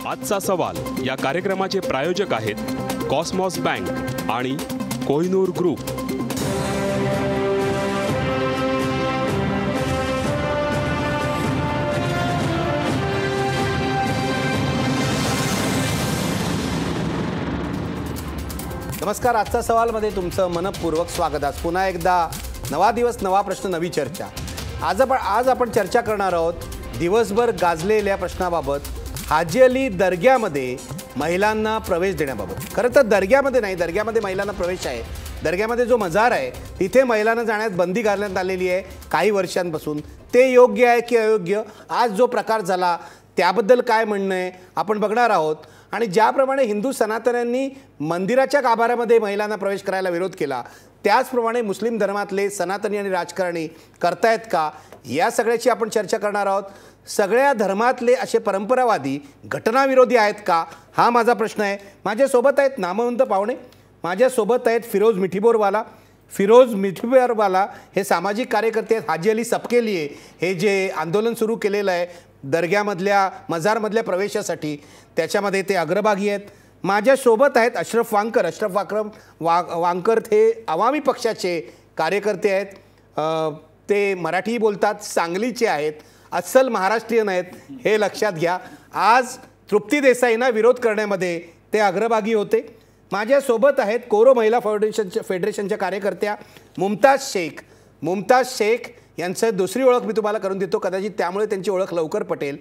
आजचा सवाल या कार्यक्रमाचे प्रायोजक आहेत कॉस्मॉस बँक आणि कोहिनूर ग्रुप। नमस्कार, आजचा सवालमध्ये तुमचं मनपूर्वक स्वागत आहे। पुन्हा एकदा नवा दिवस नवा प्रश्न नवी चर्चा। आज आपण चर्चा करणार आहोत दिवसभर गाजलेल्या प्रश्नाबाबत, हाजी अली दर्ग्यामध्ये महिलांना प्रवेश देण्याबाबत। खरं तर दर्ग्यामध्ये नाही, दर्ग्यामध्ये महिलांना प्रवेश आहे। दर्ग्यामध्ये जो मजार आहे तिथे महिलांना जाण्यास बंदी घालण्यात आलेली आहे काही वर्षांपासून। ते योग्य आहे की अयोग्य, आज जो प्रकार झाला त्याबद्दल काय म्हणणं आहे आपण बघणार आहोत। आणि ज्याप्रमाणे हिंदू सनातन्यांनी मंदिराच्या गाभाऱ्यामध्ये महिलांना प्रवेश करायला विरोध केला, त्याचप्रमाणे मुस्लिम धर्मातले सनातनी आणि राजकारणी करतायत का, या सगळ्याची आपण चर्चा करणार आहोत। सगळ्या धर्मातले असे परंपरावादी घटनाविरोधी आहेत का, हा माझा प्रश्न आहे। माझ्यासोबत आहेत नामवंत पाहुणे, माझ्यासोबत आहेत फिरोज मिठीबोरवाला। फिरोज मिठीबोरवाला हे सामाजिक कार्यकर्ते आहेत। हाजी अली सबके लिए हे जे आंदोलन सुरू केलेलं आहे दर्ग्यामधल्या मजारमधल्या प्रवेशासाठी, त्याच्यामध्ये ते अग्रभागी आहेत। माझ्यासोबत आहेत अशरफ वांकर। अशरफ वांकर हे आवामी पक्षाचे कार्यकर्ते आहेत। ते मराठी बोलतात, सांगलीचे आहेत, अस्सल महाराष्ट्रीयन आहेत, हे लक्षात घ्या। आज तृप्ती देसाईंना विरोध करण्यामध्ये ते अग्रभागी होते। माझ्यासोबत आहेत कोरो महिला फेडरेशनच्या कार्यकर्त्या मुमताज शेख। मुमताज शेख यांचं दुसरी ओळख मी तुम्हाला करून देतो, कदाचित त्यामुळे त्यांची ओळख लवकर पटेल।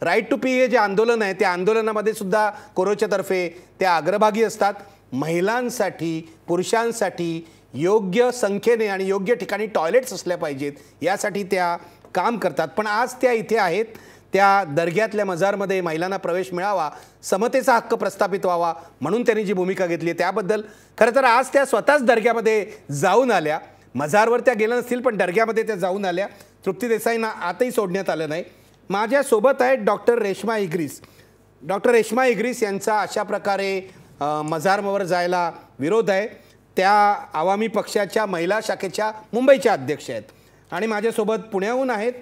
राईट टू पी हे जे आंदोलन आहे त्या आंदोलनामध्ये सुद्धा कोरोच्या तर्फे त्या अग्रभागी असतात। महिलांसाठी, पुरुषांसाठी योग्य संख्येने आणि योग्य ठिकाणी टॉयलेट्स असल्या पाहिजेत यासाठी त्या काम करतात। पण आज त्या इथे आहेत, त्या दर्ग्यातल्या मजारमध्ये महिलांना प्रवेश मिळावा, समतेचा हक्क प्रस्थापित व्हावा म्हणून त्यांनी जी भूमिका घेतली त्याबद्दल खरं तर आज त्या स्वतःच दर्ग्यामध्ये जाऊन आल्या। मजारवर त्या गेल्या नसतील पण दर्ग्यामध्ये त्या जाऊन आल्या। तृप्ती देसाईंना आतही सोडण्यात आलं नाही। माझ्यासोबत आहेत डॉक्टर रेश्मा इग्रिस। डॉक्टर रेश्मा इग्रिस यांचा अशा प्रकारे मजारवर जायला विरोध आहे। त्या आवामी पक्षाच्या महिला शाखेच्या मुंबईच्या अध्यक्ष आहेत। आणि माझ्यासोबत पुण्याहून आहेत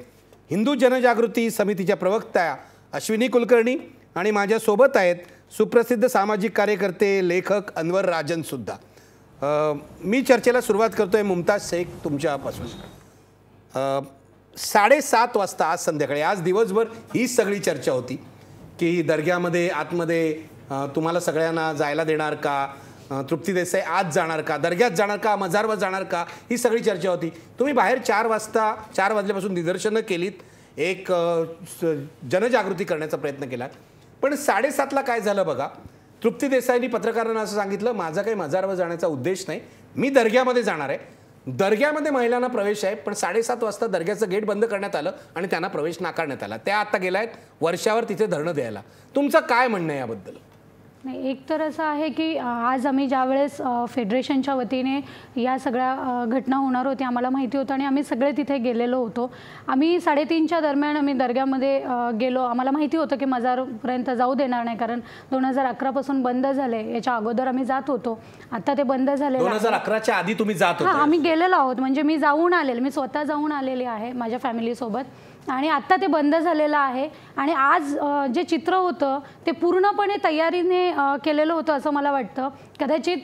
हिंदू जनजागृती समितीच्या प्रवक्त्या अश्विनी कुलकर्णी। आणि माझ्यासोबत आहेत सुप्रसिद्ध सामाजिक कार्यकर्ते लेखक अनवर राजनसुद्धा। मी चर्चेला सुरुवात करतोय मुमताज शेख तुमच्यापासून। 7:30 वाजता आज संध्याकाळी, आज दिवसभर ही सगळी चर्चा होती की दर्ग्यामध्ये आतमध्ये तुम्हाला सगळ्यांना जायला देणार का, तृप्ती देसाई आज जाणार का, दर्ग्यात जाणार का, मजारवर जाणार का, ही सगळी चर्चा होती। तुम्ही बाहेर 4 वाजल्यापासून निदर्शनं केलीत, एक जनजागृती करण्याचा प्रयत्न केला। पण 7:30ला काय झालं बघा, तृप्ती देसाईंनी पत्रकारांना असं सांगितलं, माझा काही मजारवर जाण्याचा उद्देश नाही, मी दर्ग्यामध्ये जाणार आहे। दर्ग्यामध्ये महिलांना प्रवेश आहे, पण 7:30 वाजता दर्ग्याचं गेट बंद करण्यात आलं आणि त्यांना प्रवेश नाकारण्यात आला। त्या आता गेल्या आहेत वर्षावर तिथे धरणं द्यायला। तुमचं काय म्हणणं आहे याबद्दल? नाही, एक तर असं आहे की आज आम्ही ज्यावेळेस फेडरेशनच्या वतीने या सगळ्या घटना होणार होत्या आम्हाला माहिती होतं आणि आम्ही सगळे तिथे गेलेलो होतो। आम्ही 3:30च्या दरम्यान आम्ही दर्ग्यामध्ये गेलो। आम्हाला माहिती होतं की मजारपर्यंत जाऊ देणार नाही, कारण 2011 पासून बंद झाले। याच्या अगोदर आम्ही जात होतो, आता ते बंद झाले। 2011च्या आधी तुम्ही जात होता? आम्ही गेलेलो आहोत, म्हणजे मी जाऊन आलेले, मी स्वतः जाऊन आलेले आहे माझ्या फॅमिलीसोबत। आणि आत्ता ते बंद झालेलं आहे। आणि आज जे चित्र होतं ते पूर्णपणे तयारीने केलेलं होतं असं मला वाटतं। कदाचित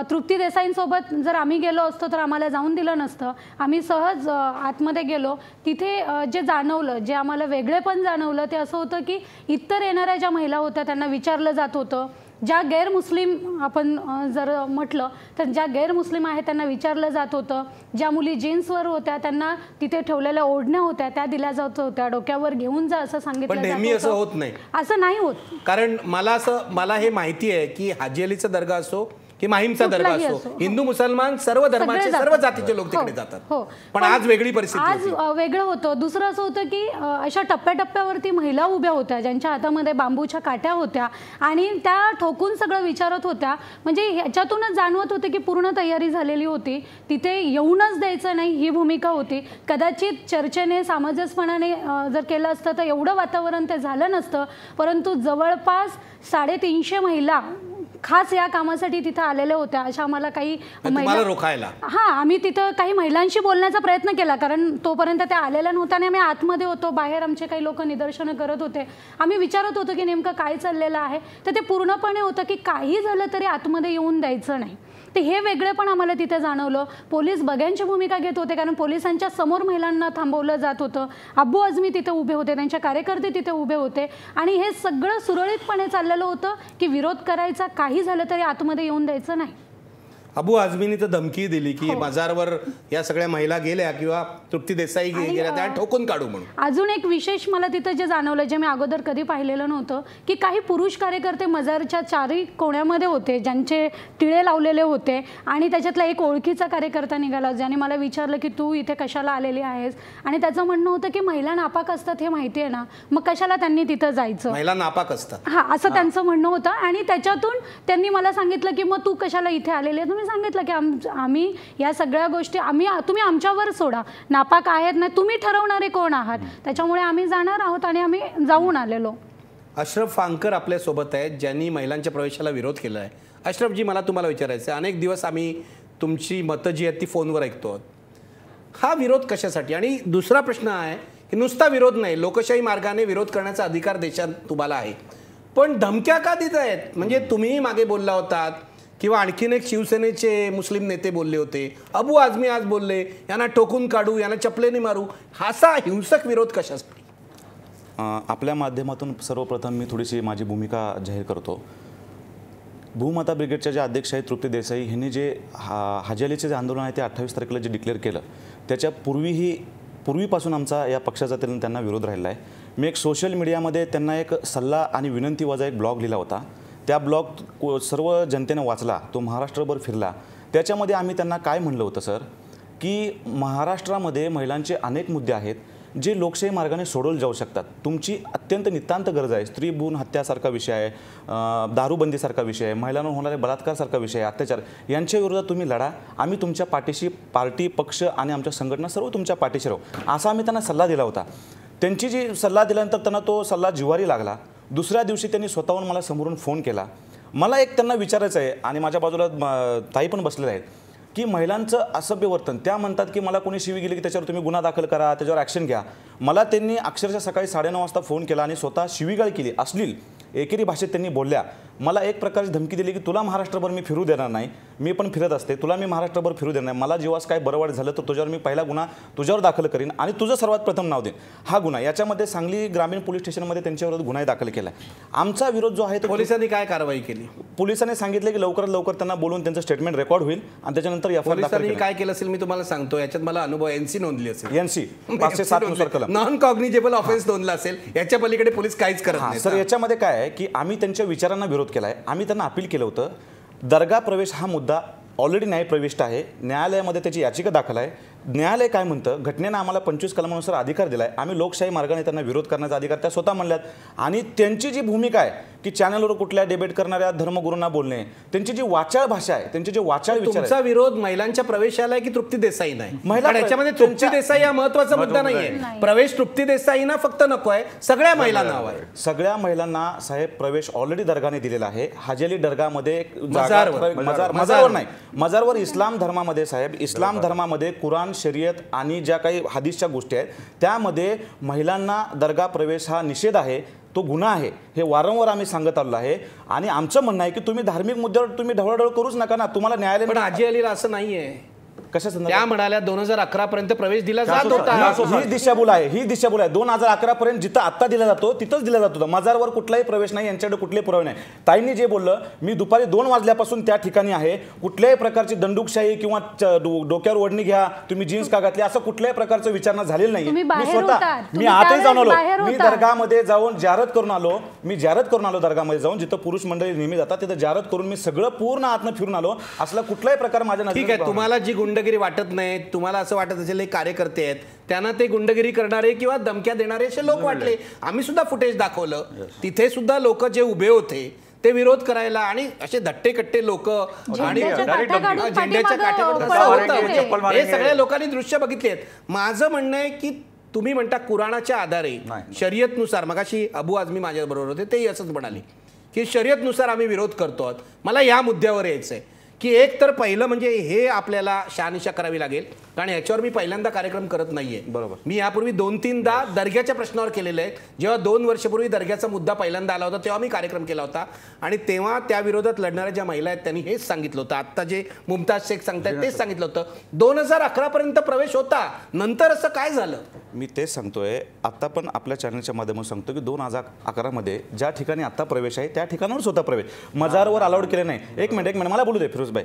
तृप्ती देसाईंसोबत जर आम्ही गेलो असतो तर आम्हाला जाऊन दिलं नसतं। आम्ही सहज आतमध्ये गेलो, तिथे जे जाणवलं, जे आम्हाला वेगळेपण जाणवलं ते असं होतं की इतर येणाऱ्या ज्या महिला होत्या त्यांना विचारलं जात होतं, ज्या गैरमुस्लिम आपण जर म्हटलं तर ज्या गैरमुस्लिम आहेत त्यांना विचारलं जात होतं, ज्या मुली जीन्सवर होत्या त्यांना तिथे ठेवलेल्या ओढण्या होत्या त्या दिल्या जात होत्या, डोक्यावर घेऊन जा असं सांगितलं जात होतं। पण नेहमी असं होत नाही, असं नाही होत। कारण मला हे माहिती आहे की हाजी अलीचा दर्गा असो की माहीमचा दर्गा असो, हिंदू मुसलमान सर्व धर्माचे सर्व जातीचे लोक तिकडे जातात। पण आज वेगळी परिस्थिती, आज वेगळं होतं। दुसरं असं होतं की अशा टप्प्याटप्प्यावरती महिला उभ्या होत्या ज्यांच्या हातामध्ये बांबूच्या काट्या होत्या आणि त्या ठोकून सगळं विचारत होत्या। म्हणजे ह्याच्यातूनच जाणवत होते की पूर्ण तयारी झालेली होती, तिथे येऊनच द्यायचं नाही ही भूमिका होती। कदाचित चर्चेने सामंजस्यपणाने जर केलं असतं तर एवढं वातावरण ते झालं नसतं, परंतु जवळपास 350 महिला खास या कामासाठी तिथं आलेल्या होत्या अशा आम्हाला काही तुम्हाला रोखायला. हां, आम्ही तिथं काही महिलांशी बोलण्याचा प्रयत्न केला, कारण तोपर्यंत त्या आलेल्या नव्हत्या आणि आम्ही आतमध्ये होतो. बाहेर आमचे काही लोक निदर्शनं करत होते. आम्ही विचारत होतो की नेमकं काय चाललेलं आहे. तर ते पूर्णपणे होतं की काही झालं तरी आतमध्ये येऊन द्यायचं नाही. ते हे वेगळे पण आम्हाला तिथे जाणवलं. पोलीस बघ्यांची भूमिका घेत होते, कारण पोलिसांच्या समोर महिलांना थांबवलं जात होतं. अब्बू आझमी तिथे उभे होते, त्यांच्या कार्यकर्ते तिथे उभे होते आणि हे सगळं सुरळीतपणे चाललेलं होतं की विरोध करायचा, काही झालं तरी आतमध्ये येऊन द्यायचं नाही. अबू आझमीने तर धमकी दिली की मजारवर या सगळ्या महिला गेल्या किंवा तृप्ती देसाई गेल्या त्या ठोकून काढू म्हणून. अजून एक विशेष मला तिथं जे जाणवलं, जे मी अगोदर कधी पाहिलेलं नव्हतं, की काही पुरुष कार्यकर्ते मजारच्या चारही कोण्यामध्ये होते, ज्यांचे टिळे लावलेले होते आणि त्याच्यातला एक ओळखीचा कार्यकर्ता निघाला, ज्याने मला विचारलं की तू इथे कशाला आलेली आहेस, आणि त्याचं म्हणणं होतं की महिला नापाक असतात हे माहिती आहे ना, मग कशाला त्यांनी तिथं जायचं, महिला नापाक असतात. हां, असं त्यांचं म्हणणं होतं. आणि त्याच्यातून त्यांनी मला सांगितलं की मग तू कशाला इथे आलेली आहे. सांगितलं की आम्ही या सगळ्या गोष्टी तुम्ही आमच्यावर सोडा, नापाक आहेत ना, तुम्ही ठरवणारे कोण आहात, त्याच्यामुळे आम्ही जाणार आहोत आणि आम्ही जाऊन आलेलो. अशरफ फांकर आपल्या सोबत आहेत, ज्यांनी महिलांच्या प्रवेशाला विरोध केला आहे. अशरफजी, मला तुम्हाला विचारायचं आहे, अनेक दिवस आम्ही तुमची मतं जी आहेत ती फोनवर ऐकतो. हा विरोध कशासाठी? आणि दुसरा प्रश्न आहे की नुसता विरोध नाही, लोकशाही मार्गाने विरोध करण्याचा अधिकार देशात तुम्हाला आहे, पण धमक्या का देत आहेत? म्हणजे तुम्हीही मागे बोलला होतात किंवा आणखीन एक शिवसेनेचे मुस्लिम नेते बोलले होते, अबू आझमी आज बोलले यांना ठोकून काढू, यांना चपलेने मारू. हासा हिंसक विरोध कशासाठी? आपल्या माध्यमातून सर्वप्रथम मी थोडीशी माझी भूमिका जाहीर करतो. भूमाता ब्रिगेडच्या ज्या अध्यक्ष आहेत तृप्ती देसाई यांनी जे हजेलीचे जे आंदोलन आहे ते 28 तारखेला जे डिक्लेअर केलं, त्याच्या पूर्वीपासून आमचा या पक्षाचा त्यांना विरोध राहिला आहे. मी एक सोशल मीडियामध्ये त्यांना एक सल्ला आणि विनंतीवजा एक ब्लॉग लिहिला होता. त्या ब्लॉग सर्व जनतेनं वाचला, तो महाराष्ट्रभर फिरला. त्याच्यामध्ये आम्ही त्यांना काय म्हणलं होतं सर, की महाराष्ट्रामध्ये महिलांचे अनेक मुद्दे आहेत जे लोकशाही मार्गाने सोडवले जाऊ शकतात. तुमची अत्यंत नितांत गरज आहे, स्त्री भ्रूण हत्यासारखा विषय आहे, दारूबंदीसारखा विषय आहे, महिलांवर होणारे बलात्कारसारखा विषय आहे, अत्याचार, यांच्या विरोधात तुम्ही लढा. आम्ही तुमच्या पाठीशी, पार्टी, पक्ष आणि आमच्या संघटना सर्व तुमच्या पाठीशी राहू, असा आम्ही त्यांना सल्ला दिला होता. त्यांची जी सल्ला दिल्यानंतर त्यांना तो सल्ला जिव्हारी लागला. दुसऱ्या दिवशी त्यांनी स्वतःहून मला समोरून फोन केला. मला एक त्यांना विचारायचं आहे, आणि माझ्या बाजूला ताई पण बसलेल्या आहेत, की महिलांचं असभ्य वर्तन, त्या म्हणतात की मला कोणी शिवी गेली की त्याच्यावर तुम्ही गुन्हा दाखल करा, त्याच्यावर ॲक्शन घ्या. मला त्यांनी अक्षरशः सकाळी 9:30 वाजता फोन केला आणि स्वतः शिवीगाळ केली, अश्लील एकेरी भाषेत त्यांनी बोलल्या. मला एक प्रकारची धमकी दिली की तुला महाराष्ट्रभर मी फिरू देणार नाही, मी पण फिरत असते, तुला मी महाराष्ट्रभर फिरू देणार नाही, मला जेव्हाच काय बरं वाईट झालं तर तुझ्यावर मी पहिला गुन्हा तुझ्यावर दाखल करीन आणि तुझं सर्वात प्रथम नाव देईन. हा गुन्हा, याच्यामध्ये सांगली ग्रामीण पोलीस स्टेशनमध्ये त्यांच्याविरोधात गुन्हा दाखल केला. आमचा विरोध जो आहे तो पोलिसांनी काय कारवाई केली? पोलिसांनी सांगितले की लवकरात लवकर त्यांना बोलून त्यांचं स्टेटमेंट रेकॉर्ड होईल आणि त्याच्यानंतर पोलिसांनी काय केलं असेल मी तुम्हाला सांगतो. याच्यात मला अनुभव, एनसी नोंदली असेल, एनसी 507 नुसार कलम, नॉन कॉग्निजेबल ऑफेन्स नोंदला असेल. याच्या पलीकडे पोलीस काहीच करत नाही. सर, याच्यामध्ये काय आहे की आम्ही त्यांच्या विचारांना विरोध केला आहे. आम्ही त्यांना अपील केलं होतं. दर्गा प्रवेश हा मुद्दा ऑलरेडी न्यायप्रविष्ट आहे, न्यायालयामध्ये त्याची याचिका दाखल आहे. न्यायालय काय म्हणतं, घटनेनं आम्हाला 25 कलमानुसार अधिकार दिला आहे, आम्ही लोकशाही मार्गाने त्यांना विरोध करण्याचा अधिकार त्या स्वतः म्हणल्यात. आणि त्यांची जी भूमिका आहे की चॅनलवर कुठल्या डिबेट करणाऱ्या धर्मगुरूंना बोलणे, त्यांची जी वाचाळ भाषा आहे, त्यांचे जे वाचाळ विचार, तुमचा विरोध महिलांच्या प्रवेशाला आहे की तृप्ती देसाई नाही? याच्यामध्ये तृप्ती देसाई हा महत्त्वाचा मुद्दा नाहीये. प्रवेश तृप्ती देसाईंना फक्त नको आहे, सगळ्या महिलांना हवा आहे. सगळ्या महिलांना साहेब प्रवेश ऑलरेडी दर्गाने दिलेला आहे. हजेली दर्गामध्ये मजारवर नाही, मजारवर इस्लाम धर्मामध्ये साहेब, इस्लाम धर्मामध्ये कुराण, शरीयत आणि ज्या काही हदीसच्या गोष्टी आहेत त्यामध्ये महिलांना दर्गा प्रवेश हा निषेध आहे, तो गुन्हा आहे. हे वारंवार आम्ही सांगत आलो आहे. आणि आमचं म्हणणं आहे की तुम्ही धार्मिक मुद्द्यावर तुम्ही ढवळाढवळ करूच नका ना. तुम्हाला न्यायालय, पण हाजी अलीला असं नाहीये. कशा त्या म्हणाल्या 2011 पर्यंत प्रवेश दिला जात होता. ही दिशाभूल आहे, ही दिशाभूल आहे. 2011 पर्यंत जिथं आता दिला जातो तिथंच दिला जात होता. मजारवर कुठलाही प्रवेश नाही, यांच्याकडे कुठलेही पुरावे नाही. ताईंनी जे बोललं, मी दुपारी 2 वाजल्यापासून त्या ठिकाणी आहे. कुठल्याही प्रकारची दंडुकशाही किंवा डोक्यावर ओढणी घ्या, तुम्ही जीन्स का घातली, असं कुठल्याही प्रकारचं विचारणा झालेलं नाही. मी स्वतः, मी आताही जाऊन आलो, मी दर्गामध्ये जाऊन जारत करून आलो. मी जारत करून आलो दर्गामध्ये जाऊन, जिथं पुरुष मंडळी नेहमी जातात तिथं जारत करून मी सगळं पूर्ण आतनं फिरून आलो. असला कुठलाही प्रकार माझ्या नजरेत. ठीक आहे, तुम्हाला जी गुंडगिरी वाटत नाही, तुम्हाला असं वाटत असेल हे कार्यकर्ते आहेत, त्यांना ते गुंडगिरी करणारे किंवा धमक्या देणारे असे लोक वाटले. आम्ही सुद्धा फुटेज दाखवलं, तिथे सुद्धा लोक जे उभे होते ते विरोध करायला, आणि असे धट्टे कट्टे लोक आणि झेंड्याच्या काठ्यावर हे सगळ्या लोकांनी दृश्य बघितले आहेत. माझं म्हणणं आहे की तुम्ही म्हणता कुराणाच्या आधारे, शर्यतनुसार, मगाशी अबू आझमी माझ्या बरोबर होते, तेही असंच म्हणाले की शर्यतनुसार आम्ही विरोध करतो आहोत. मला या मुद्द्यावर यायचं आहे की एक तर पहिलं म्हणजे हे आपल्याला शहानिशा करावी लागेल, कारण याच्यावर मी पहिल्यांदा कार्यक्रम करत नाहीये. बरोबर. मी यापूर्वी 2-3दा दर्ग्याच्या प्रश्नावर केलेले आहेत. जेव्हा 2 वर्षापूर्वी दर्ग्याचा मुद्दा पहिल्यांदा आला होता तेव्हा मी कार्यक्रम केला होता आणि तेव्हा त्या विरोधात लढणाऱ्या ज्या महिला आहेत त्यांनी हेच सांगितलं होतं. आत्ता जे मुमताज शेख सांगतायत तेच सांगितलं होतं. 2011 पर्यंत प्रवेश होता, नंतर असं काय झालं? मी तेच सांगतोय, आत्ता पण आपल्या चॅनलच्या माध्यमातून सांगतो की 2011 मध्ये ज्या ठिकाणी आत्ता प्रवेश आहे त्या ठिकाणावरच होता प्रवेश, मजारवर अलाउड केले नाही. एक मिनिट मला बोलू दे फिरोज भाई.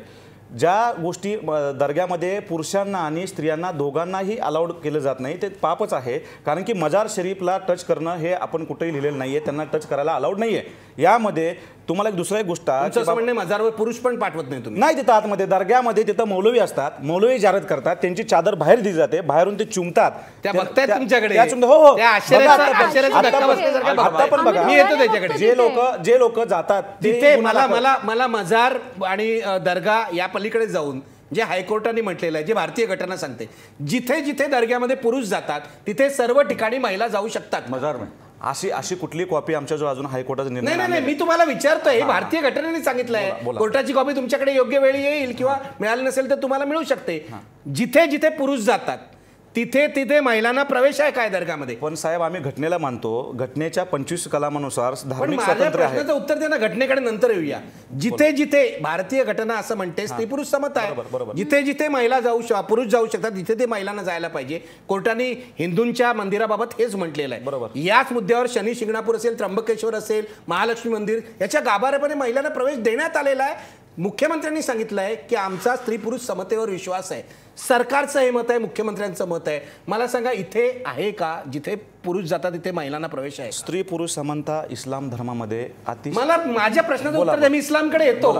ज्या गोष्टी दर्ग्यामध्ये पुरुषांना आणि स्त्रियांना दोघांनाही अलाउड केलं जात नाही ते पापच आहे, कारण की मजार शरीफला टच करणं हे आपण कुठेही लिहिलेलं नाहीये, त्यांना टच करायला अलाउड नाहीये. यामध्ये तुम्हाला एक दुसरा एक गोष्ट म्हणजे मजारवर पुरुष पण पाठवत नाही तुम्ही? नाही, तिथं आतमध्ये दर्ग्यामध्ये तिथं मौलवी असतात, मौलवी जाहिरात करतात, त्यांची चादर बाहेर दिली जाते, बाहेरून ते चुंबतात. त्या बघतायत तुमच्याकडे? हो, आता पण बघा, मी येतो त्याच्याकडे. जे लोक जातात तिथे मला मजार आणि दर्गा या पलीकडे जाऊन जे हायकोर्टाने म्हटलेलं आहे, जे भारतीय घटना सांगते, जिथे जिथे दर्ग्यामध्ये पुरुष जातात तिथे सर्व ठिकाणी महिला जाऊ शकतात. मजार अशी कुठली कॉपी आमच्याजवळ अजून हायकोर्टाचा निर्णय नाही, मी तुम्हाला विचारतोय. भारतीय घटनेने सांगितलंय. कोर्टाची कॉपी तुमच्याकडे योग्य वेळी येईल किंवा मिळाली नसेल तर तुम्हाला मिळू शकते. जिथे जिथे पुरुष जातात तिथे तिथे महिलांना प्रवेश आहे काय दर्गामध्ये? पण साहेब आम्ही घटनेला मानतो, घटनेच्या 25 कलमानुसार धार्मिक स्वातंत्र्य आहे. प्रश्नाचं उत्तर द्या ना, घटनेकडे नंतर येऊया. जिथे जिथे भारतीय घटना असं म्हणते स्त्री पुरुष समत आहे, जिथे जिथे महिला पुरुष जाऊ शकतात तिथे ते महिलांना जायला पाहिजे. कोर्टाने हिंदूंच्या मंदिराबाबत हेच म्हटलेलं आहे. बरोबर. याच मुद्द्यावर शनी शिंगणापूर असेल, त्र्यंबकेश्वर असेल, महालक्ष्मी मंदिर याच्या गाभाऱ्यापणे महिलांना प्रवेश देण्यात आलेला आहे. मुख्यमंत्र्यांनी सांगितलं आहे की आमचा स्त्री पुरुष समतेवर विश्वास आहे. सरकारचं हे मत आहे, मुख्यमंत्र्यांचं मत आहे. मला सांगा इथे आहे का जिथे पुरुष जातात तिथे महिलांना प्रवेश आहे? स्त्री पुरुष समानता इस्लाम धर्मामध्ये मला माझ्या प्रश्नाचं उत्तर द्या, मी इस्लामकडे येतो.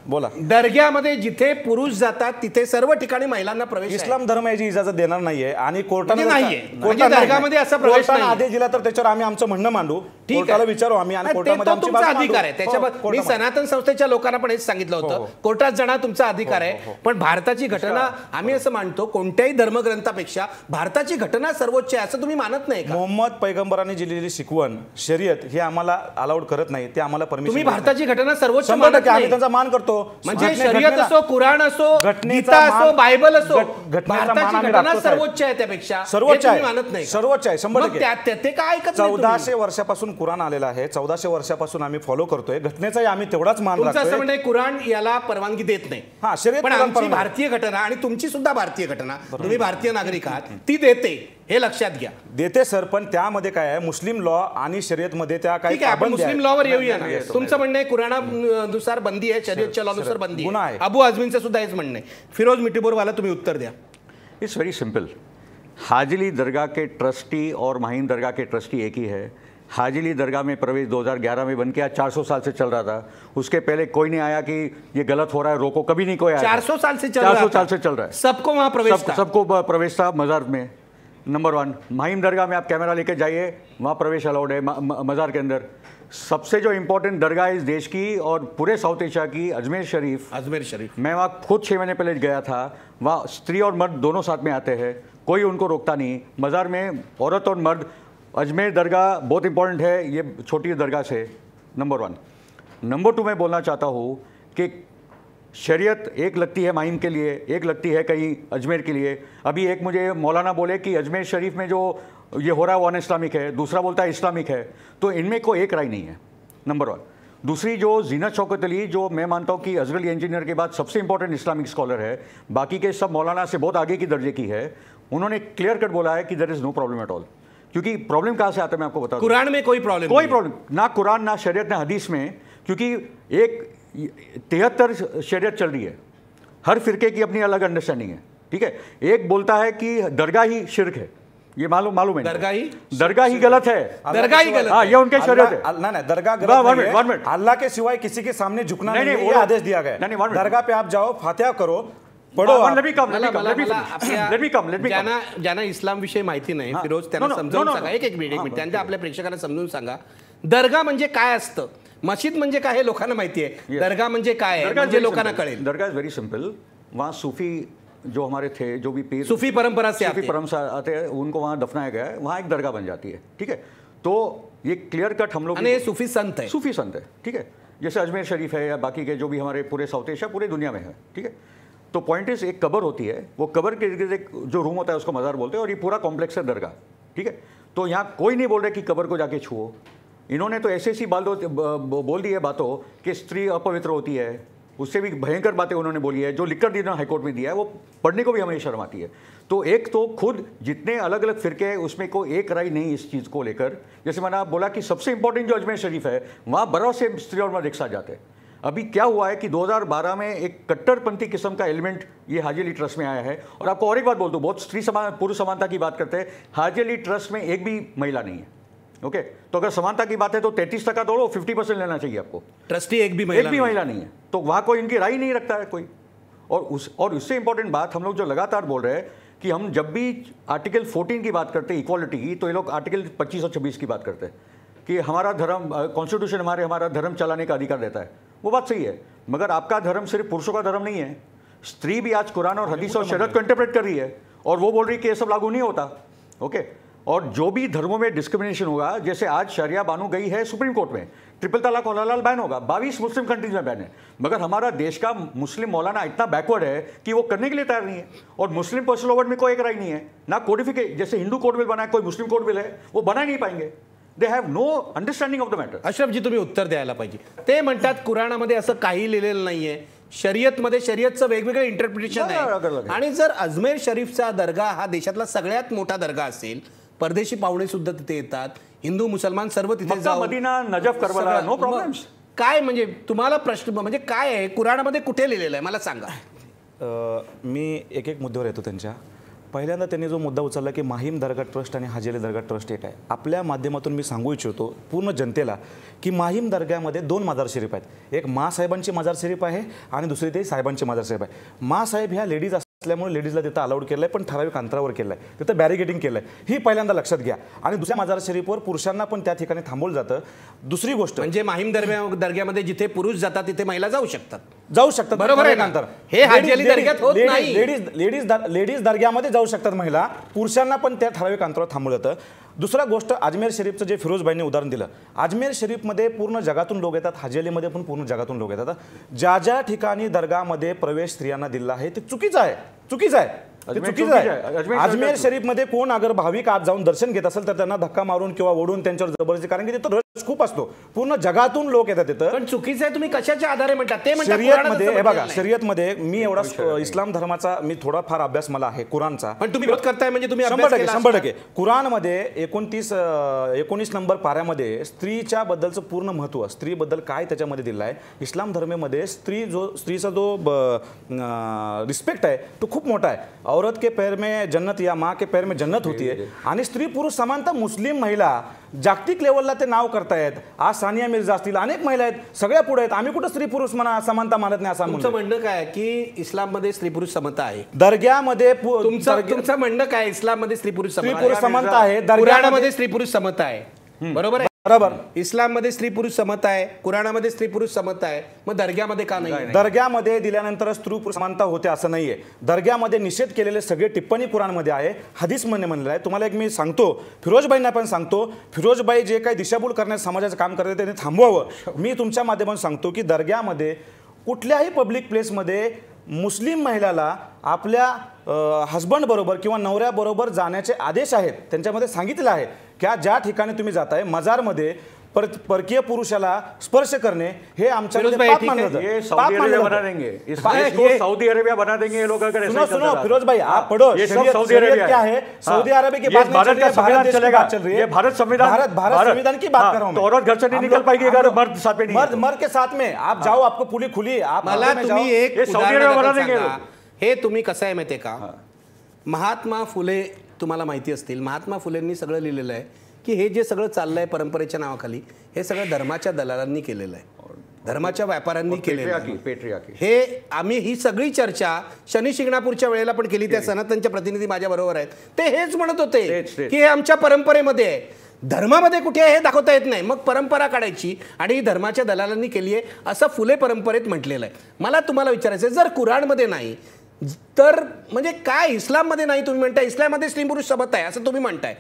बोला. दर्ग्यामध्ये जिथे पुरुष जातात तिथे सर्व ठिकाणी महिलांना प्रवेश इस्लाम धर्म याची इजाजत देणार नाहीये आणि कोर्टाने नाहीये. दर्गामध्ये असा प्रवेश आदेश दिला तर त्याच्यावर आम्ही आमचं म्हणणं मांडू, कोर्टाला विचारू आम्ही आणि कोर्टामध्ये आमची बाजू मांडू. अधिकार आहे त्याच्यावर. मी सनातन संस्थेच्या लोकांना पण हेच सांगितलं होतं, कोर्टात जाणं तुमचा अधिकार आहे. पण भारताची घटना आम्ही असं मानतो कोणत्याही धर्मग्रंथापेक्षा भारताची घटना सर्वोच्च आहे असं तुम्ही मानत नाही का? मोहम्मद पैगंबरांनी दिलेली शिकवण शरीयत हे आम्हाला अलाउड करत नाही, ते आम्हाला परमिशन. तुम्ही भारताची घटना सर्वोच्च मानत नाही, आम्ही त्यांचा मान करतो. म्हणजे शरीयत असो, कुराण असो, गीता असो, बायबल असो, भारताची घटना सर्वोच्च आहे त्यापेक्षा. सर्वोच्च आहे, मानत नाही, सर्वोच्च आहे 100%. ते काय ऐकत 1400 वर्षापासून कुराण आलेला आहे, 1400 वर्षापासून आम्ही फॉलो करतोय. घटनेचाही आम्ही तेवढाच मान राखतोय. असं म्हणजे कुराण याला परवानगी देत नाही. पण आमची भारतीय घटना आणि तुमची सुद्धा भारतीय घटना, तुम्ही भारतीय नागरिक आहात, ती देते, हे लक्षात घ्या. देते सर, पण त्यामध्ये काय आहे मुस्लिम लॉ आणि शर्यतमध्ये त्या काही आपण मुस्लिम लॉवर येऊया ना. तुमचं म्हणणं आहे कुराणानुसार बंदी आहे, शर्यतच्या लॉनुसार बंदी आहे. अबू आझमींचं सुद्धा हेच म्हणणं आहे. फिरोज मिठीबोरवाला तुम्ही उत्तर द्या. It's very simple. हाजिली Dargah K trustee और माहिम दरगाह के ट्रस्टी एक ही है. हाजिली दरगाह में प्रवेश 2011 में बन किया, 400 साल से चल रहा था. उसके पहले कोई नहीं आया कि ये गलत हो रहा है, रोको, कभी नहीं कोई आया. 400 साल से चल रहा है. सबको वहां प्रवेश था. सबको प्रवेश था मजार में. नंबर 1. माहिम दरगाह में आप कैमरा लेके जाइए, वहाँ प्रवेश अलाउड है मज़ार के अंदर. सबसे जो इम्पोर्टेंट दरगाह इस देश की और पूरे साउथ एशिया की, अजमेर शरीफ. मैं वहाँ खुद 6 महीने पहले गया था. वहाँ स्त्री और मर्द दोनों साथ में आते हैं, कोई उनको रोकता नहीं. मज़ार में औरत और मर्द. अजमेर दरगाह बहुत इंपॉर्टेंट है, ये छोटी दरगाह से. नंबर 1. नंबर 2 मैं बोलना चाहता हूँ कि शरीयत एक लगती है माहिम के लिए, एक लगती है कहीं अजमेर के लिए. अभी एक मुझे मौलाना बोले कि अजमेर शरीफ में जो ये हो रहा है वो अन इस्लामिक है, दूसरा बोलता है इस्लामिक है, तो इनमें कोई एक राय नहीं है. नंबर 1. दूसरी जो जीनत शौकत अली, जो मैं मानता हूँ कि अजहर अली इंजीनियर के बाद सबसे इंपॉर्टेंट इस्लामिक स्कॉलर है, बाकी के सब मौलाना से बहुत आगे की दर्जे की है, उन्होंने क्लियर कट बोला है कि there is no problem at all. क्योंकि प्रॉब्लम कहाँ से आता है मैं आपको बता दूं. कुरान में कोई प्रॉब्लम ना कुरान, ना शरीयत, ना हदीस में. क्योंकि एक 73 शरीयत चल रही है, हर फिरके की अपनी अलग अंडरस्टैंडिंग है. ठीक है, एक बोलता है कि दरगाह ही शिरक है, ये मालूम है. दरगाह ही गलत है. दरगाह ही गलत. हाँ, ये उनके शरीयत है. नहीं, दरगाह गलत है. अल्लाह के सिवाय किसी के सामने झुकना नहीं, ये आदेश दिया गया. दरगाह पे आप जाओ, फातिहा करो, ज्यांना इस्लाम विषयी माहिती नाही, फिरोज त्यांना समजावून सांगा. एक मिनिट त्यांच्या आपल्या प्रेक्षकांना समजून सांगा. दरगाह म्हणजे काय असतं, मस्जिद म्हणजे काय हे लोकांना माहिती आहे, दरगाह म्हणजे काय आहे म्हणजे लोकांना कळेल. दरगाह इज वेरी सिंपल. वहाँ सूफी जो हमारे थे, जो भी पीर सूफी परंपरा से आते हैं, उनको वहाँ दफनाया गया है, वहाँ एक दरगाह बन जाती है. ठीक है, तो ये क्लियर कट हम लोग, आणि हे सूफी संत है, सूफी संत है, ठीक है, जैसे अजमेर शरीफ है या बाकी के जो भी हमारे पूरे साउथ एशिया पूरे दुनिया में है, ठीक है। तो पॉइंट इज एक कबर होती है, वो कबर के इर्द गिर्द एक जो रूम होता है उसको मज़ार बोलते हैं, और ये पूरा कॉम्प्लेक्स है दरगाह, ठीक है। तो यहाँ कोई नहीं बोल रहे कि कबर को जाके छुओ, इन्होंने तो ऐसे बोल दी है बातों कि स्त्री अपवित्र होती है, उससे भी भयंकर बातें उन्होंने बोली है, जो लिखकर दी हाईकोर्ट में दिया है वो पढ़ने को भी हमें शर्म आती है। तो एक तो खुद जितने अलग अलग फिरके हैं उसमें कोई एक राय नहीं इस चीज़ को लेकर। जैसे मैंने आप बोला कि सबसे इंपॉर्टेंट जो अजमेर शरीफ है वहाँ बरस से स्त्री और मर्द एक साथ जाते हैं। अभी क्या हुआ है कि 2012 में एक कट्टरपंथी किस्म का एलिमेंट ये हाजी अली ट्रस्ट में आया है। और आपको और एक बात बोल दूँ, बहुत स्त्री पुरुष समानता की बात करते हैं, हाजी अली ट्रस्ट में एक भी महिला नहीं है, ओके। तो अगर समानता की बात है तो 33% तोड़ो, 50% लेना चाहिए आपको। ट्रस्टी एक भी महिला नहीं है, तो वहाँ कोई इनकी राय नहीं रखता है कोई। और उससे इंपॉर्टेंट बात हम लोग जो लगातार बोल रहे हैं कि हम जब भी आर्टिकल 14 की बात करते हैं इक्वालिटी की, तो ये लोग आर्टिकल 25 और 26 की बात करते हैं कि हमारा धर्म, कॉन्स्टिट्यूशन हमारा धर्म चलाने का अधिकार देता है। वो बात सही है, मगर आपका धर्म सिर्फ पुरुषों का धर्म नहीं है। स्त्री भी आज कुरान और हदीस और शरीयत को इंटरप्रेट कर रही है और वो बोल रही है कि ये सब लागू नहीं होता, ओके। और जो भी धर्मों में डिस्क्रिमिनेशन होगा, जैसे आज शरिया बानू गई है सुप्रीम कोर्ट में, ट्रिपल तलाक और हलाल बैन होगा, 22 मुस्लिम कंट्रीज में बैन है, मगर हमारा देश का मुस्लिम मौलाना इतना बैकवर्ड है कि वो करने के लिए तैयार नहीं है। और मुस्लिम पर्सनल लॉ में कोई एक राय नहीं है ना, कोडिफिकेशन जैसे हिंदू कोड बिल बना है, कोई मुस्लिम कोड बिल है, वो बना नहीं पाएंगे। They have no understanding of the matter. अशरफजी तुम्ही उत्तर द्यायला पाहिजे। ते म्हणतात कुराणामध्ये असं काही लिहिलेलं नाहीये, शर्यतमध्ये शर्यतचं वेगवेगळं इंटरप्रिटेशन आहे। आणि जर अजमेर शरीफचा दर्गा हा देशातला सगळ्यात मोठा दर्गा असेल, परदेशी पाहुणे सुद्धा तिथे येतात, हिंदू मुसलमान सर्व तिथे जाऊन, Medina, Najaf, Karbala, no problems. काय म्हणजे तुम्हाला प्रश्न म्हणजे काय आहे, कुराणामध्ये कुठे लिहिलेलं आहे मला सांगा। मी एक मुद्द्यावर येतो त्यांच्या। पहिल्यांदा त्यांनी जो मुद्दा उचलला की माहीम दर्गा ट्रस्ट आणि हाजी अली दर्गा ट्रस्ट एक आहे, आपल्या माध्यमातून मी सांगू इच्छितो पूर्ण जनतेला की माहीम दर्ग्यामध्ये 2 मजार शरीफ आहेत, एक मासाहेबांची मजार शरीफ आहे आणि दुसरी ते साहेबांची मजार शरीफ आहे। मासाहेब ह्या लेडीज असल्यामुळे लेडीजला तिथं अलाउड केलं आहे, पण ठराविक अंतरावर केलं आहे, तिथं बॅरिगेडिंग केलं आहे, ही पहिल्यांदा लक्षात घ्या। आणि दुसऱ्या मजार शरीफवर पुरुषांना पण त्या ठिकाणी थांबवलं जातं। दुसरी गोष्ट म्हणजे माहीम दर्ग्यामध्ये जिथे पुरुष जातात तिथे महिला जाऊ शकतात, बरोबर आहे नंतर हे हाजी अली दर्ग्यात होत नाही। लेडीज दर्ग्यामध्ये जाऊ शकतात महिला, पुरुषांना पण त्या ठराविक अंतरावर थांबवलं जातं। दुसरा गोष्ट अजमेर शरीफचं जे फिरोजबाईंनी उदाहरण दिलं, अजमेर शरीफमध्ये पूर्ण जगातून लोक येतात, हाजी अलीमध्ये पण पूर्ण जगातून लोक येतात। ज्या ज्या ठिकाणी दर्गामध्ये प्रवेश स्त्रियांना दिला आहे ते चुकीचं आहे, चुकीचं आहे। अजमेर शरीफमध्ये कोण अगर भाविक आज जाऊन दर्शन घेत असेल तर त्यांना धक्का मारून किंवा ओढून त्यांच्यावर जबरदस्ती, कारण की तिथं रश खूप असतो, पूर्ण जगातून लोक येतात तिथं। पण चुकीचं आहे, तुम्ही कशाच्या आधारे म्हणतात ते? शरीयतमध्ये हे बघा, शरीयतमध्ये मी एवढा इस्लाम धर्माचा मी थोडाफार अभ्यास मला आहे कुराणचा, पण तुम्ही विरोध करताय म्हणजे तुम्ही 100% कुराणमध्ये 19 नंबर पाऱ्यामध्ये स्त्रीच्या बद्दलचं पूर्ण महत्त्व, स्त्रीबद्दल काय त्याच्यामध्ये दिलं आहे। इस्लाम धर्मामध्ये स्त्रीचा जो रिस्पेक्ट आहे तो खूप मोठा आहे। औरत के पैर में जन्नत या माँ के पैर में जन्नत होती है, आणि स्त्री पुरुष समानता मुस्लिम महिला जागतिक लेवलला ते नाव करतायत। आज सानिया मिर्झा असतील, अनेक महिला आहेत, सगळ्या पुढे आहेत, आम्ही कुठं स्त्री पुरुष समानता मानत नाही असं तुमचं म्हणणं काय की इस्लाममध्ये स्त्री पुरुष समता आहे? दर्ग्यामध्ये तुमचं म्हणणं काय, इस्लाममध्ये स्त्री पुरुष समता आहे, कुराणामध्ये स्त्री पुरुष समता आहे, बरोबर आहे? बरोबर। इस्लाममध्ये स्त्री पुरुष समता आहे, कुराणामध्ये स्त्री पुरुष समता आहे, मग दर्ग्यामध्ये का नाही? दर्ग्यामध्ये दिल्यानंतर स्त्री पुरुष समानता होते असं नाहीये। दर्ग्यामध्ये निषेध केलेले सगळे टिप्पणी कुराणमध्ये आहे, हदीस म्हणलेलं आहे। तुम्हाला एक मी सांगतो, फिरोजबाईंना पण सांगतो, फिरोजबाई जे काही दिशाभूल करण्याचं समाजाचं काम करते त्यांनी थांबवावं। मी तुमच्या माध्यमातून सांगतो की दर्ग्यामध्ये कुठल्याही पब्लिक प्लेसमध्ये मुस्लिम महिलाला आपल्या हस्बंड बरोबर किंवा नवऱ्याबरोबर जाण्याचे आदेश आहेत, त्यांच्यामध्ये सांगितलं आहे की ज्या ठिकाणी तुम्ही जाताय मजारमध्ये परकीय पुरुषाला स्पर्श करणे हे आमच्याकडे पाप मानलं जातं। ये सऊदी अरेबिया बना देंगे, इस देश को सऊदी अरेबिया बना देंगे ये लोग अगर ऐसा। सुनो फिरोज भाई, आप पढ़ो, ये सब सऊदी अरेबिया क्या है, सऊदी अरेबिया की बात नहीं चल रही है, भारत चलेगा, ये भारत संविधान, भारत संविधान की बात कर रहा हूं मैं। औरत घर से नहीं निकल पाएगी अगर मर्द साथ में नहीं, मर्द के साथ में आप जाओ, आपको पुली खुली, आप मला तुम्ही एक सऊदी अरेबिया बना देंगे। हे तुम्ही कसं आहे माहिती आहे का, महात्मा फुले तुम्हाला माहिती असतील, महात्मा फुलेंनी सगळं लिहिलेलं आहे की हे जे सगळं चाललंय परंपरेच्या नावाखाली हे सगळं धर्माच्या दलालांनी केलेलं आहे, धर्माच्या व्यापाऱ्यांनी केलेलं आहे। हे आम्ही ही सगळी चर्चा शनी शिंगणापूरच्या वेळेला पण केली, त्या सनातनच्या प्रतिनिधी माझ्या बरोबर आहेत, ते हेच म्हणत होते की हे आमच्या परंपरेमध्ये आहे, धर्मामध्ये कुठे हे दाखवता येत नाही, मग परंपरा काढायची आणि ही धर्माच्या दलालांनी केली आहे असं फुले परंपरेत म्हटलेलं आहे। मला तुम्हाला विचारायचं आहे, जर कुराणमध्ये नाही तर म्हणजे काय इस्लाममध्ये नाही, तुम्ही म्हणताय इस्लाममध्ये स्त्री पुरुष समता आहे असं तुम्ही म्हणताय,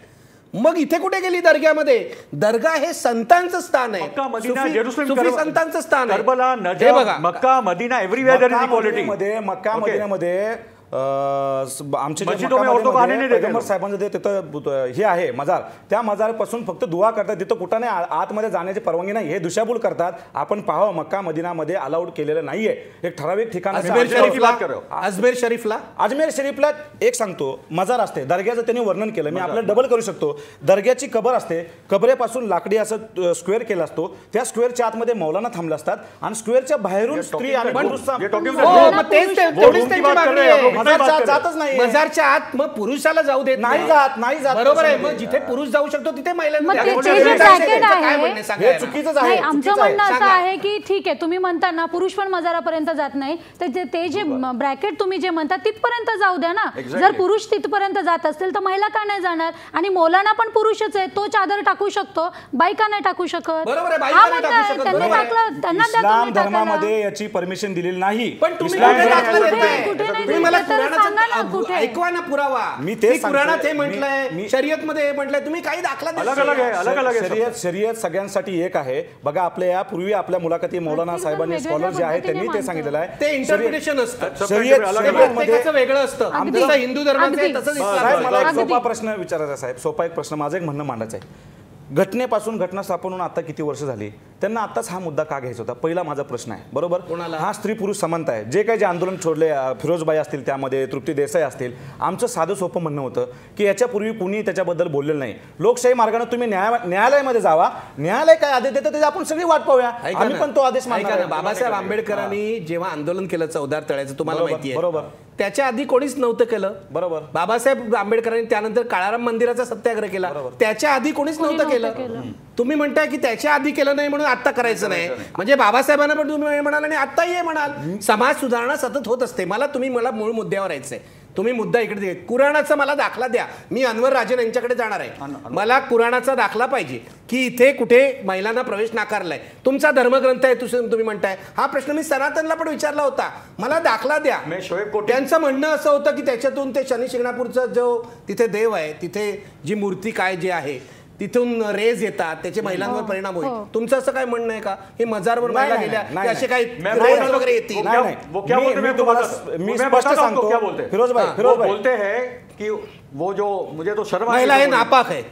मग इथे कुठे गेली दर्ग्यामध्ये? दर्गा हे संतांचं स्थान आहे, मक्का, मदिना, सुफी जेरुसलेम, संतांचं स्थान आहे. करबला, हे नजफ, बघा, Mecca, Medina, everywhere there is equality. Mecca मदिनामध्ये आमचे जे मस्जिदों में औरतों को आने नहीं देते पैगंबर साहेबांचं जे तिथं हे आहे मजार, त्या मजारपासून फक्त दुआ करतात, तिथं कुठं नाही आतमध्ये जाण्याची परवानगी नाही, हे दिशाभूल करतात. आपण पाहावं, मक्का मदिनामध्ये अलाउड केलेलं नाहीये. एक ठराविक ठिकाण अजमेर शरीफला एक सांगतो, मजार असते, दर्ग्याचं त्यांनी वर्णन केलं, मी आपल्याला डबल करू शकतो. दर्ग्याची कबर असते, कबरेपासून लाकडी असं स्क्वेअर केला असतो, त्या स्क्वेअरच्या आतमध्ये मौलाना थांबला असतात आणि स्क्वेअरच्या बाहेरून स्त्री आणि जातच नाही मजारच्या आत. मग पुरुषाला जाऊ देत नाही जात बरोबर आहे. मग जिथे पुरुष जाऊ शकतो तिथे महिलांना चुकीचंच आहे. आमचं म्हणणं असं आहे की ठीक आहे, तुम्ही म्हणता ना पुरुष पण मजारापर्यंत जात नाही, तर ते जे ब्रॅकेट तुम्ही जे म्हणता तिथपर्यंत जाऊ द्या ना. जर पुरुष तिथपर्यंत जात असतील तर महिला का नाही जाणार? आणि मौलाना पण पुरुषच आहे, तो चादर टाकू शकतो, बायका नाही टाकू शकत. इस्लाम धर्मामध्ये याची परमिशन दिलेली नाही. पण तुम्ही ऐकवा ना पुरावा. मी ते पुराणात हे म्हटलंय, शर्यत मध्ये हे म्हटलंय, तुम्ही काही दाखला शर्यत सगळ्यांसाठी एक आहे. बघा, आपल्या यापूर्वी आपल्या मुलाखती मौलाना साहेबांनी स्कॉलर जे आहेत त्यांनी ते सांगितलेलं आहे, ते इंटरप्रिटेशन असतं, शर्यत वेगळं असतं. आमचं हिंदू धर्माचं तसंच. साहेब, मला एक सोपा प्रश्न विचारायचा साहेब, सोपा एक प्रश्न, माझं एक म्हणणं मांडायचं आहे. घटनेपासून घटना स्थापन होऊन आता किती वर्ष झाली, त्यांना आताच हा मुद्दा का घ्यायचा होता? पहिला माझा प्रश्न आहे, बरोबर. हा स्त्री पुरुष समानता आहे. जे काही जे आंदोलन छोडले, फिरोजबाई असतील, त्यामध्ये तृप्ती देसाई असतील, आमचं साधं सोपं म्हणणं होतं की याच्यापूर्वी कुणी त्याच्याबद्दल बोललेलं नाही. लोकशाही मार्गाने तुम्ही न्यायालयामध्ये जावा, न्यायालय काय आदेश देतं त्याची आपण सगळी वाट पाहूया, आम्ही पण तो आदेश मानणार. बाबासाहेब आंबेडकरांनी जेव्हा आंदोलन केलं 14 तळ्याचं, तुम्हाला माहिती आहे, बरोबर, त्याच्या आधी कोणीच नव्हतं केलं. बरोबर. बाबासाहेब आंबेडकरांनी त्यानंतर काळाराम मंदिराचा सत्याग्रह केला, त्याच्या आधी कोणीच नव्हतं केलं. तुम्ही म्हणताय की त्याच्या आधी केलं नाही म्हणून आता करायचं नाही, म्हणजे बाबासाहेबांना पण तुम्ही म्हणाल आणि आताही हे म्हणाल. समाज सुधारणा सतत होत असते. मला मूळ मुद्द्यावर यायचंय. तुम्ही मुद्दा इकडे दे. कुराणाचा मला दाखला द्या. मी अनवर राजन यांच्याकडे जाणार आहे. मला कुराणाचा दाखला पाहिजे की इथे कुठे महिलांना प्रवेश नाकारलाय. तुमचा धर्मग्रंथ आहे तुम्ही म्हणताय. हा प्रश्न मी सनातनला पण विचारला होता, मला दाखला द्या. त्यांचं म्हणणं असं होतं की त्याच्यातून ते शनी शिंगणापूरचा जो तिथे देव आहे, तिथे जी मूर्ती काय जे आहे, तिथून रेज येतात, त्याचे महिलांवर परिणाम होईल. तुमचं असं काय म्हणणं आहे का हे मजारवर महिला गेल्या असे काही रेज वगैरे येतील? मी स्पष्ट सांगतो, फिरोजभाई बोलते हैं कि वो जो मुझे तो शर्म महिला है,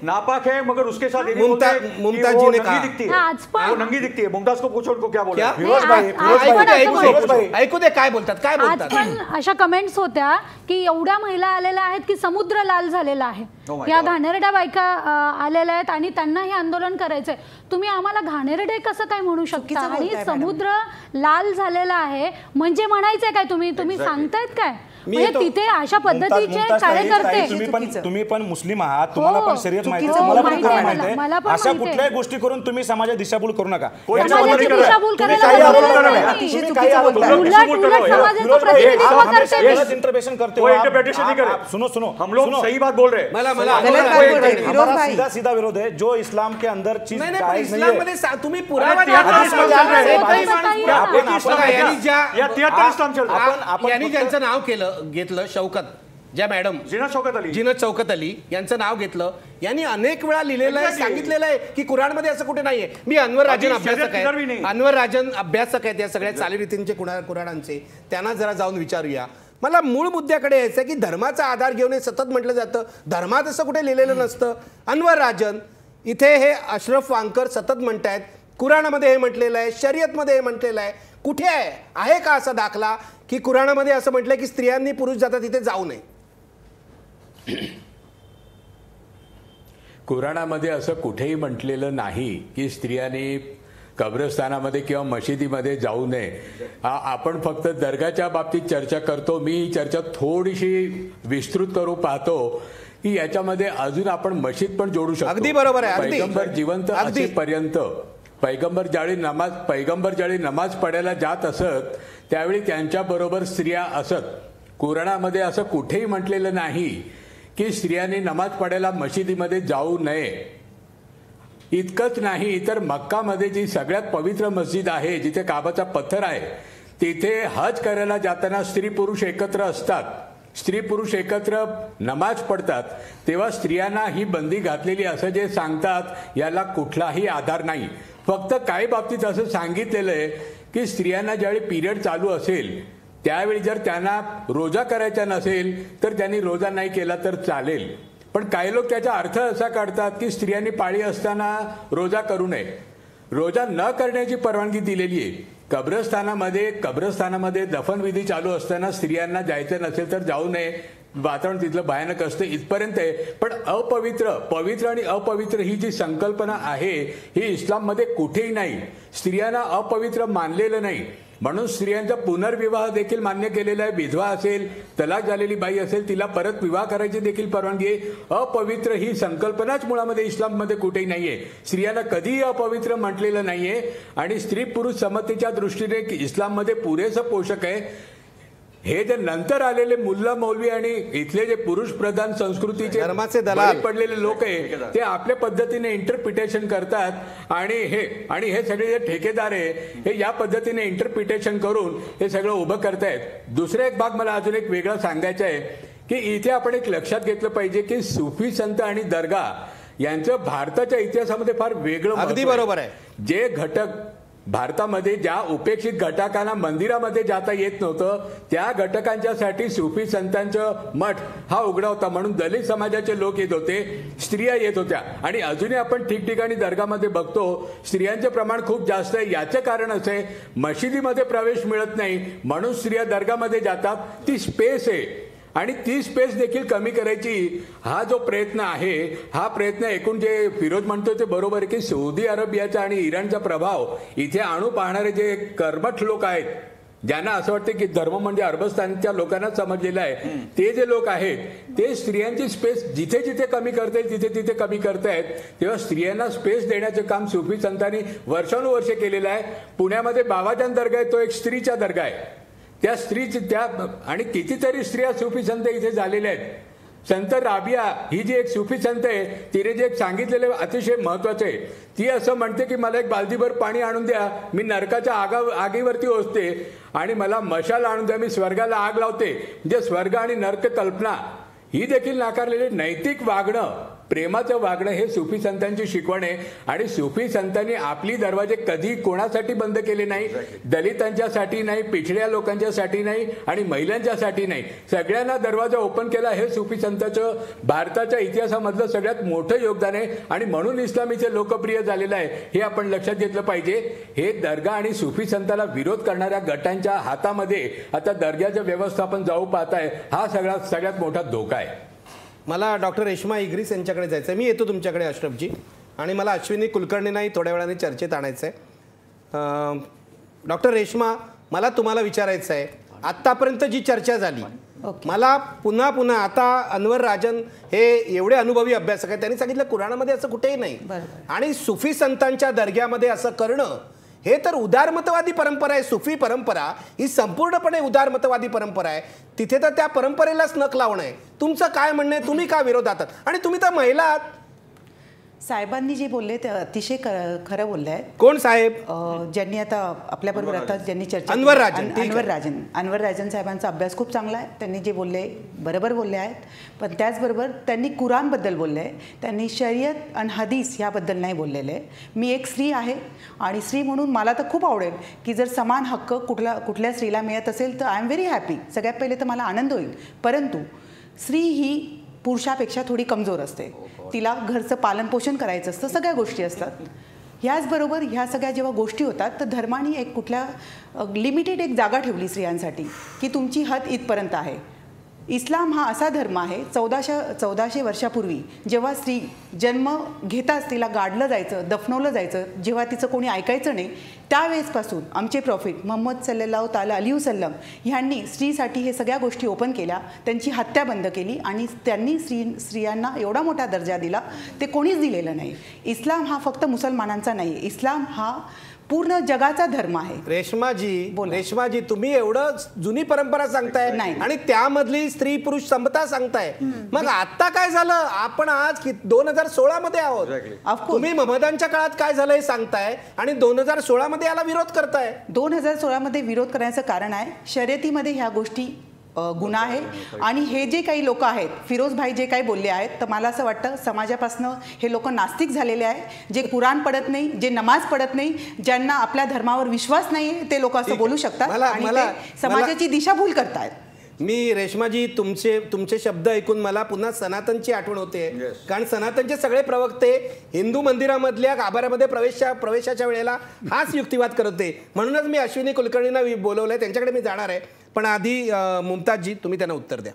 नापाक है, मगर उसके साथ मुमताज जी ने कहा वो नंगी दिखती है. मुमताज को पूछो उनको क्या बोलते हैं. ऐकू दे काय बोलतात. पण अशा कमेंट्स होत्या की एवढ्या महिला आलेल्या आहेत की समुद्र लाल झालेला आहे, या घाणेरड्या बायका आलेल्या आहेत आणि त्यांना हे आंदोलन करायचंय. तुम्ही आम्हाला घाणेरडे कसं काय म्हणू शकता? आणि समुद्र लाल झालेला आहे म्हणजे म्हणायचंय काय? तुम्ही सांगतायत काय? म्हणजे तिथे अशा पद्धतीचे कार्यकर्ते, तुम्ही पण मुस्लिम आहात, तुम्हाला पण शर्यत माहिती आहे, मला पण माहिती आहे. अशा कुठल्याही गोष्टी करून तुम्ही समाजाची दिशाभूल करू नका. इंटरप्रिटेशन करते सुनो हम लोग सही बात बोल रहे हैं. सीधा सीधा विरोध है जो इस्लाम के अंदर चीज तुम्ही पुरावा यांनी ज्यांचं नाव घेतलं, शौकत, ज्या मॅडम जिनत शौकत अली यांचं नाव घेतलं, यांनी अनेक वेळा लिहिलेलं आहे, सांगितलेलं आहे की कुराणमध्ये असं कुठे नाहीये. मी अनवर राजन अभ्यासक आहेत या सगळ्या चालीरीतींचे कुराणांचे, त्यांना जरा जाऊन विचारूया. मला मूळ मुद्द्याकडे यायचं की धर्माचा आधार घेऊन हे सतत म्हटलं जातं, धर्मात असं कुठे लिहिलेलं नसतं. अनवर राजन इथे हे अशरफ वांकर सतत म्हणतायत, कुराणामध्ये हे म्हटलेलं आहे, शर्यतमध्ये हे म्हटलेलं आहे. कुठे आहे का असा दाखला की कुराणामध्ये असं म्हटलंय की स्त्रियांनी पुरुष जातात तिथे जाऊ नये? कुराणामध्ये असं कुठेही म्हटलेलं नाही की स्त्रियांनी कब्रस्थानामध्ये किंवा मशिदीमध्ये जाऊ नये. आपण फक्त दर्गाच्या बाबतीत चर्चा करतो. मी ही चर्चा थोडीशी विस्तृत करू पाहतो की याच्यामध्ये अजून आपण मशीद पण जोडू शकतो. अगदी बरोबर आहे. पैगंबर जिवंत असेपर्यंत पैगंबर ज्यावेळी नमाज पडायला जात असत त्यावेळी त्यांच्याबरोबर स्त्रिया असत. कुराणामध्ये असं कुठेही म्हटलेलं नाही की स्त्रियांनी नमाज पडायला मशिदीमध्ये जाऊ नये. इतकंच नाही तर मक्कामध्ये जी सगळ्यात पवित्र मस्जिद आहे, जिथे काबाचा पत्थर आहे, तिथे हज करायला जाताना स्त्री पुरुष एकत्र असतात. स्त्री पुरुष एकत्र नमाज पडतात तेव्हा स्त्रियांना ही बंदी घातलेली असं जे सांगतात याला कुठलाही आधार नाही. फक्त काही बाबतीत असं सांगितलेलं आहे की स्त्रियांना ज्यावेळी पिरियड चालू असेल त्यावेळी जर त्यांना रोजा करायचा नसेल तर त्यांनी रोजा नाही केला तर चालेल. पण काही लोक त्याचा अर्थ असा काढतात की स्त्रियांनी पाळी असताना रोजा करू नये. रोजा न करण्याची परवानगी दिलेली आहे. कब्रस्थानामध्ये दफनविधी चालू असताना स्त्रियांना जायचं नसेल तर जाऊ नये. वातावरण तिथलं भयानक असतं इथपर्यंत आहे. पण पवित्र आणि अपवित्र ही जी संकल्पना आहे ही इस्लाममध्ये कुठेही नाही. स्त्रियांना अपवित्र मानलेलं नाही. म्हणून स्त्रियांचा पुनर्विवाह देखील मान्य केलेला आहे. विधवा असेल, तलाक झालेली बाई असेल, तिला परत विवाह करायची देखील परवानगी आहे. अपवित्र ही संकल्पनाच मुळामध्ये इस्लाममध्ये कुठेही नाहीये. स्त्रियांना कधीही अपवित्र म्हटलेलं नाहीये. आणि स्त्री पुरुष समतेच्या दृष्टीने इस्लाममध्ये पुरेसं पोषक आहे. हे जे नंतर आलेले मुल्ला मौलवी आणि इथले जे पुरुष प्रधान संस्कृतीचे धर्माचे दलाल पडलेले लोक आहे ते आपल्या पद्धतीने इंटरप्रिटेशन करतात आणि हे सगळे जे ठेकेदार आहे हे या पद्धतीने इंटरप्रिटेशन करून हे सगळं उभं करतायत. दुसरा एक भाग मला अजून एक वेगळा सांगायचा आहे की इथे आपण एक लक्षात घेतलं पाहिजे की सुफी संत आणि दर्गा यांचं भारताच्या इतिहासामध्ये फार वेगळं अगदी बरोबर आहे. जे घटक भारतामध्ये ज्या उपेक्षित घटकांना मंदिरामध्ये जाता येत नव्हतं त्या घटकांच्यासाठी सुफी संतांचं मठ हा उघडा होता. म्हणून दलित समाजाचे लोक येत होते, स्त्रिया येत होत्या. आणि अजूनही आपण ठिकठिकाणी दर्गामध्ये बघतो स्त्रियांचे प्रमाण खूप जास्त आहे. याचं कारण असं आहे मशिदीमध्ये प्रवेश मिळत नाही म्हणून स्त्रिया दर्गामध्ये जातात. ती स्पेस आहे आणि ती स्पेस देखील कमी करायची हा जो प्रयत्न आहे हा प्रयत्न एकूण जे फिरोज म्हणतो ते बरोबर आहे की सौदी अरेबियाचा आणि इराणचा प्रभाव इथे आणू पाहणारे जे कर्मठ लोक आहेत ज्यांना असं वाटतं की धर्म म्हणजे अरबस्थानच्या लोकांना समजलेलं आहे ते जे लोक आहेत ते स्त्रियांची स्पेस जिथे जिथे कमी करता येईल तिथे तिथे कमी करतायत. तेव्हा स्त्रियांना स्पेस देण्याचं काम सुफी संतांनी वर्षानुवर्षे केलेलं आहे. पुण्यामध्ये बाबाजान दर्गा आहे तो एक स्त्रीचा दर्गा आहे. त्या स्त्रीची आणि कितीतरी स्त्रिया सुफी संत इथे झालेल्या आहेत. संत राबिया ही जी एक सुफी संत आहे तिने जे एक सांगितलेले अतिशय महत्वाचे आहे. ती असं म्हणते की मला एक बालदीभर पाणी आणून द्या, मी नरकाच्या आगीवरती ओसते आणि मला मशाल आणून द्या, मी स्वर्गाला आग लावते. म्हणजे स्वर्ग आणि नरक कल्पना ही देखील नाकारलेली नैतिक वागणं प्रेमाचं वागणं हे सुफी संतांची शिकवण आहे. आणि सुफी संतांनी आपली दरवाजे कधी कोणासाठी बंद केले नाही. दलितांच्यासाठी नाही, पिछड्या लोकांच्यासाठी नाही आणि महिलांच्यासाठी नाही. सगळ्यांना दरवाजा ओपन केला. हे सुफी संतांचं भारताच्या इतिहासामधलं सगळ्यात मोठं योगदान आहे आणि म्हणून इस्लाम इथे लोकप्रिय झालेलं आहे हे आपण लक्षात घेतलं पाहिजे. हे दर्गा आणि सुफी संतांना विरोध करणाऱ्या गटांच्या हातामध्ये आता दर्ग्याचं व्यवस्थापन जाऊ पाहत आहे. हा सगळ्यात मोठा धोका आहे. मला डॉक्टर रेश्मा इग्रिस यांच्याकडे जायचं आहे. मी येतो तुमच्याकडे अशरफजी आणि मला अश्विनी कुलकर्णींनाही थोड्या वेळाने चर्चेत आणायचं आहे. डॉक्टर रेश्मा मला तुम्हाला विचारायचं आहे आत्तापर्यंत जी चर्चा झाली मला पुन्हा आता अनवर राजन हे एवढे अनुभवी अभ्यासक आहेत त्यांनी सांगितलं कुराणामध्ये असं कुठेही नाही आणि सुफी संतांच्या दर्ग्यामध्ये असं करणं हे तर उदारमतवादी परंपरा आहे. सुफी परंपरा ही संपूर्णपणे उदारमतवादी परंपरा आहे. तिथे तर त्या परंपरेलाच नख लावणं आहे. तुमचं काय म्हणणं आहे? तुम्ही का विरोधात आणि तुम्ही तर महिला आहात. साहेबांनी जे बोलले ते अतिशय खरं बोलले आहेत. कोण साहेब? ज्यांनी आता आपल्याबरोबर आता ज्यांनी चर्चा अनवर राजन साहेबांचा अभ्यास खूप चांगला आहे. त्यांनी जे बोलले बरोबर बोलले आहेत. पण त्याचबरोबर त्यांनी कुराणबद्दल बोलले आहे. त्यांनी शरीयत आणि हदीस ह्याबद्दल नाही बोललेले आहे. मी एक स्त्री आहे आणि स्त्री म्हणून मला तर खूप आवडेल की जर समान हक्क कुठल्या स्त्रीला मिळत असेल तर आय एम व्हेरी हॅपी. सगळ्यात पहिले तर मला आनंद होईल. परंतु स्त्री ही पुरुषापेक्षा थोडी कमजोर असते. तिला घरचं पालनपोषण करायचं असतं, सगळ्या गोष्टी असतात. ह्याचबरोबर ह्या सगळ्या जेव्हा गोष्टी होतात तर धर्माने एक कुठल्या लिमिटेड एक जागा ठेवली स्त्रियांसाठी की तुमची हद इथपर्यंत आहे. इस्लाम हा असा धर्म आहे 1400 वर्षापूर्वी जेव्हा स्त्री जन्म घेताच तिला गाडलं जायचं, दफनवलं जायचं, जेव्हा तिचं कोणी ऐकायचं नाही त्यावेळेसपासून आमचे प्रॉफिट मोहम्मद सल्लल्लाहु ताला अलैहि वसल्लम ह्यांनी स्त्रीसाठी हे सगळ्या गोष्टी ओपन केल्या. त्यांची हत्या बंद केली आणि त्यांनी स्त्रियांना एवढा मोठा दर्जा दिला ते कोणीच दिलेलं नाही. इस्लाम हा फक्त मुसलमानांचा नाही. इस्लाम हा पूर्ण जगाचा धर्म आहे. रेश्माजी तुम्ही एवढं जुनी परंपरा सांगताय आणि त्यामधली स्त्री पुरुष समता सांगताय. मग आता काय झालं? आपण आज 2016 मध्ये आहोत. तुम्ही महम्मदांच्या काळात काय झालं हे सांगताय आणि 2016 मध्ये याला विरोध करताय. 2016 मध्ये विरोध करण्याचं कारण आहे शर्यतीमध्ये ह्या गोष्टी गुन्हा आहे. आणि हे जे काही लोक आहेत, फिरोज भाई जे काही बोलले आहेत, तर मला असं वाटतं समाजापासून हे लोक नास्तिक झालेले आहे, जे कुराण पढत नाही, जे नमाज पढत नाही, ज्यांना आपल्या धर्मावर विश्वास नाही आहे, ते लोक असं बोलू शकतात आणि ते समाजाची दिशाभूल करतायत. मी रेश्माजी तुमचे शब्द ऐकून मला पुन्हा सनातनची आठवण होते. कारण सनातनचे सगळे प्रवक्ते हिंदू मंदिरामधल्या गाभाऱ्यामध्ये प्रवेशाच्या वेळेला हाच युक्तिवाद करत होते. म्हणूनच मी अश्विनी कुलकर्णींना बोलवलंय, त्यांच्याकडे मी जाणार आहे. पण आधी मुमताजजी तुम्ही त्यांना उत्तर द्या.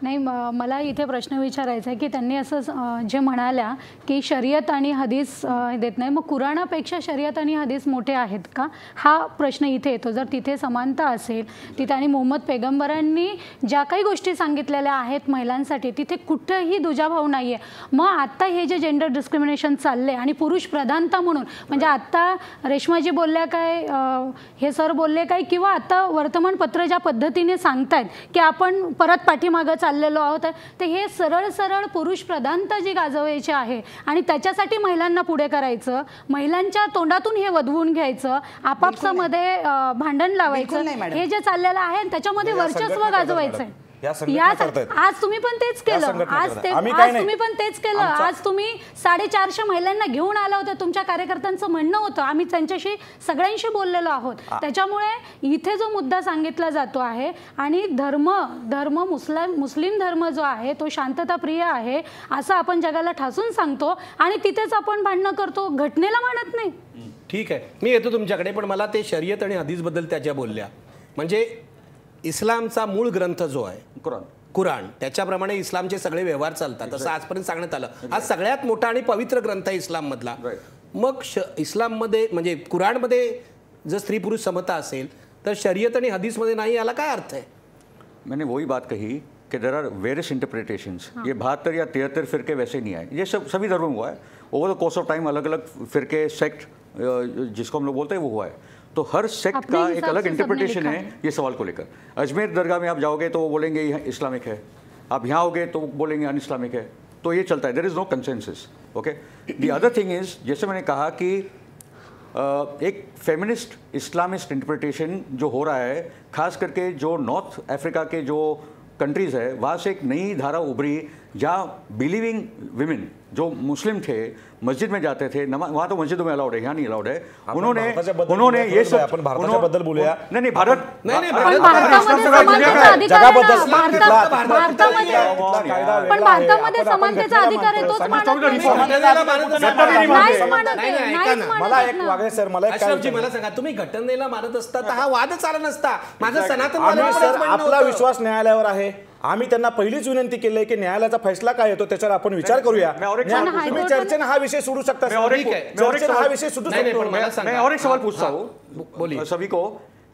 नाही, मला इथे प्रश्न विचारायचा आहे की त्यांनी असं जे म्हणाल्या की शर्यत आणि हदीस देत नाही, मग कुराणापेक्षा शर्यत आणि हदीस मोठे आहेत का, हा प्रश्न इथे येतो. जर तिथे समानता असेल तिथे आणि मोहम्मद पैगंबरांनी ज्या काही गोष्टी सांगितलेल्या आहेत महिलांसाठी, तिथे कुठंही दुजाभाव नाही आहे. मग आत्ता हे जे जेंडर डिस्क्रिमिनेशन चालले आणि पुरुष प्रधानता म्हणून, म्हणजे आत्ता रेश्माजी बोलल्या काय, हे सर बोलले काय, किंवा आता वर्तमानपत्र ज्या पद्धतीने सांगतायत की आपण परत पाठीमागं चाललेलो आहोत, तर हे सरळ सरळ पुरुष प्रधानता जी गाजवायची आहे आणि त्याच्यासाठी महिलांना पुढे करायचं, महिलांच्या तोंडातून हे वधवून घ्यायचं, आपापसामध्ये भांडण लावायचं, हे जे चाललेलं आहे त्याच्यामध्ये वर्चस्व गाजवायचं. आज तुम्ही पण तेच केलं, आज तुम्ही पण तेच केलं. आज तुम्ही 450 महिलांना घेऊन आला होता. तुमच्या कार्यकर्त्यांचं म्हणणं होतं, आम्ही त्यांच्याशी सगळ्यांशी बोललेलो आहोत. त्याच्यामुळे इथे जो मुद्दा सांगितला जातो आहे आणि धर्म मुस्लिम धर्म जो आहे तो शांतताप्रिय आहे असं आपण जगाला ठासून सांगतो आणि तिथेच आपण भांडणं करतो, घटनेला मानत नाही. ठीक आहे, मी येतो तुमच्याकडे. पण मला ते शर्यत आणि हदीसबद्दल त्याच्या बोलल्या, म्हणजे इस्लामचा मूळ ग्रंथ जो आहे कुराण, त्याच्याप्रमाणे इस्लामचे सगळे व्यवहार चालतात असं आजपर्यंत सांगण्यात आलं. हा सगळ्यात मोठा आणि पवित्र ग्रंथ आहे इस्लाममधला. मग इस्लाममध्ये म्हणजे कुराणमध्ये जर स्त्री पुरुष समता असेल तर शर्यत आणि हदीसमध्ये नाही, याला काय अर्थ आहे? मैंने वही बात कही कि देर आर वेरियस इंटरप्रिटेशंस. ये 72 या 73 फिरके वैसे नहीं आए, ये सभी धर्मों में हुआ है. Over the course of time अलग अलग फिरके, सेक्ट जिसको हम लोग बोलते हैं वो हुआ है. तो हर सेक्ट का एक अलग इंटरप्रिटेशन है ये सवाल को लेकर. अजमेर दरगाह में आप जाओगे तो वो बोलेंगे ये इस्लामिक है, आप यहाँ आओगे तो बोलेंगे अन इस्लामिक है. तो ये चलता है, there is no consensus. Okay, the other thing is, जैसे मैंने कहा कि एक फेमिनिस्ट इस्लामिस्ट इंटरप्रिटेशन जो हो रहा है, खास करके जो नॉर्थ अफ्रीका के जो कंट्रीज़ है वहाँ से एक नई धारा उभरी, जहाँ बिलीविंग विमेन जो मुस्लिम थे मस्जिद में जाते थे, वहाँ तो मस्जिदों में अलाउड है, यहाँ नहीं अलाउड है. उन्होंने ये सब, आपण भारताबद्दल बोलूया. नहीं भारत, पण भारतामध्ये समानतेचा अधिकार आहे, तोच मला एक वागळे सर, मला सांगा, तुम्ही घटनेला मानत असता तर हा वादच आला नसता. माझा सनातन सर आपला विश्वास न्यायालयावर आहे. आम्ही त्यांना पहिलीच विनंती केली आहे की न्यायालयाचा फैसला काय येतो त्याच्यावर आपण विचार करूया. तुम्ही चर्चेने हा विषय सोडू शकता. हा विषय सोडू शकतो. मैं और एक सवाल पूछता हूँ सभी को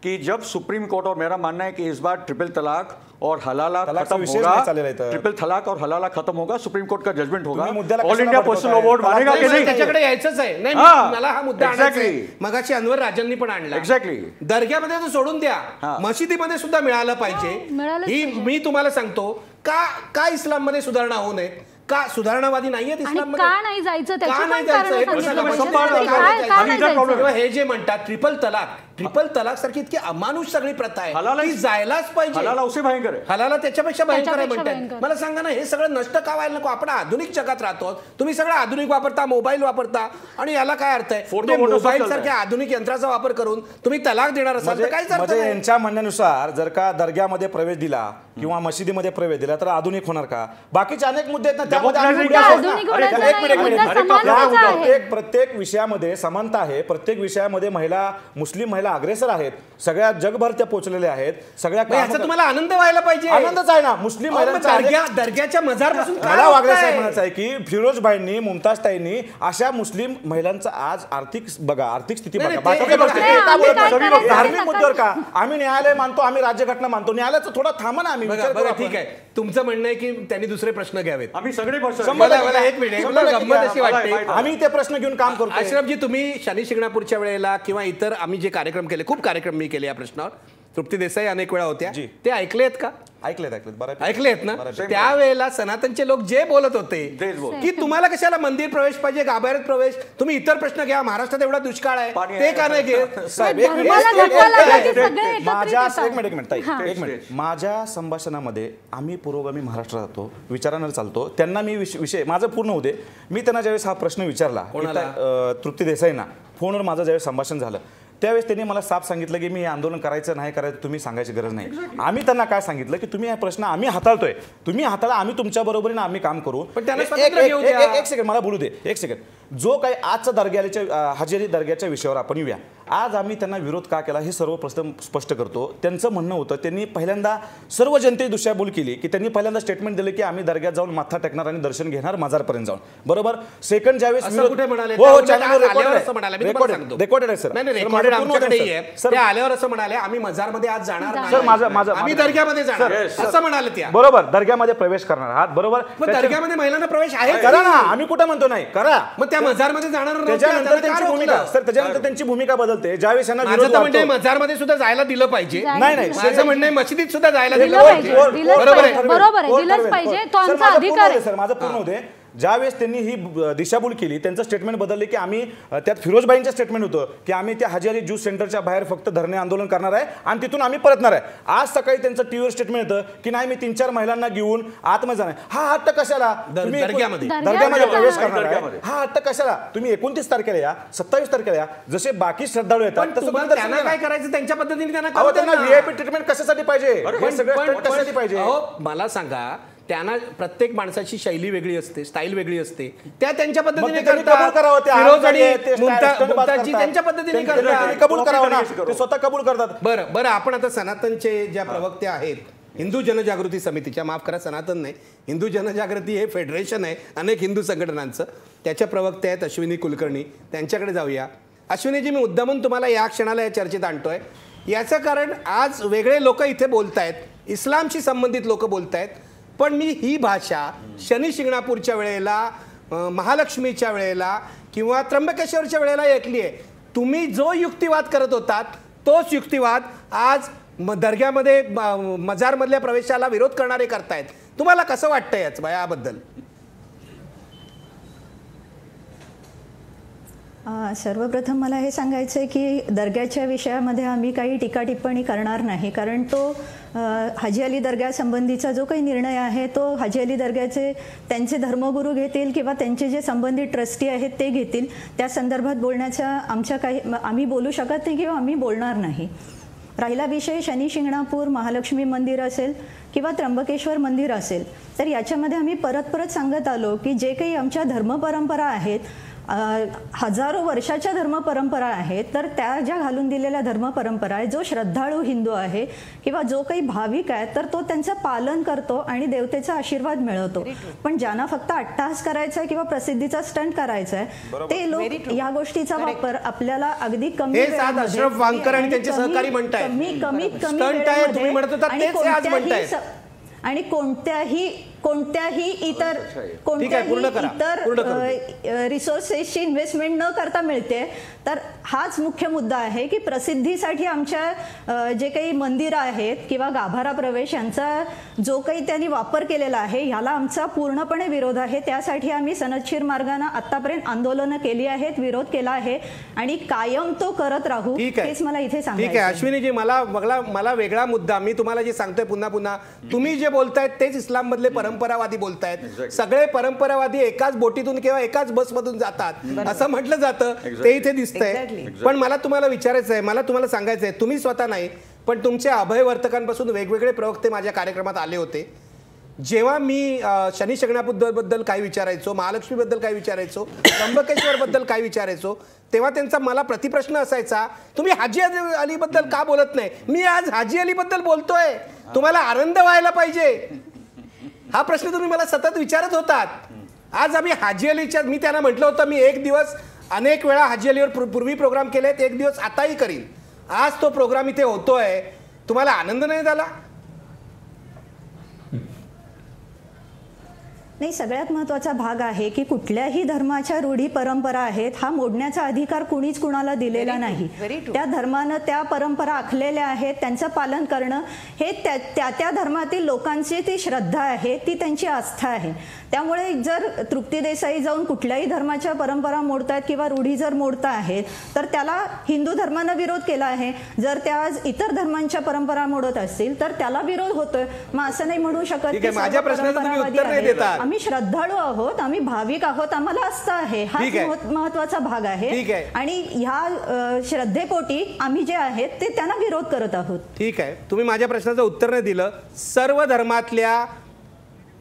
कि जब सुप्रीम कोर्ट, और मेरा मानना है कि इस बार ट्रिपल तलाक और हलाला खत्म होगा, ट्रिपल तलाक और हलाला खत्म होगा, सुप्रीम कोर्ट का जजमेंट होगा, all India personal law board मानेगा कि नहीं? त्याच्याकडे यायचंच आहे. नाही, मला हा मुद्दा आणायचा आहे. मगाशी अनवर राजांनी पण आणला. एक्झॅक्टली. दर्ग्यामध्ये तर सोडून द्या, मशिदीमध्ये सुद्धा मिळालं पाहिजे. ही मी तुम्हाला सांगतो का इस्लाममध्ये सुधारणा होऊ नये, का सुधारणावादी नाहीये इस्लाममध्ये, का नाही जायचं, हे जे म्हणतात ट्रिपल तलाक सारखी इतकी अमानुष सगळी प्रथा आहे, ती जायलाच पाहिजे. हलाला त्याच्यापेक्षा भयंकर आहे म्हणतात. मला सांगा ना, हे सगळं नष्ट का व्हायला नको? आपण आधुनिक जगात राहतो, तुम्ही सगळं आधुनिक वापरता, मोबाईल वापरता, आणि याला काय अर्थ आहे? मोबाईल सारख्या आधुनिक यंत्राचा वापर करून तुम्ही तलाक देणार असाल तर काय? यांच्या म्हणण्यानुसार जर का दर्ग्यामध्ये प्रवेश दिला किंवा मशिदीमध्ये प्रवेश दिला तर आधुनिक होणार का? बाकीचे अनेक मुद्दे आहेत ना, प्रत्येक विषयामध्ये समानता आहे. प्रत्येक विषयामध्ये मुस्लिम महिला अग्रेसर आहेत. सगळ्या जगभर त्या पोहोचलेल्या आहेत. सगळ्या तुम्हाला आनंद व्हायला पाहिजे. आनंदच आहे ना मुस्लिम महिलांचा. दर्ग्याच्या मजारपासून मला वागळे साहेब म्हणायचं आहे की फिरोज भाईंनी, मुमताजताईंनी अशा मुस्लिम महिलांचा आज आर्थिक स्थिती बघा. धार्मिक मुद्द्यावर का आम्ही न्यायालय मानतो, आम्ही राज्यघटना मानतो, न्यायालयाचं थोडं थांबा ना. आम्ही बघा, ठीक आहे, तुमचं म्हणणं आहे की त्यांनी दुसरे प्रश्न घ्यावेत. आम्ही सगळे एक मिनिट, गंमत अशी वाटते, आम्ही ते प्रश्न घेऊन काम करतो. अशरफजी, तुम्ही शनी शिंगणापूरच्या वेळेला किंवा इतर आम्ही जे कार्यक्रम केले, खूप कार्यक्रम मी केले या प्रश्नावर, तृप्ती देसाई अनेक वेळा होत्या, जी. ते ऐकलेत का? ऐकलेत बऱ्यापैकी. ऐकलेत ना? त्यावेळेला सनातनचे लोक जे बोलत होते की तुम्हाला कशाला मंदिर प्रवेश पाहिजे, गाभाऱ्यात प्रवेश, तुम्ही इतर प्रश्न घ्या, महाराष्ट्रात एवढा दुष्काळ आहे ते का नाही घेत? साहेब, एक मिनिट. माझ्या संभाषणामध्ये आम्ही पुरोगामी महाराष्ट्रात जातो, विचारांना चालतो. त्यांना मी विषय माझं पूर्ण होते. मी त्यांना ज्यावेळेस हा प्रश्न विचारला तृप्ती देसाईंना फोनवर, माझं ज्यावेळेस संभाषण झालं त्यावेळेस त्यांनी मला साफ सांगितलं की मी हे आंदोलन करायचं नाही करायचं तुम्ही सांगायची गरज नाही. आम्ही त्यांना काय सांगितलं की तुम्ही हा प्रश्न आम्ही हाताळतोय, तुम्ही हाताळा, आम्ही तुमच्या बरोबरीने आम्ही काम करू. पण त्यांना एक सेकंड मला बोलू दे, एक सेकंड. जो काही आजचा दर्ग्याच्या हजेरी दर्ग्याच्या विषयावर आपण येऊया. आज आम्ही त्यांना विरोध का केला हे सर्व प्रश्न स्पष्ट करतो. त्यांचं म्हणणं होतं, त्यांनी पहिल्यांदा सर्व जनतेची दिशाभूल केली की त्यांनी पहिल्यांदा स्टेटमेंट दिले की आम्ही दर्ग्यात जाऊन माथा टेकणार आणि दर्शन घेणार मजारपर्यंत जाऊन. बरोबर. सेकंड ज्यावेळेस रेकॉर्डेड आहे सर, आल्यावर असं म्हणाले आम्ही मजारमध्ये आज जाणार, आम्ही दर्ग्यामध्ये जाणार असं म्हणाले त्या. बरोबर. दर्ग्यामध्ये प्रवेश करणार आहात. बरोबर. दर्ग्यामध्ये महिलांना प्रवेश आहे, करा ना, आम्ही कुठं म्हणतो नाही, करा. मग त्या मजारमध्ये जाणार. त्याच्यानंतर त्यांची भूमिका सर, त्याच्यानंतर त्यांची भूमिका बदलते ज्यावेळेस म्हणजे मजारमध्ये सुद्धा जायला दिलं पाहिजे. नाही, माझं म्हणणं मस्जिदीत सुद्धा जायला दिलं पाहिजे. बरोबर आहे, दिलंच पाहिजे, तो आमचा अधिकार आहे. सर माझं पूर्ण होते. ज्यावेळेस त्यांनी ही दिशाभूल केली, त्यांचं स्टेटमेंट बदलले की आम्ही, त्यात फिरोजबाईंचं स्टेटमेंट होतं की आम्ही त्या हाजी अली ज्यूस सेंटरच्या बाहेर फक्त धरणे आंदोलन करणार आहे आणि तिथून आम्ही परतणार आहे. आज सकाळी त्यांचं टीव्हीवर स्टेटमेंट होतं की नाही मी 3-4 महिलांना घेऊन आतमध्ये जाणार. हा हट्ट कशाला? तुम्ही दर्ग्यामध्ये प्रवेश करणार आहे, हा हट्ट कशाला? तुम्ही 29 तारखेला या, 27 तारखेला या, जसे बाकी श्रद्धाळू येतात तसं त्यांना काय करायचं त्यांच्या पद्धतीने त्यांना व्हीआयपी ट्रीटमेंट कशासाठी पाहिजे, कशासाठी पाहिजे? मला सांगा. त्यांना प्रत्येक माणसाची शैली वेगळी असते, स्टाईल वेगळी असते, त्या त्यांच्या पद्धतीने करतात. त्यांच्या पद्धतीने कबूल करावं, ते स्वतः कबूल करतात. बरं आपण आता सनातनचे ज्या प्रवक्ते आहेत हिंदू जनजागृती समितीच्या, माफ करा सनातन नाही, हिंदू जनजागृती हे फेडरेशन आहे अनेक हिंदू संघटनांचं, त्याच्या प्रवक्ते आहेत अश्विनी कुलकर्णी, त्यांच्याकडे जाऊया. अश्विनीजी, मी मुद्दामून तुम्हाला या क्षणाला या चर्चेत आणतोय. याचं कारण आज वेगळे लोक इथे बोलतायत, इस्लामशी संबंधित लोक बोलतायत, पण मी ही भाषा शनी शिंगणापूरच्या वेळेला, महालक्ष्मीच्या वेळेला किंवा त्र्यंबकेश्वरच्या वेळेला ऐकली आहे. तुम्ही जो युक्तिवाद करत होतात तोच युक्तिवाद आज दर्ग्यामध्ये मजारमधल्या प्रवेशाला विरोध करणारे करतायत. तुम्हाला कसं वाटतंय याबद्दल? सर्वप्रथम मला हे सांगायचं आहे की दर्ग्याच्या विषयामध्ये आम्ही काही टीका टिप्पणी करणार नाही, कारण तो हाजी अली दर्ग्यासंबंधीचा जो काही निर्णय आहे तो हाजी अली दर्ग्याचे त्यांचे धर्मगुरू घेतील किंवा त्यांचे जे संबंधित ट्रस्टी आहेत ते घेतील. त्या संदर्भात बोलण्याच्या आम्ही बोलू शकत नाही किंवा आम्ही बोलणार नाही. राहिला विषय शनी शिंगणापूर महालक्ष्मी मंदिर असेल किंवा त्र्यंबकेश्वर मंदिर असेल, तर याच्यामध्ये आम्ही परत सांगत आलो की जे काही आमच्या धर्मपरंपरा आहेत, हजारो वर्षाच्या धर्मपरंपरा आहेत, तर त्या ज्या घालून दिलेल्या धर्मपरंपरा आहे, जो श्रद्धाळू हिंदू आहे किंवा जो काही भाविक आहे तर तो त्यांचं पालन करतो आणि देवतेचा आशीर्वाद मिळवतो. पण ज्यांना फक्त अट्टहास करायचा आहे किंवा प्रसिद्धीचा स्टंट करायचा आहे ते लोक या गोष्टीचा वापर आपल्याला अगदी कमी आणि कोणत्याही इतर रिसोर्सेसची इन्व्हेस्टमेंट न करता मिळते. तर हाच मुख्य मुद्दा आहे की प्रसिद्धीसाठी आमच्या जे काही मंदिरं आहेत किंवा गाभारा प्रवेश यांचा जो काही त्यांनी वापर केलेला आहे ह्याला आमचा पूर्णपणे विरोध आहे. त्यासाठी आम्ही सनदशीर मार्गाने आतापर्यंत आंदोलनं केली आहेत, विरोध केला आहे आणि कायम तो करत राहू, हेच मला इथे सांगायचं. ठीक आहे अश्विनीजी, मला वेगळा मुद्दा, मी तुम्हाला जे सांगतोय पुन्हा तुम्ही जे बोलतायत तेच इस्लाम मधले परंपरावादी बोलतायत. सगळे परंपरावादी एकाच बोटीतून किंवा एकाच बसमधून जातात असं म्हटलं जातं, ते इथे दिसतंय. पण मला तुम्हाला विचारायचं आहे, मला तुम्हाला सांगायचं आहे, तुम्ही स्वतः नाही पण तुमच्या अभयवर्तकांपासून वेगवेगळे प्रवक्ते माझ्या कार्यक्रमात आले होते. जेव्हा मी शनी शिंगणापूर बद्दल काय विचारायचो, महालक्ष्मी बद्दल काय विचारायचो, त्र्यंबकेश्वर बद्दल काय विचारायचो, तेव्हा त्यांचा मला प्रतिप्रश्न असायचा, तुम्ही हाजी अली बद्दल का बोलत नाही? मी आज हाजी अली बद्दल बोलतोय, तुम्हाला आनंद व्हायला पाहिजे, हा प्रश्न तुम्ही मला सतत विचारत होतात. आज आम्ही हाजी अलीच्या, मी त्यांना म्हटलं होतं मी एक दिवस अनेक वेळा हाजी अलीवर पूर्वी प्रोग्राम केलेत, एक दिवस आताही करीन. आज तो प्रोग्राम इथे होतोय, तुम्हाला आनंद नाही झाला? नाही, सगळ्यात महत्त्वाचा भाग आहे की कुठल्याही धर्माच्या रूढी परंपरा आहेत, हा मोडण्याचा अधिकार कुणीच कुणाला दिलेला नाही. त्या धर्मानं त्या परंपरा आखलेल्या आहेत, त्यांचं पालन करणं हे त्या धर्मातील लोकांची ती श्रद्धा आहे, ती त्यांची आस्था आहे. त्यामुळे जर तृप्ती देसाई जाऊन कुठल्याही धर्माच्या परंपरा मोडतायत किंवा रूढी जर मोडता आहेत तर त्याला हिंदू धर्मानं विरोध केला आहे. जर त्या इतर धर्मांच्या परंपरा मोडत असतील तर त्याला विरोध होतोय. मग असं नाही म्हणू शकत की माझ्या प्रश्नाचं तुम्ही उत्तर नाही देतात. आम्ही श्रद्धाळू आहोत, आम्ही भाविक आहोत, आम्हाला आस्था आहे, हा महत्वाचा भाग आहे. आणि ह्या श्रद्धेपोटी आम्ही जे आहेत ते त्यांना विरोध करत आहोत. ठीक आहे, तुम्ही माझ्या प्रश्नाचं उत्तर नाही दिलं. सर्व धर्मातल्या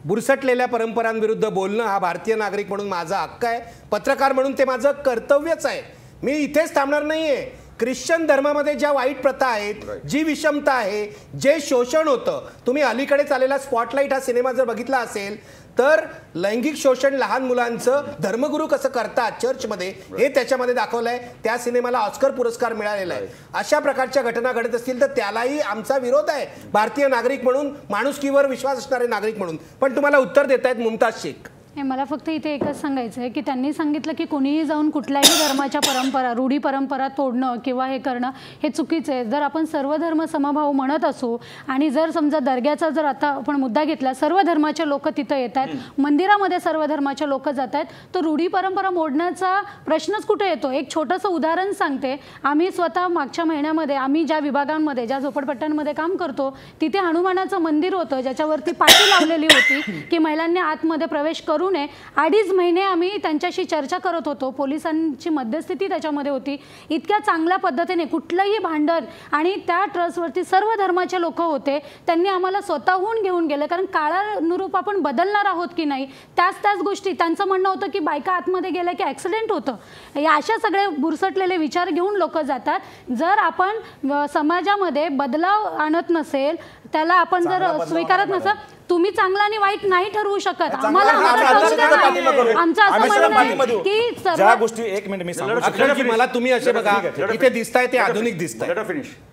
बुरसटलेल्या परंपरांविरुद्ध बोलणं हा भारतीय नागरिक म्हणून माझा हक्क आहे, पत्रकार म्हणून ते माझं कर्तव्यच आहे. मी इथेच थांबणार नाहीये. ख्रिश्चन धर्मामध्ये ज्या वाईट प्रथा आहेत, जी विषमता आहे, जे शोषण होतं, तुम्ही अलीकडेच आलेला स्पॉटलाइट हा सिनेमा जर बघितला असेल तर लैंगिक शोषण लहान मुलांचं धर्मगुरू कसं करतात चर्चमध्ये हे त्याच्यामध्ये दाखवलंय. त्या सिनेमाला ऑस्कर पुरस्कार मिळालेला आहे. अशा प्रकारच्या घटना घडत असतील तर त्यालाही आमचा विरोध आहे भारतीय नागरिक म्हणून, माणुसकीवर विश्वास असणारे नागरिक म्हणून. पण तुम्हाला उत्तर देतायत मुमताज शेख. मला फक्त इथे एकच सांगायचं आहे की त्यांनी सांगितलं की कोणीही जाऊन कुठल्याही धर्माच्या परंपरा, रूढी परंपरा तोडणं किंवा हे करणं हे चुकीचं आहे. जर आपण सर्व धर्म समभाव म्हणत असू आणि जर समजा दर्ग्याचा जर आता आपण मुद्दा घेतला, सर्व धर्माचे लोक तिथं येत आहेत, मंदिरामध्ये सर्व धर्माचे लोक जात आहेत, तर रूढी परंपरा मोडण्याचा प्रश्नच कुठे येतो. एक छोटंसं उदाहरण सांगते. आम्ही स्वतः मागच्या महिन्यामध्ये आम्ही ज्या विभागांमध्ये, ज्या झोपडपट्ट्यांमध्ये काम करतो तिथे हनुमानाचं मंदिर होतं ज्याच्यावरती पाटी लावलेली होती की महिलांनी आतमध्ये प्रवेश करू नये. 2.5 महिने आम्ही त्यांच्याशी चर्चा करत होतो, पोलिसांची मध्यस्थी त्याच्यामध्ये होती. इतक्या चांगल्या पद्धतीने कुठलंही भांडण, आणि त्या ट्रस्टवरती सर्व धर्माचे लोक होते, त्यांनी आम्हाला स्वतःहून घेऊन गेले. कारण काळानुरूप आपण बदलणार आहोत की नाही, त्याच गोष्टी त्यांचं म्हणणं होतं की बायका आतमध्ये गेल्या की ॲक्सिडेंट होतं. या अशा सगळे बुरसटलेले विचार घेऊन लोक जातात. जर आपण समाजामध्ये बदलाव आणत नसेल, त्याला आपण जर स्वीकारत नसेल, तुम्ही चांगला आणि वाईट नाही ठरवू शकत. आम्हाला आमचं असं म्हणणं आहे की ज्या गोष्टी, एक मिनिट मी सांगतो, मला तुम्ही असे बघा इथे दिसताय ते आधुनिक दिसताय.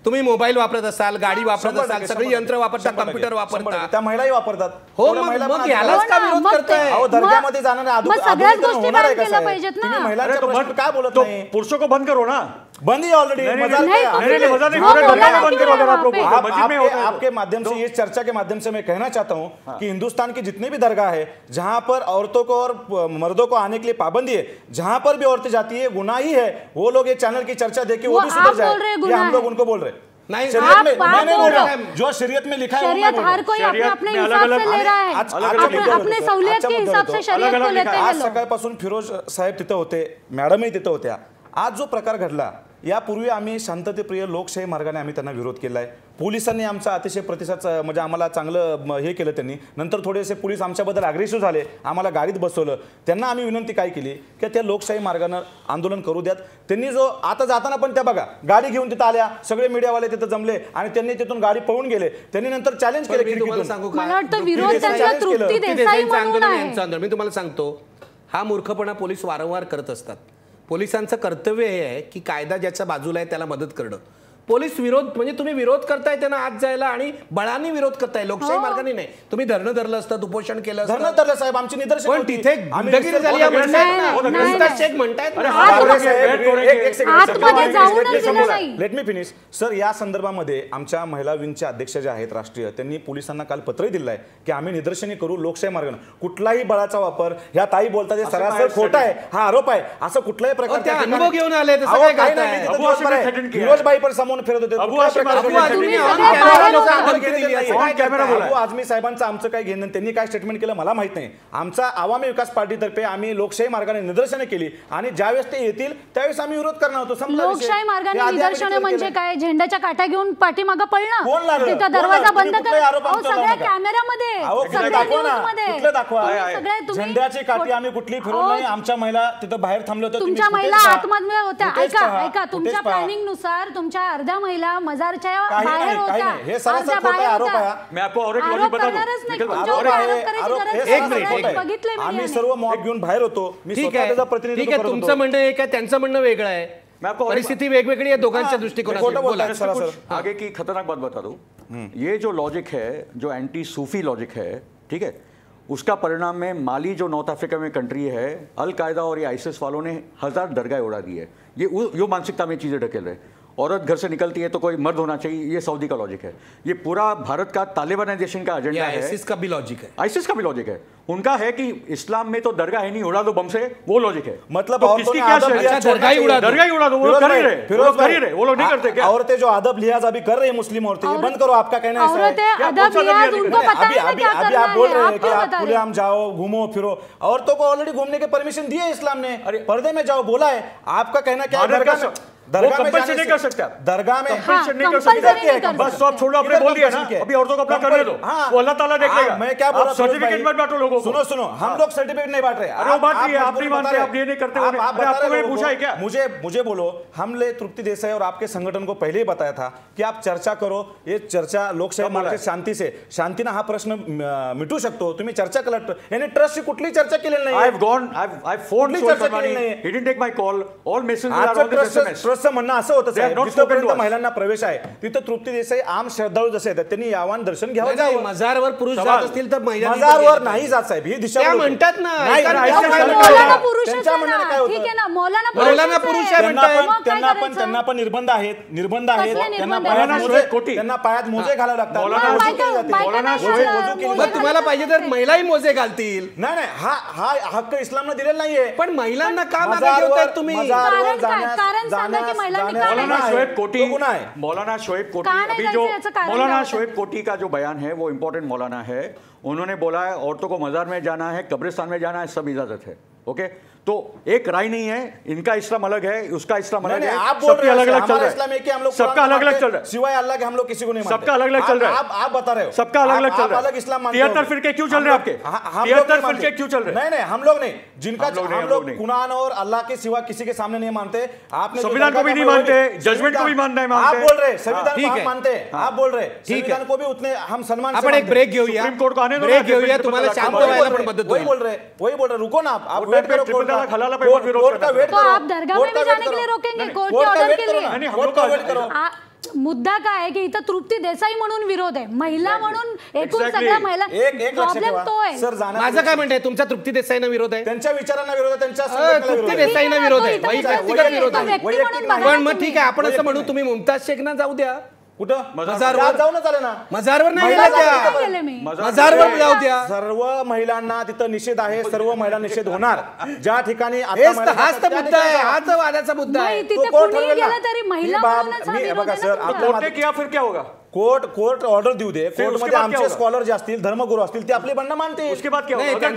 तुम्ही मोबाईल वापरत असाल, गाडी वापरत असाल, सगळी यंत्र वापरता, कम्प्युटर वापरता, त्या महिलाही वापरतात. हो, मग यालाच का विरोध करताय? दर्ग्यामध्ये जाणारे सगळ्याच गोष्टी बंद केल्या पाहिजेत ना. तुम्ही महिलांच्या प्रश्न काय बोलत नाही? पुरुषों को बंद करो ना. बंद ही ऑलरेडी आपके माध्यम से, इस चर्चा के माध्यम से मैं कहना चाहता हूं कि हिंदुस्तान की जितनी भी दरगाह है जहां पर औरतों को और मर्दों को आने के लिए पाबंदी है, जहां पर भी औरतें जाती है गुनाह ही है. वो लोग ये चैनल की चर्चा देख वो भी सुधर जाए, ये हम लोग उनको बोल रहे नहीं. शरीयत में मैं नहीं बोल रहा, जो शरीयत में लिखा है शरीयत हर कोई अपने हिसाब से ले रहा है, अपने सहूलियत के हिसाब से शरीयत को लेते हैं. आज सकाळपासून फिरोज साहेब तिथे होते, मॅडमही तिथे होत्या. आज जो प्रकार घडला, यापूर्वी आम्ही शांततेप्रिय लोकशाही मार्गाने आम्ही त्यांना विरोध केला आहे. पोलिसांनी आमचा अतिशय प्रतिसाद, म्हणजे आम्हाला चांगलं हे केलं त्यांनी. नंतर थोडेसे पोलीस आमच्याबद्दल अग्रेसिव्ह झाले, आम्हाला गाडीत बसवलं. त्यांना आम्ही विनंती काय केली की त्या लोकशाही मार्गाने आंदोलन करू द्यात. त्यांनी जो आता जाताना पण त्या बघा गाडी घेऊन तिथं आल्या, सगळे मीडियावाले तिथं जमले आणि त्यांनी तिथून गाडी पळून गेले. त्यांनी नंतर चॅलेंज केलं. मी तुम्हाला सांगू का, मी तुम्हाला सांगतो, हा मूर्खपणा पोलीस वारंवार करत असतात. पोलिसांचं कर्तव्य हे आहे की कायदा ज्याच्या बाजूला आहे त्याला मदत करणं. पोलीस विरोध म्हणजे तुम्ही विरोध करताय त्यांना आत जायला आणि बळाने विरोध करताय, लोकशाही मार्गाने नाही. तुम्ही धरणं धरलं असतं, उपोषण केलं असतं. धरणं धरलं साहेब, आमची निदर्शन पण तिथे गुंडगिरी झाली म्हणतायत. Let me finish sir. या संदर्भामध्ये आमच्या महिला विंगच्या अध्यक्ष ज्या आहेत राष्ट्रीय, त्यांनी पोलिसांना काल पत्रही दिलं आहे की आम्ही निदर्शने करू लोकशाही मार्गाने. कुठलाही बळाचा वापर, ह्या ताई बोलतात हे सरासर खोटा आहे, हा आरोप आहे, असं कुठल्याही प्रकारचा अनुभव घेऊन आले. फिरोजबाई पण समोर फिरत होते. आझमी साहेबांचं आमचं काय घेणं, त्यांनी काय स्टेटमेंट केलं मला माहित नाही. आमचा आवामी विकास पार्टीतर्फे आम्ही लोकशाही मार्गाने निदर्शने केली आणि ज्यावेळेस ते येतील त्यावेळेस आम्ही विरोध करणार होतो. लोकशाही मार्गाने निदर्शने म्हणजे काय? झेंड्याच्या काट्या घेऊन पाठीमागं पळणं, तिथं दरवाजा बंद करणं, सगळ्या कॅमेऱ्यामध्ये दाखवा. झेंड्याची काठी आम्ही कुठली फिरवली नाही. आमच्या महिला तिथं बाहेर थांबल्या होत्या, तुमच्या महिला आतमध्ये होत्या. ऐका, तुमच्या प्लॅनिंग नुसार तुमच्या अर्ध्या महिला मजारच्या बाहेर होत्या. हे सरासर खोटा आरोप आहे. मैं आपको और एक लॉजिक बता दूं. आम्ही सर्व मॉब घेऊन बाहेर होतो. मी स्वतःचा प्रतिनिधित्व करतो. तुमचं म्हणणं एक आहे, त्यांचं म्हणणं वेगळं आहे. परिस्थिती वेगवेगळी आहे दोघांच्या दृष्टिकोनातून. आगे की खतरनाक बात बता दूं, ये जो लॉजिक है, जो एंटी सूफी लॉजिक है, ठीक है, उसका परिणाम में माली जो नॉर्थ अफ्रीका में कंट्री है, अल कायदा और ये आईसिस वालों ने 1000 दरगाह उड़ा दी है। ये मानसिकता में चीज़ें ढकेल रहे। औरत घर से निकलती है तो कोई मर्द होना चाहिए, ये सऊदी का लॉजिक है। ये पूरा भारत का तालिबानाइजेशन का एजेंडा है। आईसिस का भी लॉजिक है। आईसिस का भी लॉजिक है। उनका है कि इस्लाम में तो दरगाह है नहीं, उड़ा दो बम से, वो लॉजिक है। मतलब तो किसकी क्या दरगाह ही उड़ा दो, वो लोग कर ही रहे, वो लोग नहीं करते क्या? औरतें जो अदब लिहाज अभी कर रही है, मुस्लिम औरतें, ये बंद करो। आपका कहना है अभी आप बोल रहे हैं कि आप खुलेआम जाओ, घूमो फिरो। औरतों को ऑलरेडी घूमने के परमिशन दिए इस्लाम ने, पर्दे में जाओ बोला है। आपका कहना क्या है? दरगाह में कंपल्सन नहीं कर सकता, दरगाह में कंपल्सन नहीं कर सकता। बस सब छोड़ो, आपने बोल दिया ना, अभी औरतों को अपना करने दो, वो अल्लाह ताला देख लेगा। मैं क्या बोल रहा हूं, सर्टिफिकेट मत बांटो लोगों को। सुनो, हम लोग सर्टिफिकेट नहीं बांट रहे। अरे वो बात नहीं है, आप नहीं मानते, आप ये नहीं करते। आपको मैंने पूछा है क्या? मुझे बोलो, हमने तृप्ति देसाई और आपके संगठन को पहले ही बताया था कि आप चर्चा करो। ये चर्चा लोकशाही मार्ग शांतीने हा प्रश्न मिटू शकतो। तुम्ही चर्चा केलं, यानी ट्रस्टची कुठली चर्चा केलेली नाही। I've phoned he didn't take my call. All messages are on this SMS. ट्रस्टचं म्हणणं असं होतं जिथपर्यंत महिलांना प्रवेश आहे तिथं तृप्ती देसाई आम श्रद्धाळू जसे आहेत त्यांनी यावान दर्शन घ्यावं। मजारवर पुरुष जात असतील तर महिला मजारवर नाही जात साहेब, ही दिशा म्हणतात ना। मौलाना पुरुष त्यांच्या म्हणण्याने काय होतं? ठीक आहे ना, मौलाना पुरुष आहे म्हणतात। त्यांना पण निर्बंध आहेत त्यांना पायात मोजे घालावे लागतात। तुम्हाला पाहिजे तर महिलाही मोजे घालतील। नाही, हा हक्क इस्लामने दिलेला नाहीये। पण महिलांना का मागे ठेवताय तुम्ही? मौलाना शोएब कोटी का जो बयान है वो इंपॉर्टेंट मौलाना है। उन्होंने बोला है औरतों को मजार में जाना है, कब्रिस्तान में जाना है, सब इजाजत है। ओके, तो एक राय नहीं है, इनका इस्लाम अलग है, उसका इस्लाम अलग है। आप बोल रहे हैं अलग अलग चल रहा है, सबका अलग अलग चल रहा है, सिवाय अल्लाह के हम लोग किसी को नहीं मानते। सबका अलग अलग चल रहा है। आप बता रहे हो सबका अलग अलग चल रहा है। अलग इस्लाम मानते हो। 73 फिरके क्यों चल रहे हैं आपके? 73 फिरके क्यों चल रहे हैं? नहीं, हम लोग नहीं, जिनका हम लोग कुरान और अल्लाह के सिवा किसी के सामने नहीं मानते। आपने संविधान को भी नहीं मानते, जजमेंट को भी मानते हैं। आप बोल रहे संविधान को हम मानते हैं, आप बोल रहे संविधान को भी उतने हम सम्मान। आपण एक ब्रेक घेऊया, सुप्रीम कोर्ट को आने दो, ब्रेक घेऊया, तुम्हाला शांत व्हायला पण मदत होईल। वही बोल रहे, रुको ना आप वेट करो। कोर्ट का वेट करो, आप दरगाह में भी जाने के लिए रोकेंगे कोर्ट के ऑर्डर के लिए? कोर्ट का वेट करो। मुद्दा काय आहे की इथं तृप्ती देसाई म्हणून विरोध आहे, महिला म्हणून एकूण सगळ्या महिला। प्रॉब्लेम तो आहे सर। माझं काय म्हणणं आहे, तुमचा तृप्ती देसाईंना विरोध आहे, त्यांच्या विचारांना विरोध आहे, त्यांच्या तृप्ती देसाईंना विरोध आहे, वैयक्तिक विरोध आहे। पण मग ठीक आहे, आपण असं म्हणू, तुम्ही मुमताज शेखना जाऊ द्या कुठं, मजारवर जाऊ ना, चालेल ना। मजारवर नाही मजारवर जाऊ द्या। सर्व महिलांना तिथं निषेध आहे, सर्व महिला निषेध होणार ज्या ठिकाणी। हाच तर मुद्दा आहे, हाच वादाचा मुद्दा आहे। बघा सर, कोर्ट किया फिर क्या होगा? कोर्ट ऑर्डर देऊ दे, कोर्टमध्ये आमचे स्कॉलर जे असतील, धर्मगुरू असतील, ते आपले म्हणणं मानते। उसके बाद क्या होगा?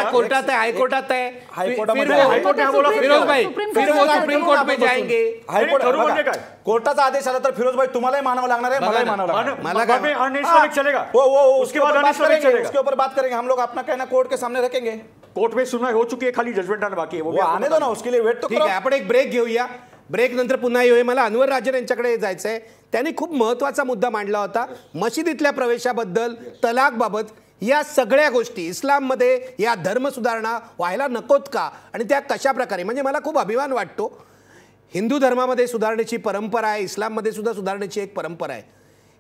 कोर्टात आहे, हायकोर्टात आहे, फिरोजभाई फिर वो सुप्रीम कोर्ट में जाएंगे। कोर्टाचा आदेश आला तर फिरोजभाई तुम्हालाही मानावं लागणार आहे, मलाही मानावं लागणार। मला काय चलेगा, उसके बाद उसके ऊपर बात करेंगे हम लोग, अपना कहना कोर्ट के सामने रखेंगे। कोर्ट में सुनवाई हो चुकी है, खाली जजमेंट आने बाकी है, वो आने दो ना, उसके लिए वेट तो ठीक आहे। आपण एक ब्रेक घेऊया, ब्रेक नंतर पुन्हा येऊया। मला अनवर राजन यांच्याकडे जायचं आहे। त्यांनी खूप महत्त्वाचा मुद्दा मांडला होता, मशिदीतल्या प्रवेशाबद्दल, तलाकबाबत, या सगळ्या गोष्टी इस्लाममध्ये या धर्म सुधारणा व्हायला नकोत का, आणि त्या कशा प्रकारे। म्हणजे मला खूप अभिमान वाटतो, हिंदू धर्मामध्ये सुधारणेची परंपरा आहे, इस्लाममध्ये सुद्धा सुधारणेची एक परंपरा आहे।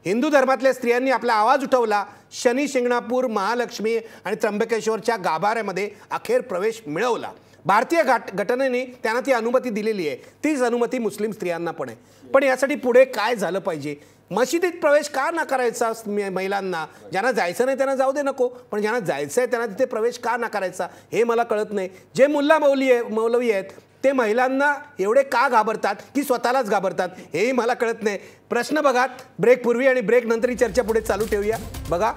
हिंदू धर्मातल्या स्त्रियांनी आपला आवाज उठवला, शनी शिंगणापूर, महालक्ष्मी आणि त्र्यंबकेश्वरच्या गाभाऱ्यामध्ये अखेर प्रवेश मिळवला। भारतीय घटनेने त्यांना ती अनुमती दिलेली आहे, तीच अनुमती मुस्लिम स्त्रियांना पण आहे। पण यासाठी पुढे काय झालं पाहिजे? मशिदीत प्रवेश का नाकारायचा महिलांना? ज्यांना जायचं नाही त्यांना जाऊ दे नको, पण ज्यांना जायचं आहे त्यांना तिथे प्रवेश का नाकारायचा हे मला कळत नाही। जे मुल्ला मौलवी आहेत ते महिलांना एवढे का घाबरतात की स्वतःलाच घाबरतात हेही मला कळत नाही। प्रश्न बघा, ब्रेक पूर्वी आणि ब्रेक नंतर ही चर्चा पुढे चालू ठेवूया। बघा,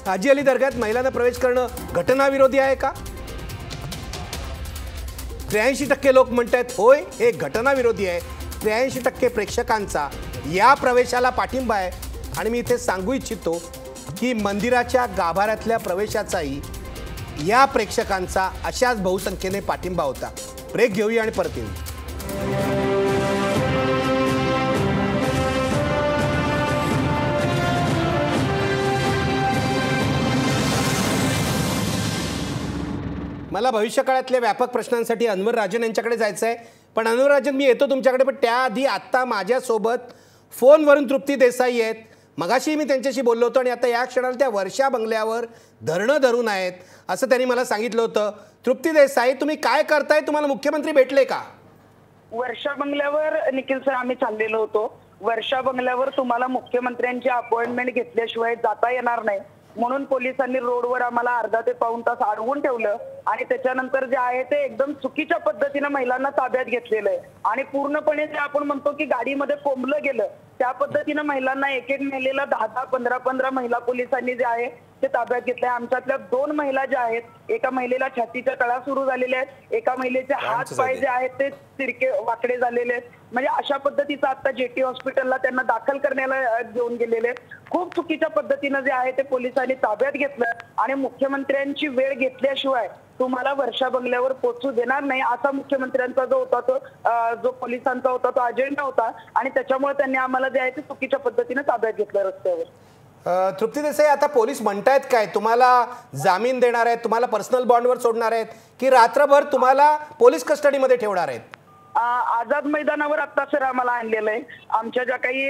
हाजी अली दर्ग्यात महिलांना प्रवेश करणं घटनाविरोधी आहे का? 83% लोक म्हणतात होय, हे घटनाविरोधी आहे। 83% प्रेक्षकांचा या प्रवेशाला पाठिंबा आहे। आणि मी इथे सांगू इच्छितो की मंदिराच्या गाभाऱ्यातल्या प्रवेशाचाही या प्रेक्षकांचा अशाच बहुसंख्येने पाठिंबा होता। ब्रेक घेऊया आणि परत येऊ। मला भविष्यकाळातल्या व्यापक प्रश्नांसाठी अनवर राजन यांच्याकडे जायचं आहे। पण अनवर राजन, मी येतो तुमच्याकडे, पण त्याआधी आत्ता माझ्यासोबत फोनवरून तृप्ती देसाई आहेत, मगाशी मी त्यांच्याशी बोललो होतो आणि आता या क्षणाला त्या वर्षा बंगल्यावर धरणं धरून आहेत असं त्यांनी मला सांगितलं होतं. तृप्ती देसाई, तुम्ही काय करताय? तुम्हाला मुख्यमंत्री भेटले का? वर्षा बंगल्यावर निखिल सर आम्ही चाललेलो होतो. वर्षा बंगल्यावर तुम्हाला मुख्यमंत्र्यांची अपॉइंटमेंट घेतल्याशिवाय जाता येणार नाही म्हणून पोलिसांनी रोडवर आम्हाला अर्धा ते पाऊण तास अडवून ठेवलं आणि त्याच्यानंतर जे आहे ते एकदम चुकीच्या पद्धतीने महिलांना ताब्यात घेतलेलं आहे आणि पूर्णपणे जे आपण म्हणतो की गाडीमध्ये कोंबलं गेलं त्या पद्धतीनं महिलांना एक एक महिलेला 10-10, 15-15 महिला पोलिसांनी जे आहे ते ताब्यात घेतलंय. आमच्यातल्या 2 महिला ज्या आहेत, एका महिलेला छातीच्या कळा सुरू झालेल्या आहेत, एका महिलेचे हात पाय जे आहेत ते तिरके वाकडे झालेले आहेत. म्हणजे अशा पद्धतीचं आता जेटी हॉस्पिटलला त्यांना दाखल करण्याला घेऊन गेलेले आहेत. खूप चुकीच्या पद्धतीनं जे आहे ते पोलिसांनी ताब्यात घेतलं आणि मुख्यमंत्र्यांची वेळ घेतल्याशिवाय तुम्हाला वर्षा बंगल्यावर पोहोचू देणार नाही असा मुख्यमंत्र्यांचा जो होता तो जो पोलिसांचा होता तो अजेंडा होता आणि त्याच्यामुळे त्यांनी आम्हाला जे आहे ते चुकीच्या पद्धतीने ताब्यात घेतलं रस्त्यावर. तृप्ती देसाई, आता पोलीस म्हणतायत काय? तुम्हाला जामीन देणार आहेत, तुम्हाला पर्सनल बॉन्डवर सोडणार आहेत की रात्रभर तुम्हाला पोलीस कस्टडीमध्ये ठेवणार आहेत? आझाद मैदानावर आता सर आम्हाला आणलेलं आहे. आमच्या ज्या काही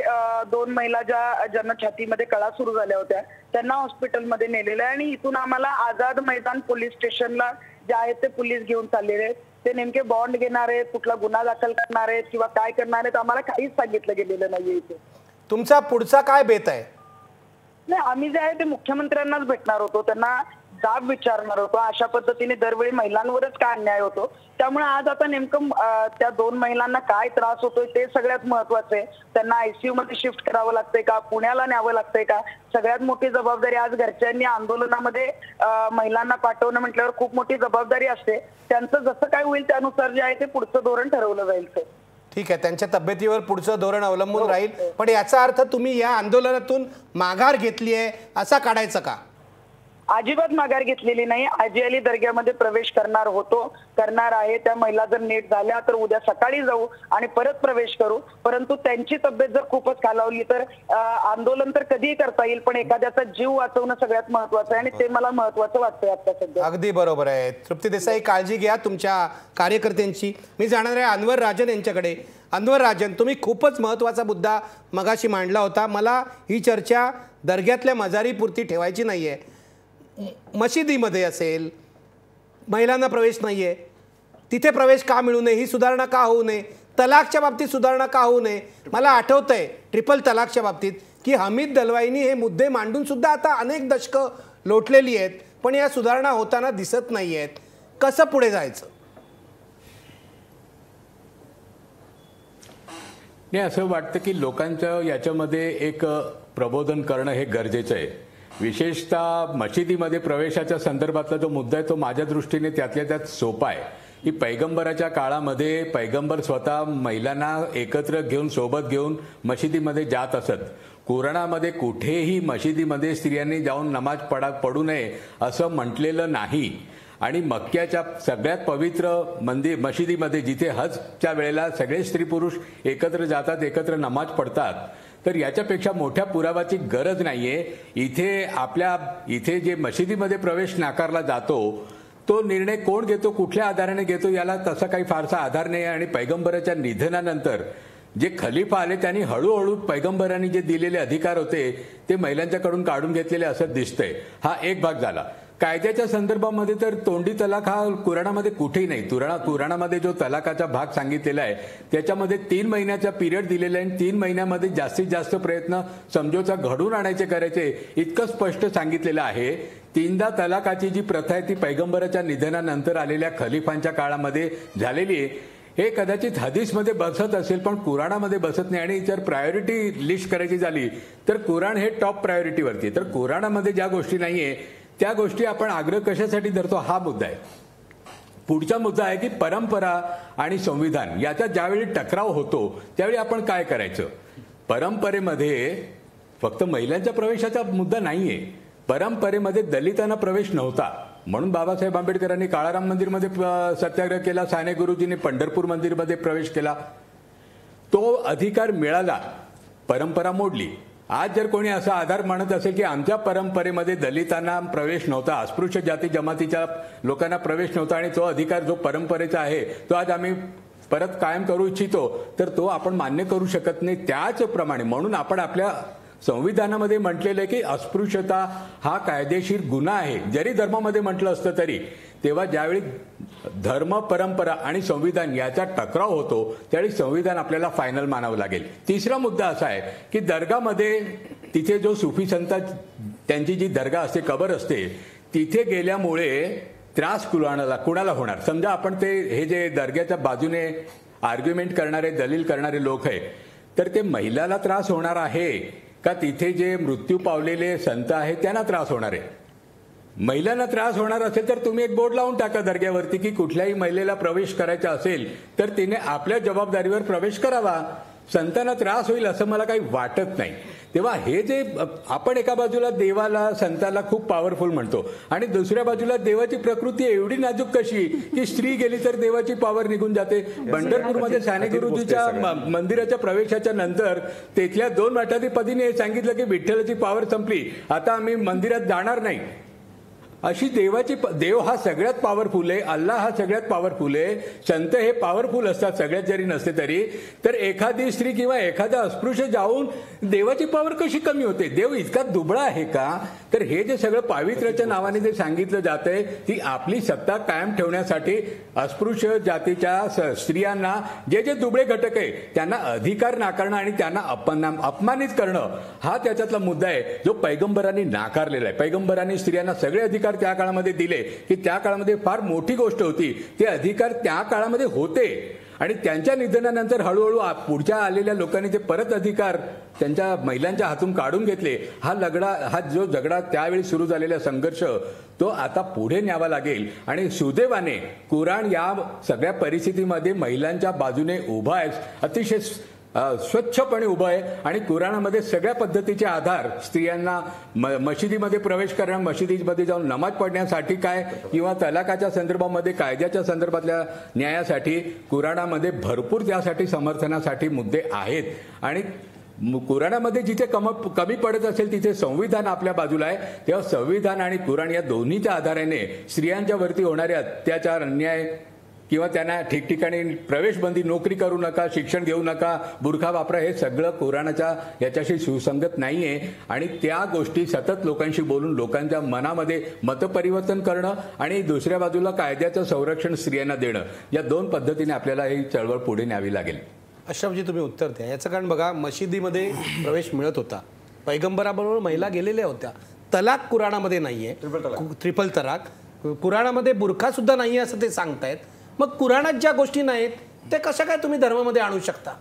2 महिला ज्यांना छातीमध्ये कळा सुरू झाल्या होत्या त्यांना हॉस्पिटलमध्ये नेलेलं आहे आणि इथून आम्हाला आझाद मैदान पोलीस स्टेशनला जे आहेत ते पोलीस घेऊन चाललेले आहेत. ते नेमके बॉन्ड घेणार आहेत, कुठला गुन्हा दाखल करणार आहेत किंवा काय करणार आहेत आम्हाला काहीच सांगितलं गेलेलं नाहीये. इथे तुमचा पुढचा काय बेत आहे? नाही, आम्ही जे आहे ते मुख्यमंत्र्यांनाच भेटणार होतो, त्यांना जाब विचारणार होतो. अशा पद्धतीने दरवेळी महिलांवरच काय अन्याय होतो त्यामुळे आज आता नेमकं त्या 2 महिलांना काय त्रास होतोय ते सगळ्यात महत्वाचं आहे. त्यांना आयसीयू मध्ये शिफ्ट करावं लागतंय का, पुण्याला न्यावं लागतंय का? सगळ्यात मोठी जबाबदारी आज घरच्यांनी आंदोलनामध्ये महिलांना पाठवणं म्हटल्यावर खूप मोठी जबाबदारी असते. त्यांचं जसं काय होईल त्यानुसार जे आहे ते पुढचं धोरण ठरवलं जाईल. ठीक आहे, त्यांच्या तब्येतीवर पुढचं धोरण अवलंबून राहील. पण याचा अर्थ तुम्ही या आंदोलनातून माघार घेतली आहे असा काढायचं का? अजिबात माघार घेतलेली नाही. हाजी अली दर्ग्यामध्ये प्रवेश करणार आहे. त्या महिला जर नीट झाल्या तर उद्या सकाळी जाऊ आणि परत प्रवेश करू. परंतु त्यांची तब्येत जर खूपच खालावली तर आंदोलन तर कधीही करता येईल पण एखाद्याचा जीव वाचवणं सगळ्यात महत्वाचं आहे आणि ते मला महत्वाचं वाटतंय आता सध्या. अगदी बरोबर आहे. तृप्ती देसाई, काळजी घ्या तुमच्या कार्यकर्त्यांची. मी जाणार आहे अनवर राजन यांच्याकडे. अनवर राजन, तुम्ही खूपच महत्त्वाचा मुद्दा मगाशी मांडला होता. मला ही चर्चा दर्ग्यातल्या मजारीपुरती ठेवायची नाही आहे. मशिदीमध्ये असेल महिलांना प्रवेश नाही आहे, तिथे प्रवेश का मिळू नये, ही सुधारणा का होऊ नये, तलाकच्या बाबतीत सुधारणा का होऊ नये. मला आठवतंय ट्रिपल तलाकच्या बाबतीत की हमीद दलवाईनी हे मुद्दे मांडून सुद्धा आता अनेक दशकं लोटलेली आहेत पण या सुधारणा होताना दिसत नाही आहेत. कसं पुढे जायचं? नाही, असं वाटतं की लोकांचं याच्यामध्ये एक प्रबोधन करणं हे गरजेचं आहे. विशेषतः मशिदीमध्ये प्रवेशाच्या संदर्भातला जो मुद्दा आहे तो माझ्या दृष्टीने त्यातल्या त्यात सोपा आहे. की पैगंबराच्या काळामध्ये पैगंबर स्वतः महिलांना एकत्र घेऊन सोबत घेऊन मशिदीमध्ये जात असत. कुराणामध्ये कुठेही मशिदीमध्ये स्त्रियांनी जाऊन नमाज पडू नये असं म्हटलेलं नाही. आणि मक्क्याच्या सगळ्यात पवित्र मशिदीमध्ये जिथे हजच्या वेळेला सगळे स्त्री पुरुष एकत्र जातात, एकत्र नमाज पडतात, तर याच्यापेक्षा मोठ्या पुराव्याची गरज नाहीये. इथे जे मशिदीमध्ये प्रवेश नाकारला जातो तो निर्णय कोण घेतो, कुठल्या आधाराने घेतो याला तसा काही फारसा आधार नाही. आणि पैगंबराच्या निधनानंतर जे खलिफा आले त्यांनी हळूहळू पैगंबरांनी जे दिलेले अधिकार होते ते महिलांच्याकडून काढून घेतलेले असं दिसतंय. हा एक भाग झाला. कायद्याच्या संदर्भामध्ये तर तोंडी तलाक हा कुराणामध्ये कुठेही नाही. कुराणामध्ये जो तलाकाचा भाग सांगितलेला आहे त्याच्यामध्ये 3 महिन्याचा पिरियड दिलेला आहे आणि 3 महिन्यामध्ये जास्तीत जास्त प्रयत्न समझोता घडून आणायचे करायचे इतकं स्पष्ट सांगितलेलं आहे. 3दा तलाकाची जी प्रथा आहे ती पैगंबराच्या निधनानंतर आलेल्या खलिफांच्या काळामध्ये झालेली आहे. हे कदाचित हदीसमध्ये बसत असेल पण कुराणामध्ये बसत नाही. आणि जर प्रायोरिटी लिस्ट करायची झाली तर कुराण हे टॉप प्रायोरिटीवरती. तर कुराणामध्ये ज्या गोष्टी नाहीये त्या गोष्टी आपण आग्रह कशासाठी धरतो हा मुद्दा आहे. पुढचा मुद्दा आहे की परंपरा आणि संविधान याचा ज्यावेळी टकराव होतो त्यावेळी आपण काय करायचं. परंपरेमध्ये फक्त महिलांच्या प्रवेशाचा मुद्दा नाहीये. परंपरेमध्ये दलितांना प्रवेश नव्हता म्हणून बाबासाहेब आंबेडकरांनी काळाराम मंदिरमध्ये सत्याग्रह केला, साने गुरुजींनी पंढरपूर मंदिरमध्ये प्रवेश केला. तो अधिकार मिळाला, परंपरा मोडली. आज जर कोणी असा आधार मानत असेल की आमच्या परंपरेमध्ये दलितांना प्रवेश नव्हता, अस्पृश्य जाती जमातीच्या लोकांना प्रवेश नव्हता आणि तो अधिकार जो परंपरेचा आहे तो आज आम्ही परत कायम करू इच्छितो तर तो आपण मान्य करू शकत नाही. त्याचप्रमाणे म्हणून आपण आपल्या संविधानामध्ये म्हटलेलं आहे की अस्पृश्यता हा कायदेशीर गुन्हा आहे. जरी धर्मामध्ये म्हटलं असतं तरी तेव्हा ज्यावेळी धर्म, परंपरा आणि संविधान याचा टकराव होतो त्यावेळी संविधान आपल्याला फायनल मानावं लागेल. तिसरा मुद्दा असा आहे की दर्गामध्ये तिथे जो सुफी संत त्यांची जी दर्गा असते, कबर असते, तिथे गेल्यामुळे त्रास कुणाला होणार. समजा आपण ते हे जे दर्ग्याच्या बाजूने आर्ग्युमेंट करणारे, दलील करणारे लोक आहे, तर ते महिलाला त्रास होणार आहे का तिथे जे मृत्यू पावलेले संत आहेत त्यांना त्रास होणार आहे? महिलांना त्रास होणार असेल तर तुम्ही एक बोर्ड लावून टाका दर्ग्यावरती की कुठल्याही महिलेला प्रवेश करायचा असेल तर तिने आपल्या जबाबदारीवर प्रवेश करावा. संतांना त्रास होईल असं मला काही वाटत नाही. तेव्हा हे जे आपण एका बाजूला देवाला, संताला खूप पॉवरफुल म्हणतो आणि दुसऱ्या बाजूला देवाची प्रकृती एवढी नाजूक कशी की स्त्री गेली तर देवाची पॉवर निघून जाते. पंढरपूरमध्ये साने गुरुजीच्या मंदिराच्या प्रवेशाच्या नंतर तिथल्या 2 मठाधिपतींनी हे सांगितलं की विठ्ठलाची पॉवर संपली, आता आम्ही मंदिरात जाणार नाही. अशी देव हा सगळ्यात पॉवरफुल आहे, अल्लाह हा सगळ्यात पॉवरफुल आहे. संत हे पॉवरफुल असतात सगळ्यात जरी नसते तरी. तर एखादी स्त्री किंवा एखादा अस्पृश्य जाऊन देवाची पॉवर कशी कमी होते? देव इतका दुबळा आहे का? तर हे जे सगळं पावित्र्याच्या नावाने जे सांगितलं जातंय ती आपली सत्ता कायम ठेवण्यासाठी अस्पृश्य जातीच्या स्त्रियांना जे जे दुबळे घटक आहे त्यांना अधिकार नाकारणं आणि त्यांना अपमानित करणं हा त्याच्यातला मुद्दा आहे जो पैगंबरांनी नाकारलेला आहे. पैगंबरांनी स्त्रियांना सगळे अधिकार त्या काळामध्ये दिले की त्या काळामध्ये फार मोठी गोष्ट होती. ते अधिकार त्या काळामध्ये होते आणि त्यांच्या निधनानंतर हळूहळू पुढच्या आलेल्या लोकांनी ते परत अधिकार त्यांच्या महिलांच्या हातून काढून घेतले. हा जो झगडा त्यावेळी सुरू झालेला संघर्ष तो आता पुढे न्यावा लागेल आणि सुदैवाने कुराण या सगळ्या परिस्थितीमध्ये महिलांच्या बाजूने उभा आहे, अतिशय स्वच्छपणे उभं आहे आणि कुराणामध्ये सगळ्या पद्धतीचे आधार स्त्रियांना मशिदीमध्ये प्रवेश करणं, मशिदीमध्ये जाऊन नमाज पढण्यासाठी काय किंवा तलाकाच्या संदर्भामध्ये कायद्याच्या संदर्भातल्या न्यायासाठी कुराणामध्ये भरपूर त्यासाठी समर्थनासाठी मुद्दे आहेत. आणि कुराणामध्ये जिथे कमी पडत असेल तिथे संविधान आपल्या बाजूला आहे. तेव्हा संविधान आणि कुराण या दोन्हीच्या आधाराने स्त्रियांच्या वरती होणारे अत्याचार, अन्याय किंवा त्यांना ठिकठिकाणी प्रवेशबंदी, नोकरी करू नका, शिक्षण घेऊ नका, बुरखा वापरा, हे सगळं कुराणाच्या याच्याशी सुसंगत नाहीये. आणि त्या गोष्टी सतत लोकांशी बोलून लोकांच्या मनामध्ये मतपरिवर्तन करणं आणि दुसऱ्या बाजूला कायद्याचं संरक्षण स्त्रियांना देणं या 2 पद्धतीने आपल्याला ही चळवळ पुढे न्यावी लागेल. अशरफजी तुम्ही उत्तर द्या याचं. कारण बघा, मशिदीमध्ये प्रवेश मिळत होता, पैगंबराबरोबर महिला गेलेल्या होत्या. तलाक कुराणामध्ये नाहीये, ट्रिपल तलाक कुराणामध्ये, बुरखा सुद्धा नाहीये असं ते सांगतायत. मग कुराणात ज्या गोष्टी नाहीत ते कशा काय तुम्ही धर्मामध्ये आणू शकता?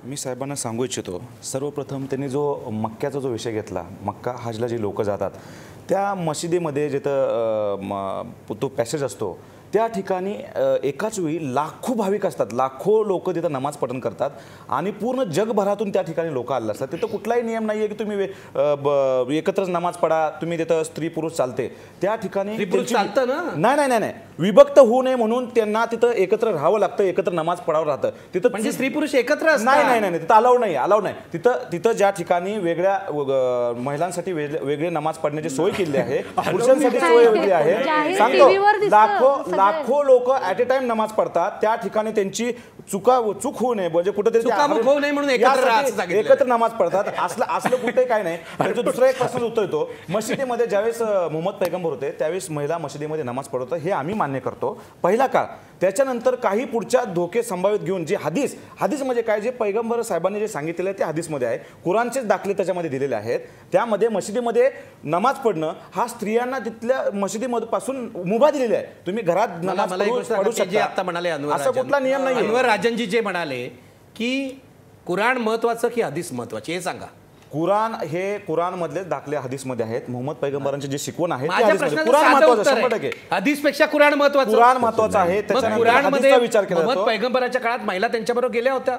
मी साहेबांना सांगू इच्छितो, सर्वप्रथम त्यांनी जो मक्क्याचा जो विषय घेतला, मक्का हजला जी लोक जातात त्या मशिदीमध्ये जिथं तो पॅसेज असतो त्या ठिकाणी एकाच वेळी लाखो भाविक असतात, लाखो लोक तिथं नमाज पठण करतात आणि पूर्ण जगभरातून त्या ठिकाणी लोक आले असतात. तिथं कुठलाही नियम नाही आहे की तुम्ही एकत्रच नमाज पडा, तुम्ही तिथं स्त्री पुरुष चालते. त्या ठिकाणी चालतं ना? नाही नाही नाही, विभक्त होऊ नये म्हणून त्यांना तिथं एकत्र राहावं लागतं, एकत्र नमाज पडावं राहतं. तिथं म्हणजे स्त्री पुरुष एकत्र नाही नाही नाही, तिथं अलाउड नाही. तिथं ज्या ठिकाणी वेगळ्या महिलांसाठी वेगळे नमाज पडण्याची सोय केली आहे, पुरुषांसाठी सोय वेगळी आहे. सांगतो, लाखो लोक ऍट ए टाइम नमाज पडतात. त्या ठिकाणी त्यांची चूक होऊ नये म्हणजे कुठेतरी एकत्र नमाज पडतात. असलं कुठे काय नाही. त्यांचं दुसरा एक प्रश्न उत्तर येतो, मशिदीमध्ये ज्यावेळेस मोहम्मद पैगंबर होते त्यावेळेस महिला मशिदीमध्ये नमाज पडत हे आम्ही मान्य करतो पहिला काळ. त्याच्यानंतर काही पुढच्या धोके संभावित घेऊन जे हदीस म्हणजे काय, जे पैगंबर साहेबांनी जे सांगितलेलं आहे ते हदीसमध्ये आहे, कुराणचेच दाखले त्याच्यामध्ये दिलेले आहेत. त्यामध्ये मशिदीमध्ये नमाज पडणं हा स्त्रियांना तिथल्या मशिदीपासून मुभा दिलेला आहे. तुम्ही घरात नमाज पडू शकता. आता म्हणाले असा कुठला नियम नाही. अनवर राजनजी जे म्हणाले की कुराण महत्वाचं की हदीस महत्वाचे हे सांगा. कुराण मधले दाखले हदीस मध्ये आहेत. मोहम्मद पैगंबरांचे जे शिकवण आहे कुराण महत्वाचं, 100% हदीसपेक्षा कुराण महत्वाचं आहे. कुराणमध्ये मोहम्मद पैगंबराच्या काळात महिला त्यांच्याबरोबर गेल्या होत्या.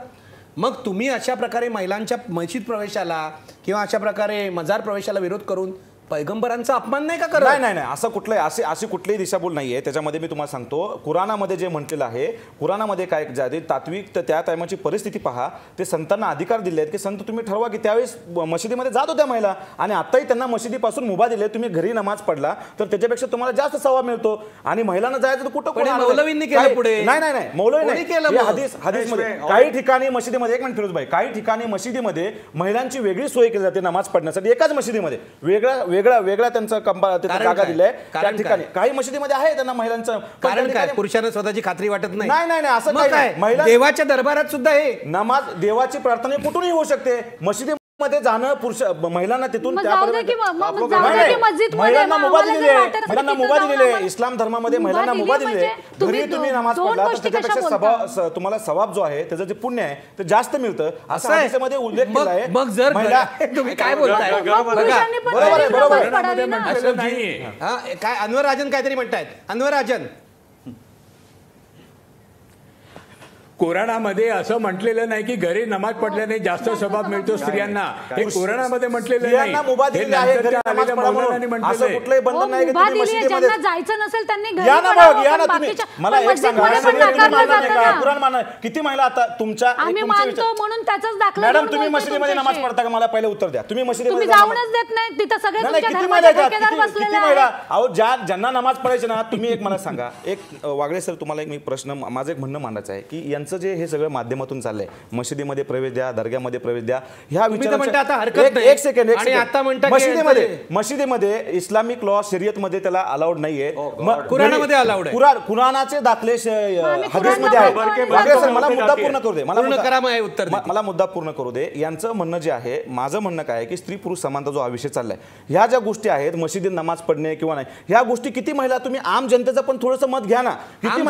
मग तुम्ही अशा प्रकारे महिलांच्या मस्जिद प्रवेशाला किंवा अशा प्रकारे मजार प्रवेशाला विरोध करून पैगंबरांचा अपमान नाही का करत? नाही नाही नाही, असं कुठलंही अशी कुठलीही दिशाभूल नाहीये त्याच्यामध्ये. मी तुम्हाला सांगतो, कुराणामध्ये जे म्हटलेलं आहे, कुराणामध्ये काय ज्यादी तात्विक, तर त्या टायमाची परिस्थिती पहा. ते संतांना अधिकार दिले आहेत की संत तुम्ही ठरवा की त्यावेळेस मशिदीमध्ये जात होत्या महिला, आणि आताही त्यांना मशिदीपासून मुभा दिले. तुम्ही घरी नमाज पडला तर त्याच्यापेक्षा तुम्हाला जास्त सवाब मिळतो. आणि महिलांना जायचं तर कुठं मौलवींनी केलं पुढे? नाही नाही नाही, मौलवी नाही केलं. हदीसमध्ये काही ठिकाणी मशिदीमध्ये, एक मिनिट फिरोजभाई, काही ठिकाणी मशिदीमध्ये महिलांची वेगळी सोय केली जाते नमाज पडण्यासाठी. एकाच मशिदीमध्ये वेगळा त्यांचा जागा दिलाय. त्या ठिकाणी काही मशिदीमध्ये आहे त्यांना महिलांचं. कारण काय? पुरुषांना स्वतःची खात्री वाटत नाही? नाही नाही, असं काय. महिला देवाच्या दरबारात सुद्धा हे नमाज, देवाची प्रार्थना कुठूनही होऊ शकते. मशिदी मध्ये जाणं पुरुष महिलांना तिथून महिलांना मुभा दिलेली आहे. महिलांना मुभा दिलेली आहे. इस्लाम धर्मामध्ये महिलांना मुभा दिलेली आहे. घरी तुम्ही नमाज पडला तर त्याच्यापेक्षा तुम्हाला सवाब जो आहे, त्याचं जे पुण्य आहे ते जास्त मिळतं, असं हदीसमध्ये उल्लेख केला आहे. मग जर तुम्ही काय बोलताय? काय अनवर राजन काहीतरी म्हणतायत? अनवर राजन, कुराणामध्ये असं म्हटलेलं नाही की घरी नमाज पडल्याने जास्त सवाब मिळतो स्त्रियांना. हे कुराणामध्ये म्हटलेलं नाही. असं कुठलंही बंधन नाही की तुम्ही मशिदीमध्ये जायचं नसेल त्यांनी घरी या ना बघ, या ना तुम्ही. मला एक सांगा, कुराण माना किती महिला आता तुमच्या म्हणून त्याचाच दाखला. मॅडम, तुम्ही मशिदीमध्ये नमाज पडता का? मला पहिले उत्तर द्या. तुम्ही मशिदीमध्ये जाऊनच देत नाही तिथं सगळे किती महिला अहो ज्यांना नमाज पडायची ना, तुम्ही एक मला सांगा. एक वागळे सर, तुम्हाला एक मी प्रश्न, माझं एक म्हणणं मांडायचं आहे की यांचं जे हे सगळं माध्यमातून चाललंय, मशिदीमध्ये प्रवेश द्या, दर्ग्यामध्ये प्रवेश द्या, ह्या विचारात एक सेकंड मशिदीमध्ये इस्लामिक लॉ, शरीयतमध्ये त्याला अलाउड नाहीये. कुराणामध्ये अलाउड आहे. कुराणाचे दाखले हदीसमध्ये आहेत. मला मुद्दा पूर्ण करू दे. मला मुद्दा पूर्ण करू दे. यांचं म्हणणं जे आहे, माझं म्हणणं काय आहे की स्त्री पुरुष समानता जो हा विषय चाललाय, ह्या ज्या गोष्टी आहेत, मशिदीत नमाज पडणे किंवा नाही, ह्या गोष्टी किती महिला, तुम्ही आम जनतेचं पण थोडंसं मत घ्या ना. किती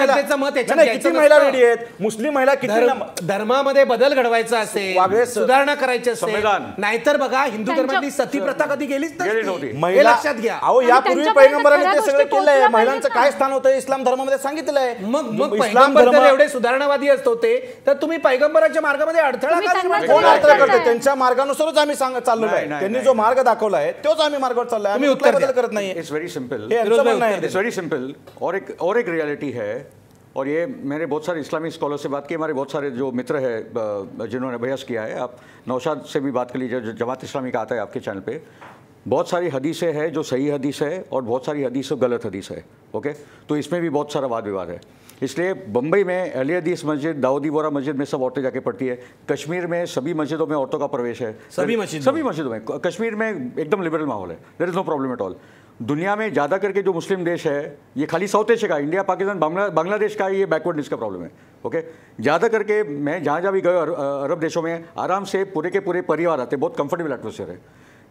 महिला रेडी आहेत? मुस्लिम महिला किती धर्मामध्ये बदल घडवायचा असेल, सुधारणा करायची असेल, नाहीतर बघा हिंदू धर्मातली सती प्रथा कधी गेलीच नव्हती. महिला लक्षात घ्या. अहो यापूर्वी पैगंबरांनी ते सगळं केलंय. महिलांचं काय स्थान होतं इस्लाम धर्मामध्ये सांगितलं आहे. मग इस्लाम धर्म एवढे सुधारणावादी असतो तर तुम्ही पैगंबराच्या मार्गामध्ये अडथळा कोण अडथळा करतो? त्यांच्या मार्गानुसारच आम्ही चाललो आहे. त्यांनी जो मार्ग दाखवला आहे तोच आम्ही मार्गावर चाललोय. तुम्ही उत्तर बदल करत नाही. It's very simple. और एक रियलिटी है, और ये मैंने बहुत सारे इस्लामिक स्कॉलर से बात की, हमारे बहुत सारे जो मित्र हैं जिन्होंने बहस किया है, आप नौशाद से भी बात कर लीजिए, जो जमात इस्लामी का आता है आपके चैनल पे. बहुत सारी हदीसें हैं जो सही हदीस है और बहुत सारी हदीसें गलत हदीस है. ओके, तो इसमें भी बहुत सारा वाद विवाद है. इसलिए बम्बई में अहले हदीस मस्जिद, दाऊदी बोरा मस्जिद में सब औरतें जाके पढ़ती है. कश्मीर में सभी मस्जिदों में औरतों का प्रवेश है. सभी मस्जिदों में. कश्मीर में एकदम लिबरल माहौल है. There is no problem at all. दुनिया में ज़्यादा करके जो मुस्लिम देश है, ये खाली साउथ एशिया का, इंडिया, पाकिस्तान, बांग्लादेश का ये बैकवर्डनेस का प्रॉब्लम है. ओके, ज़्यादा करके मैं जहाँ भी गया अरब देशों में आराम से पूरे के पूरे परिवार आते, बहुत कंफर्टेबल एटमोसफियर है.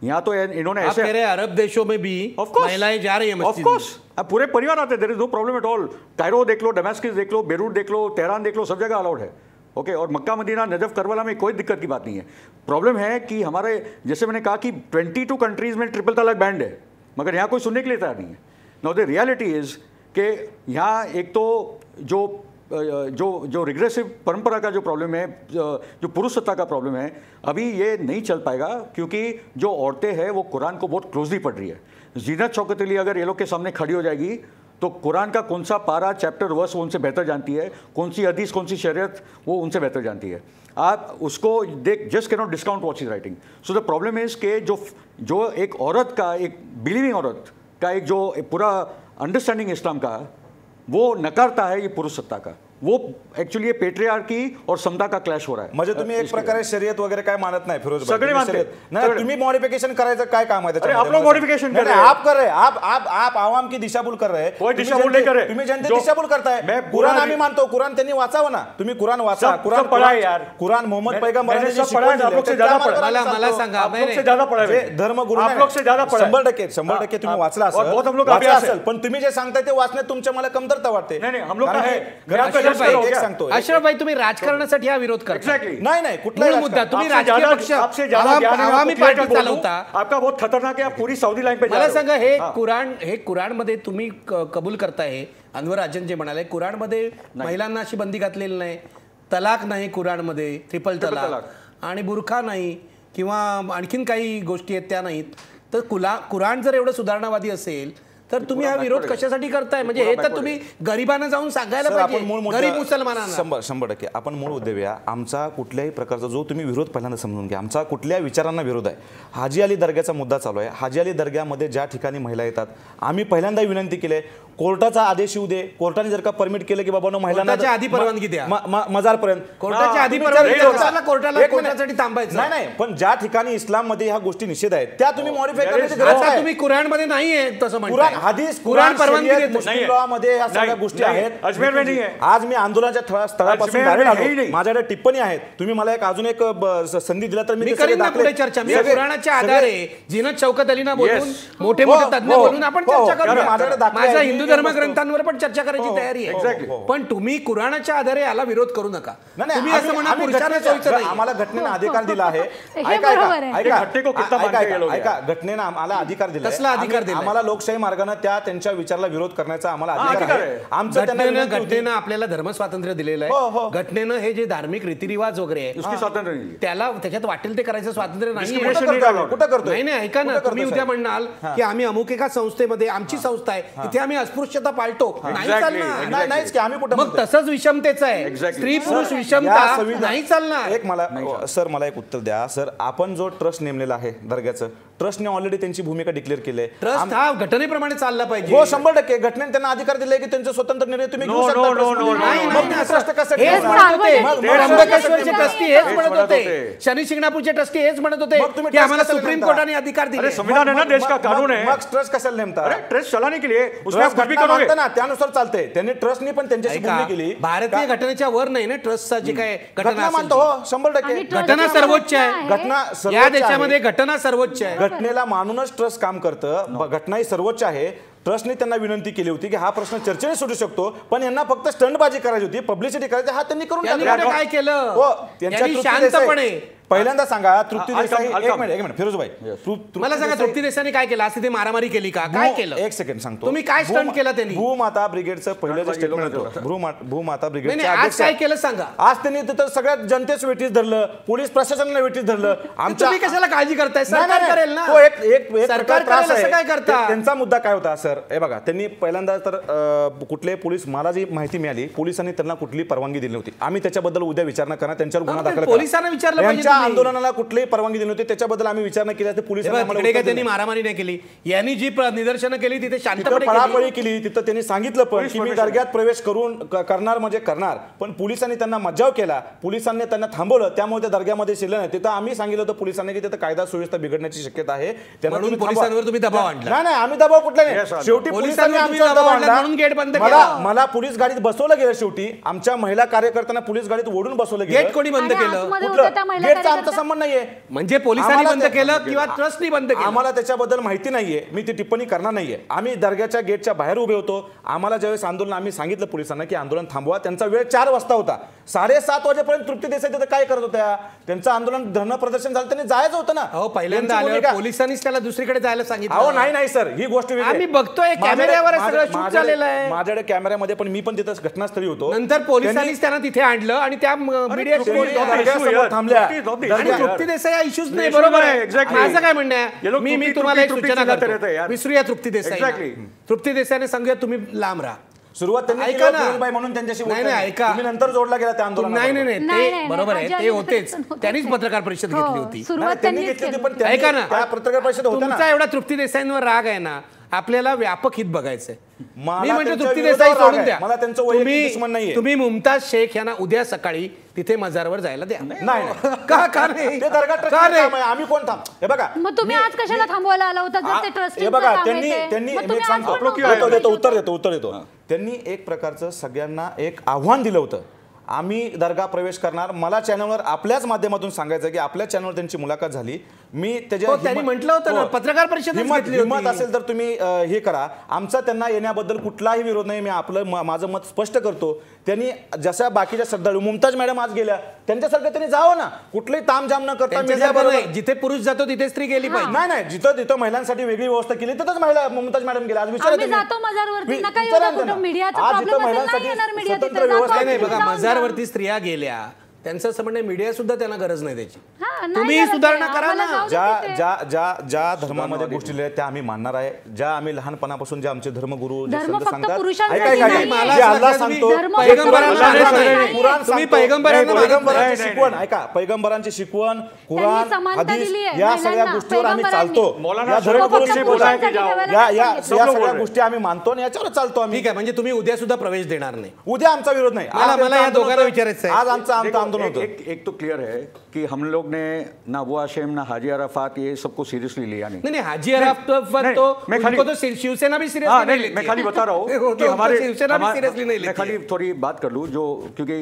यहाँ तो इन्होंने ऐसे कह रहे हैं अरब देशों में भी महिलाएं जा रही है. ऑफ कोर्स, अब पूरे परिवार आते, there is no problem at all. Cairo देख लो, डमास्कस देख लो, बेरूट देख लो, तेहरान देख लो, सब जगह अलाउड है. ओके, और मक्का मदीना, नजफ, करबला में कोई दिक्कत की बात नहीं है. प्रॉब्लम है कि हमारे, जैसे मैंने कहा कि 22 कंट्रीज में ट्रिपल तलाक बैंड है, मगर यहाँ कोई सुनने के लिए तैयार नहीं है. नाउ द रियलिटी इज कि यहाँ एक तो जो रिग्रेसिव परंपरा का जो प्रॉब्लम है, जो पुरुष सत्ता का प्रॉब्लम है, अभी ये नहीं चल पाएगा, क्योंकि जो औरतें हैं वो कुरान को बहुत क्लोजली पढ़ रही है. जीनत शौकत अली अगर ये लोग के सामने खड़ी हो जाएगी तो कुरान का कौन सा पारा, चैप्टर, वर्स वो उनसे बेहतर जानती है, कौन सी हदीस, कौन सी शरीयत वो उनसे बेहतर जानती है. आप उसको just can not discount what she is writing. So the problem is के जो एक औरत का, एक बिलीविंग औरत का एक जो पूरा अंडरस्टैंडिंग इस्लाम का, वो नकारता है ये पुरुष सत्ता का. वो ऍक्च्युअली पेट्रियार्की और समता का क्लॅश हो रहा है. म्हणजे तुम्ही एक प्रकारे शरीयत वगैरे काय मानत नाही फिरोज भाई? सगळे मानते. नाही, तुम्ही मॉडिफिकेशन करायचं काय काम आहे त्याच्यामध्ये? आप लोग मॉडिफिकेशन कर रहे हैं. आप कर रहे हैं. आप आवाम की दिशाभूल कर रहे हैं. कोई दिशाभूल नहीं कर रहे. तुम्ही जनते दिशाभूल करताय. कुरान आम्ही मानतो, कुरान त्यांनी वाचावं ना. तुम्ही कुरान वाचा. कुरान पढ़ा है यार. कुरान मोहम्मद पैगंबरांनी जे शिकवलं, आप लोग से ज्यादा पढ़ा. मला सांगा, आप लोग से ज्यादा पढ़ा है. धर्मगुरु आप लोग से ज्यादा पढ़ा. 100% तुम्ही वाचला असेल. बहुत हम लोग अभ्यास असेल. पण तुम्ही जे सांगताय ते वाचण्यात तुमच्या मला कमतरता वाटते. नाही हम लोग है एक सांगतो, अशरफ भाई तुम्ही राजकारणासाठी हा विरोध करता. एक्झॅक्टली. नाही कुठलाही मुद्दा तुम्ही राजकीय पक्ष आवामी पार्टी चालवता. आपका बहुत खतरनाक है. आप पूरी सऊदी लाइन पे जा रहे हो. मला सांगा, हे कुराण मध्ये तुम्ही कबूल करताय, अनवर राजन जे म्हणाले, कुराण मध्ये महिलांना अशी बंदी घातलेली नाही, तलाक नाही कुराण मध्ये, ट्रिपल तलाक, आणि बुरखा नाही किंवा आणखीन काही गोष्टी आहेत त्या नाहीत, तर कुराण जर एवढं सुधारणावादी असेल तर तुम्ही हा विरोध कशासाठी करताय? म्हणजे हे तर तुम्ही गरिबांना जाऊन सांगायला पाहिजे, गरीब मुसलमानांना. 100% आपण मूळ मुद्दे येऊया. आमचा कुठल्याही प्रकारचा जो तुम्ही विरोध पहिल्यांदा समजून घ्या, आमचा कुठल्या विचारांना विरोध आहे. हाजी अली दर्ग्याचा मुद्दा चालू आहे. हाजी अली दर्ग्यामध्ये ज्या ठिकाणी महिला येतात, आम्ही पहिल्यांदा विनंती केली कोर्टाचा आदेश येऊ दे. कोर्टाने जर का परमिट केलं की बाबा महिलांना आधी परवानगी द्या, मजारपर्यंत कोर्टाच्या आधी परवानगी, कोर्टासाठी थांबायचं नाही. पण ज्या ठिकाणी इस्लाममध्ये ह्या गोष्टी निषेध आहेत त्या तुम्ही मॉडिफाय करण्याची गरज आहे. तुम्ही कुराणमध्ये नाहीये तसं म्हणताय. हदीस कुराण परवानगी देत मुस्लिम लॉ मध्ये ह्या सगळ्या गोष्टी आहेत. अजमेर में नाही आहे. आज मी आंदोलनाच्या स्थळापासून बाहेर आलो, माझ्याकडे टिप्पणी आहेत. तुम्ही मला अजून एक संधी दिला तर मी करीन ना पुढे चर्चा. मी कुराणाच्या आधारे जिनत शौकत अलीना बोलून मोठे मोठे तज्ञ बोलून आपण चर्चा करूया. माझ्या हिंदू धर्मग्रंथांवर पण चर्चा करायची तयारी आहे. पण तुम्ही कुराणाच्या आधारे याला विरोध करू नका. तुम्ही असं म्हणा पुरुषांना चोईचं नाही. आम्हाला घटनेनं अधिकार दिला आहे. ऐका, घटनेनं आम्हाला अधिकार दिला. कसला अधिकार दिला? आम्हाला लोकशाही मार्गाने त्यांच्या विचाराला विरोध करण्याचा आम्हाला अधिकार आहे. आमचं घटनेनं आपल्याला धर्मस्वातंत्र्य दिलेलं आहे. घटनेनं हे जे धार्मिक रीतिरिवाज वगैरे आहे त्याला त्याच्यात वाटेल ते करायचं स्वातंत्र्य नाही. कुठं करतो? नाही, ऐका ना, तुम्ही उद्या म्हणाल की आम्ही अमुक एका संस्थेमध्ये, आमची संस्था आहे तिथे आम्ही अस्पृश्यता पाळतो, नाही चालणार. नाहीच की आम्ही कुठं मग तसंच विषमतेचं आहे. स्त्री पुरुष विषमता नाही चालणार. एक मला एक उत्तर द्या सर. आपण जो ट्रस्ट नेमलेला आहे दर्ग्याचं, ट्रस्टने ऑलरेडी त्यांची भूमिका डिक्लेअर केली आहे. ट्रस्ट हा घटनेप्रमाणे चालला पाहिजे. हो, 100% घटनेने त्यांना अधिकार दिले की त्यांचे स्वतंत्र निर्णय तुम्ही घेऊ शकता. त्र्यंबकेश्वरचे ट्रस्टी हेच म्हणत होते, शनी शिंगणापूरचे ट्रस्टी हेच म्हणत होते की आम्हाला सुप्रीम कोर्टाने अधिकार दिले. संविधान है ना, देश का कानून है. मग ट्रस्ट कशाला नेमता? ट्रस्ट चलाने के लिए त्यानुसार चालते. त्यांनी ट्रस्टने पण त्यांच्याशी बोलणी केली. भारतीय घटनेच्या वर नाही ना ट्रस्टचा जे काय घटना मानतो. 100% घटना सर्वोच्च आहे. घटना या देशामध्ये घटना सर्वोच्च आहे. घटनेला मानूनच ट्रस्ट काम करतं. घटना ही सर्वोच्च आहे. ट्रस्टने त्यांना विनंती केली होती की हा प्रश्न चर्चेने सुटू शकतो, पण यांना फक्त स्टंटबाजी करायची होती, पब्लिसिटी करायची. हा त्यांनी करून काय केलं? शांतपणे पहिल्यांदा सांगा. तृप्ती देसाई, एक मिनिट फिरोजभाई, मला सांगा, तृप्ती देसाईने काय केलं? असं ते मारामारी केली का? काय केलं? एक सेकंड सांगतो. तुम्ही काय स्टंट केलं त्यांनी? भूमाता ब्रिगेडचं पहिलं जे स्टेटमेंट होतं, भूमाता ब्रिगेड आज काय केलं सांगा. आज त्यांनी तिथं सगळ्या जनतेच वेटीस धरलं, पोलीस प्रशासनाला वेटीस धरलं. तुम्ही कशाला काळजी करताय? सरकार करेल ना. सरकार त्रास आहे. काय करता? त्यांचा मुद्दा काय होता सर? हे बघा, त्यांनी पहिल्यांदा तर कुठले पोलीस, मला जी माहिती मिळाली, पोलिसांनी त्यांना कुठली परवानगी दिली होती. आम्ही त्याच्याबद्दल उद्या विचारणा करणार, त्यांच्यावर गुन्हा दाखल करा. पोलिसांना विचारलं पाहिजे. आंदोलनाला कुठलीही परवानगी दिली होती त्याच्याबद्दल आम्ही विचारणा केली. पोलिसांनी त्यांनी मारामारी नाही केली. यांनी जी निदर्शनं केली तिथे शांतपणे पळापळी केली. तिथं त्यांनी सांगितलं पण की मी दर्ग्यात प्रवेश करणार म्हणजे करणार, पण पोलिसांनी त्यांना मज्जाव केला. पोलिसांनी त्यांना थांबवलं, त्यामुळे त्या दर्ग्यामध्ये शिरलं नाही. तिथं आम्ही सांगितलं होतं पोलिसांनी की तिथं कायदा सुव्यवस्था बिघडण्याची शक्यता आहे, म्हणून पोलिसांवर तुम्ही दबाव आणला. नाही, आम्ही दबाव कुठला नाही. शेवटी पोलिसांनी म्हणून गेट बंद केलं. मला पोलीस गाडीत बसवलं गेलं. शेवटी आमच्या महिला कार्यकर्त्यांना पोलीस गाडीत ओढून बसवलं गेलं. गेट कोणी बंद केलं? गेटचा आमचा संबंध नाहीये. म्हणजे पोलिसांनी बंद केलं किंवा ट्रस्टनी बंद केलं? आम्हाला त्याच्याबद्दल माहिती नाहीये. मी ती टिप्पणी करणार नाहीये. आम्ही दर्ग्याच्या गेटच्या बाहेर उभे होतो. आम्हाला ज्यावेळेस आंदोलन, आम्ही सांगितलं पोलिसांना की आंदोलन थांबवा. त्यांचा वेळ 4 वाजता होता. 7:30 वाजेपर्यंत तृप्ती देसाई तिथे काय करत होत्या? त्यांचं आंदोलन धरणं प्रदर्शन झालं, त्यांनी जायचं होतं ना. पहिल्यांदा आल्यावर पोलिसांनीच त्याला दुसरीकडे जायला सांगितलं. नाही सर, ही गोष्ट आम्ही बघतोय कॅमेऱ्यावर सगळं शूट झालेलं आहे. माझ्याकडे कॅमेऱ्यामध्ये, पण मी पण तिथं घटनास्थळी होतो. नंतर पोलिसांनीच त्यांना तिथे आणलं आणि त्या मीडिया थांबल्या. तृप्ती देसाई हा इश्यूज नाही. बरोबर आहे. माझं काय म्हणणं आहे, मी तुम्हाला एक सूचना करतो. विसरूया तृप्ती देसाई. तृप्ती देसाईने सांगूया तुम्ही लांब राहा. सुरुवात त्यांनी ऐका ना म्हणून त्यांच्याशी नाही ऐका, तुम्ही नंतर जोडला गेला त्या आंदोलन. नाही ते बरोबर आहे, ते होतेच. त्यांनीच पत्रकार परिषद घेतली होती. त्यांनी घेतली होती, पण ऐका ना, त्या पत्रकार परिषद होत्या ना. तुमचा एवढा तृप्ती देसाईंवर राग आहे ना, आपल्याला व्यापक हित बघायचंय. मी म्हणजे तृप्ती देसाई सोडून द्या. मला त्यांचं वैयक्तिक दुश्मन नाहीये. तुम्ही मुमताज शेख यांना उद्या सकाळी तिथे मजारवर जायला द्या. नाही का नाही? ते दर्गा ट्रस्ट आम्ही कोण थांब. हे बघा, मग तुम्ही आज कशाला थांबवायला आला होता जर ते ट्रस्टी? हे बघा, त्यांनी उत्तर देतो. त्यांनी एक प्रकारचं सगळ्यांना एक आव्हान दिलं होतं. आम्ही दर्गा प्रवेश करणार. मला चॅनलवर आपल्याच माध्यमातून सांगायचं की आपल्या चॅनलवर त्यांची मुलाखत झाली. मी त्यांनी म्हटलं होतं ना, पत्रकार परिषद हिंमत असेल तर तुम्ही हे करा. आमचा त्यांना येण्याबद्दल कुठलाही विरोध नाही. मी माझं मत स्पष्ट करतो. त्यांनी जशा बाकीच्या श्रद्धाळू, मुमताज मॅडम आज गेल्या, त्यांच्यासारखं त्यांनी जावं ना. कुठलंही तामझाम न करता. जिथे पुरुष जातो तिथे स्त्री गेली पाहिजे. नाही, जिथं महिलांसाठी वेगळी व्यवस्था केली तिथंच महिला मुमताज मॅडम गेल्या. आज मजारवरती स्त्रिया गेल्या, त्यांचं असं म्हणणं मीडिया सुद्धा त्यांना गरज नाही त्याची. हा, नाही तुम्ही गरज सुधारणा आहे. करा आम्हाला ना. जाऊ दे ज्या तिथे. ज्या ज्या ज्या धर्मामध्ये गोष्टी लिहिल्या त्या आम्ही मानणार आहे. ज्या आम्ही लहानपणापासून जे आमचे धर्मगुरू जे धर्म संत फक्त सांगतात, पुरुषांसाठी ऐका, ऐका, नाही. ऐका. मला जे असं अल्लाह वाटतं सांगतो, धर्म पैगंबरांना पैगंबरांना मानत नाही. नाही. कुराण तुम्ही सांगतो, पैगंबरांना मानत पैगंबरांची नाही. शिकवण ऐका, पैगंबरांची शिकवण, त्यांनी कुराण, समानता हदीस दिली आहे या सगळ्या महिलांना, गोष्टीवर आम्ही पैगंबरांनी. चालतो. मौलाना या शरफ धर्मगुरूंशी फक्त बोला पुरुषांसाठी या ठेवायला या या सांगितलं. सगळ्या गोष्टी आम्ही मानतो आणि याच्यावर चालतो आम्ही. ठीक आहे, म्हणजे तुम्ही उद्या सुद्धा प्रवेश देणार नाही. उद्या आमचा विरोध नाही. मला- आज मला या आमचं दोघांना आंदोलन विचारायचं आहे. आज आमचं देखो, आंदोलन होतं. एक तो क्लियर है कि हम लोग ने ना अबू हाशिम ना हाजी अराफात ये सबको सीरियसली लिया नहीं. नहीं हाजी अराफत तो मैं खाली- उनको तो शिवसेना भी हाँ, सीरियसली नहीं, नहीं लेती मैं खाली है. बता रहा हूँ वो कि तो हमारे शिवसेना भी सीरियसली नहीं मैं लेती खाली है. थोड़ी बात कर लूँ जो क्योंकि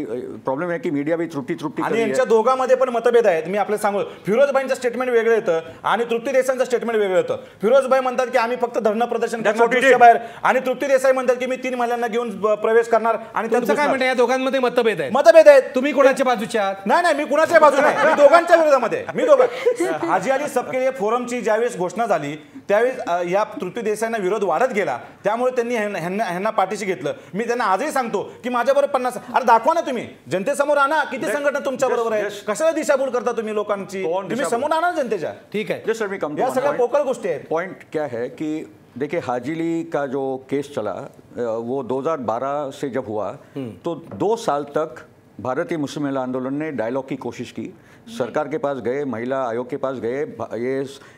प्रॉब्लेम है कि मीडिया भी त्रुटि कर आणि रही यांच्या है. दोघांमध्ये पण मतभेद आहेत. मी आपल्याला सांगू, फिरोजबाईंचं स्टेटमेंट वेगळं येतं आणि तृप्ती देसाईंचं स्टेटमेंट वेगळं येतं. फिरोजबाई म्हणतात की आम्ही फक्त धरणं प्रदर्शन That's करणार what he दृश्य did. बाहेर, आणि तृप्ती देसाई म्हणतात की मी 3 महिलांना घेऊन प्रवेश करणार आणि तुमचं काय घुसणार. म्हणणं या दोघांमध्ये मतभेद आहे? मतभेद आहेत. तुम्ही कोणाच्या बाजूच्या आहात? नाही नाही, मी कुणाच्या बाजूने नाही, मी दोघांच्या विरोधामध्ये. मी दोघं हाजी अली सबके लिए फोरमची ज्यावेळेस घोषणा झाली त्यावेळेस या तृप्ती देसाईंना विरोध वाढत गेला. त्यामुळे त्यांनी ह्यांना पाठीशी घेतलं. मी त्यांना आजही सांगतो की माझ्याबरोबर 50 अरे दाखवा ना, तुम्ही जनतेसमोर आणा किती संघटना तुमच्या बरोबर आहे. कशाला दिशाभूल करता तुम्ही लोकांची? तुम्ही समोर आणा जनतेच्या. ठीक आहे. Just let me come to या one सगळ्या point. पोकळ गोष्टी आहेत. पॉइंट क्या है कि देखिए हाजिली का जो केस चला वो 2012 से जब हुआ तो 2 साल तक भारतीय मुस्लिम महिला आंदोलन ने डायलॉग की कोशिश की. सरकार के पास गए, महिला आयोग के पास गए,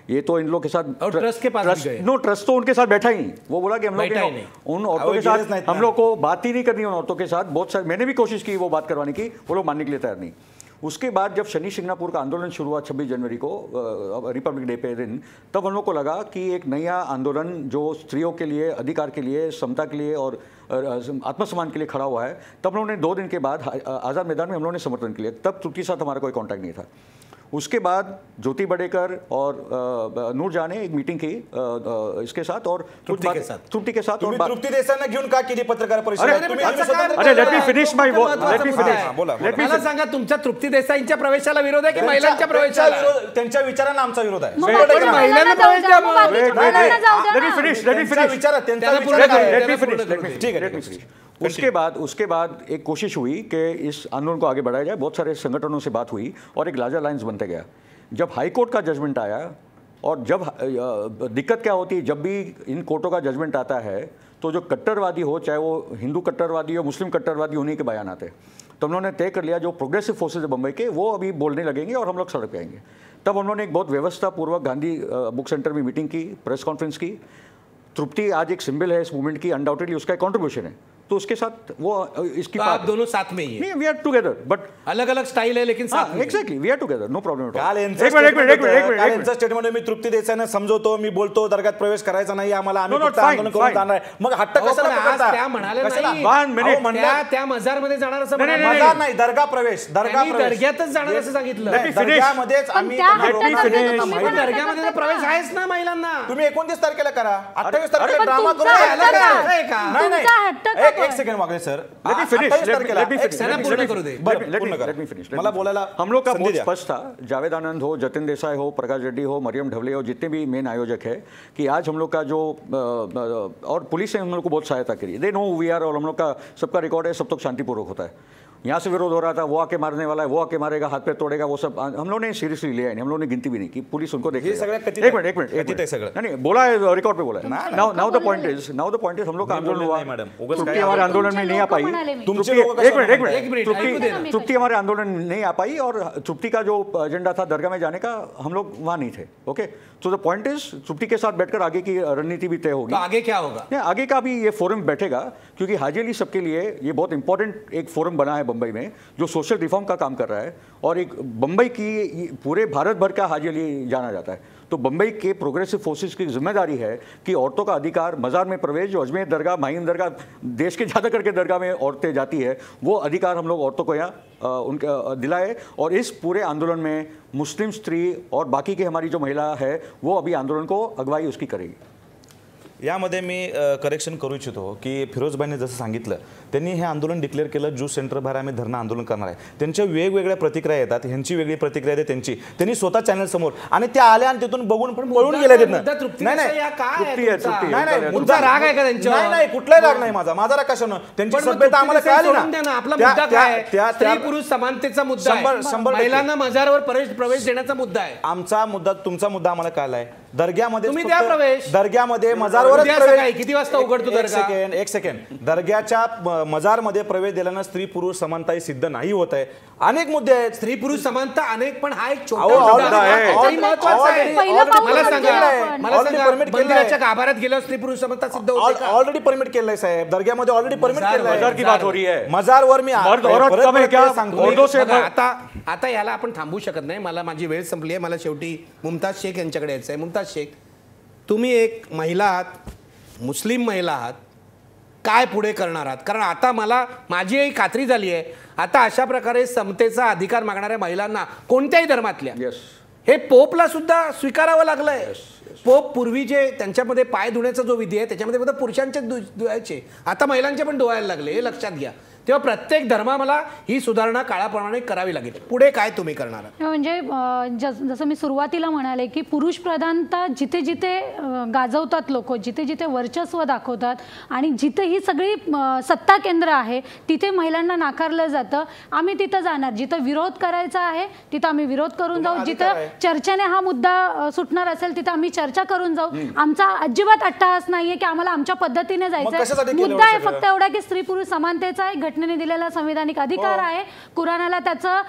ये तो इन लोगों के साथ और ट्रस्ट के पास भी गए. नो, ट्रस्ट तो उनके साथ बैठा ही नहीं. वो बोला कि हम लोग बैठा ही नहीं. उन औरतों के गेलेच साथ नाहीत हम ना. लोग को बात ही नहीं करनी उन औरतों के साथ. बहुत सारे मैंने भी कोशिश की वो बात करवाने की, वो लोग मानने के लिए तैयार नहीं. उसके बाद जब शनि शिंगणापुर का आंदोलन शुरू हुआ 26 जनवरी को रिपब्लिक डे पे दिन, तब हम लोग को लगा कि एक नया आंदोलन जो स्त्रियों के लिए, अधिकार के लिए, समता के लिए और आत्मसम्मान के लिए खड़ा हुआ है. तब हम लोगों ने 2 दिन के बाद आज़ाद मैदान में हम लोगों ने समर्थन किया. तब तुर्की के साथ हमारा कोई कॉन्टैक्ट नहीं था. उसके बाद ज्योति बडेकर और नूरजहां ने एक मीटिंग की इसके साथ और तृप्ति के साथ तुम्ही और तृप्ती देसाईंना घेऊन का केली पत्रकार परिषद? अरे, तुम्ही असं काय? स्वतंत्र- अरे, let me finish my word. महत्त्वाचा Let me मुद्दा finish. आहे. बोला, बोला. मला सांगा, तुमच्या तृप्ती देसाईंच्या प्रवेशाला विरोध आहे की महिलांच्या प्रवेशाला? त्यांच्या विचारांना आमचा विरोध आहे. मग शंभर टक्के आपण नाही. महिलांना जाऊ प्रवेश द्या, द्या मग मग. बाकीच्या Wait, महिलांना जाऊ द्या let me ना. finish, let me त्यांचा finish. विचार त्यांचा त्याला विचार पूर्ण काय आहे? Let me त्याला finish, पूर्ण let me करू दे. ठीक आहे, let me finish. उसके बाद एक कोशिश हुई कि इस आंदोलन को आगे बढ़ाया जाए. बहुत सारे संगठनों से बात हुई और एक लार्जर लाइन्स बनता गया. जब हाई कोर्ट का जजमेंट आया और जब दिक्कत क्या होती है, जब भी इन कोर्टों का जजमेंट आता है तो जो कट्टरवादी हो, चाहे वो हिंदू कट्टरवादी हो, मुस्लिम कट्टरवादी, उन्हीं के बयान आते हैं. तो उन्होंने तय कर लिया जो प्रोग्रेसिव फोर्सेज है बम्बई के, वो अभी बोलने लगेंगे और हम लोग सड़क पे आएंगे. तब उन्होंने एक बहुत व्यवस्थापूर्वक गांधी बुक सेंटर में मीटिंग की, प्रेस कॉन्फ्रेंस की. तृप्ति आज एक सिंबल है इस मूवमेंट की, अनडाउटेडली उसका एक कॉन्ट्रीब्यूशन है. तो उसके साथ वो इसकी तो आप दोनों साथ में ही है. वी आर टुगेदर बट अलग अलग स्टाईल आहे लेकिन साथ में. Exactly we are together, no problem. काल यांचं स्टेटमेंट मी तृप्ती देसाईंना समजवतो, मी बोलतो दर्गात प्रवेश करायचा नाही आम्हाला, आम्ही No, फक्त fine, आंदोलन करून fine. जाणार आहे. मग हट्ट अहो, कशाला पण आज करता? त्या म्हणाल्या कशाला? नाही. One minute. अहो, म्हणलं- त्या मजारमध्ये जाणार असं नाही, म्हणाल्या. मजार नाही, दर्गा प्रवेश, दर्गा त्यांनी प्रवेश. दर्ग्यातच जाणार असं सांगितलं. नाही, Let me finish. दर्ग्यामध्येच पण आम्ही त्या त्यांना हट्ट रोखणार करता नाही. तुम्ही पण पण दर्ग्यामध्ये तर प्रवेश आहेच ना महिलांना. तुम्ही 29 तारखेला करा, 28 पण तारखेला ड्रामा करू तुमचा नका. हट्ट का? आहे का? नाही नाही, तुमचा हट्ट का एक पण? सेकंड वागले sir. Let me finish. 28 Let me तारखेला finish. त्यांना पूर्ण करू दे. बरं, पूर्ण करा. Let me finish. मला बोलायला हम लोग का संधी बहुत द्या. स्पष्ट था. जावेद आनंद हो, जतिन देसाई हो, प्रकाश रेड्डी हो, मरियम ढवले हो, जितने भी मेन आयोजक है कि आज हम लोग का जो और पुलिस ने हम लोग को बहुत सहायता करी. दे नो वी आर, और हम लोग का सबका रिकॉर्ड है, सब तो शांतिपूर्वक होता है. यहाँ से विरोध हो रहा था, वो आके मारने वाला है, वो आके मारेगा, हाथ पे तोड़ेगा, वो सब हम लोगों ने सीरियसली लिया है. हम लोगों ने गिनती भी नहीं की. पुलिस उनको देखे. हे सगळं कथित एक आहे. मिनट कथित आहे सगळं. नहीं बोला है, रिकॉर्ड पे बोला है. नाही, नाउ द पॉइंट इज हम लोग का आंदोलन हुआ. नाही, मॅडम. उगाच तृप्ति काय हमारे आंदोलन? आंदोलन में नहीं आ पाई. म्हणाले मी. तुमचे तृप्ति- लोक एक मिनट एक मिनट, तृप्ति ऐकू दे ना. तृप्ति हमारे आंदोलन में नहीं आ पाई और तृप्ति का जो एजेंडा था दरगाह में जाने का, हम लोग वहाँ नहीं थे. Okay, so the point is Trupti के साथ बैठकर आगे की रणनीति भी तय तो होगी. आगे क्या होगा? नहीं, आगे का भी ये फोरम बैठेगा क्योंकि हाजी अली सबके लिए ये बहुत इंपॉर्टेंट एक फोरम बना है बम्बई में, जो सोशल रिफॉर्म का काम कर रहा है. और एक बम्बई की पूरे भारत भर का हाजी अली जाना जाता है. तो बम्बई के प्रोग्रेसिव फोर्सेस की जिम्मेदारी है कि औरतों का अधिकार, मज़ार में प्रवेश, जो अजमेर दरगाह, माहिम दरगाह, देश के ज़्यादा करके दरगाह में औरतें जाती है, वो अधिकार हम लोग औरतों को यहाँ उनके दिलाए. और इस पूरे आंदोलन में मुस्लिम स्त्री और बाकी की हमारी जो महिला है वो अभी आंदोलन को अगुवाई उसकी करेगी. यामध्ये मी करेक्शन करू इच्छितो की फिरोजभाईंनी जसं सांगितलं, त्यांनी हे आंदोलन डिक्लेअर केलं, ज्यूस सेंटर बाहेर आम्ही धरणं आंदोलन करणार आहे. त्यांच्या वेगवेगळ्या प्रतिक्रिया येतात, ह्यांची वेगळी प्रतिक्रिया आहे त्यांची. त्यांनी स्वतः चॅनल समोर आणि त्या आल्या आणि तिथून बघून पण पळून गेले तिथं. नाही मुद्दा राग आहे का त्यांच्या? नाही कुठलाही राग नाही माझा राग कशानं? त्यांची सभ्यता आम्हाला कळाली ना. आपला मुद्दा काय? स्त्री पुरुष समानतेचा मुद्दा आहे, महिलांना मजारावर प्रवेश देण्याचा मुद्दा आहे. आमचा मुद्दा, तुमचा मुद्दा आम्हाला कळला आहे. दर्ग्यामध्ये तुम्ही द्या प्रवेश. दर्ग्यामध्ये मजारवर किती वाजता उघडतो दर्गा? एक सेकंड. दर्ग्याच्या मजारमध्ये प्रवेश दिल्यानं स्त्री पुरुष समानता सिद्ध नाही होत आहे. अनेक मुद्दे आहेत. स्त्री पुरुष समानता अनेक, पण हा एक छोटा मुद्दा आहे. मला सांगा मंदिराच्या गाभाऱ्यात गेल्यावर स्त्री पुरुष समानता सिद्ध होते? ऑलरेडी परमिट केलंय साहेब, दर्ग्यामध्ये ऑलरेडी परमिट केलंय. मजार की बात हो रही है. मजारवर मी आता याला आपण थांबू शकत नाही. मला माझी वेळ संपली आहे. मला शेवटी मुमताज शेख यांच्याकडे यायचं आहे. मुमताज शेख, तुम्ही एक महिला आहात, मुस्लिम महिला आहात, काय पुढे करणार आहात? कारण आता मला माझी खात्री झाली आहे, आता अशा प्रकारे समतेचा अधिकार मागणाऱ्या महिलांना कोणत्याही धर्मातल्या हे पोपला सुद्धा स्वीकारावं लागलंय. पोप पूर्वी जे त्यांच्यामध्ये पाय धुण्याचा जो विधी आहे त्याच्यामध्ये फक्त पुरुषांचे धुवायचे, आता महिलांचे पण धुवायला लागले, हे लक्षात घ्या. तेव्हा प्रत्येक धर्माला ही सुधारणा काळाप्रमाणे करावी लागेल. पुढे काय तुम्ही करणार? म्हणजे जसं मी सुरुवातीला म्हणाले की पुरुष प्रधानता जिथे जिथे गाजवतात लोक, जिथे जिथे वर्चस्व दाखवतात आणि जिथे ही सगळी सत्ता केंद्र आहे तिथे महिलांना नाकारलं जातं. आम्ही तिथं जाणार, जिथं विरोध करायचा आहे तिथं आम्ही विरोध करून जाऊ, जिथं चर्चेने हा मुद्दा सुटणार असेल तिथं आम्ही चर्चा करून जाऊ. आमचा अजिबात अट्टहास नाहीये की आम्हाला आमच्या पद्धतीने जायचं. मुद्दा आहे फक्त एवढा की स्त्री पुरुष समानतेचा आहे, घटनेने दिलेला संविधानिक अधिकार आहे, कुराणाला त्याचं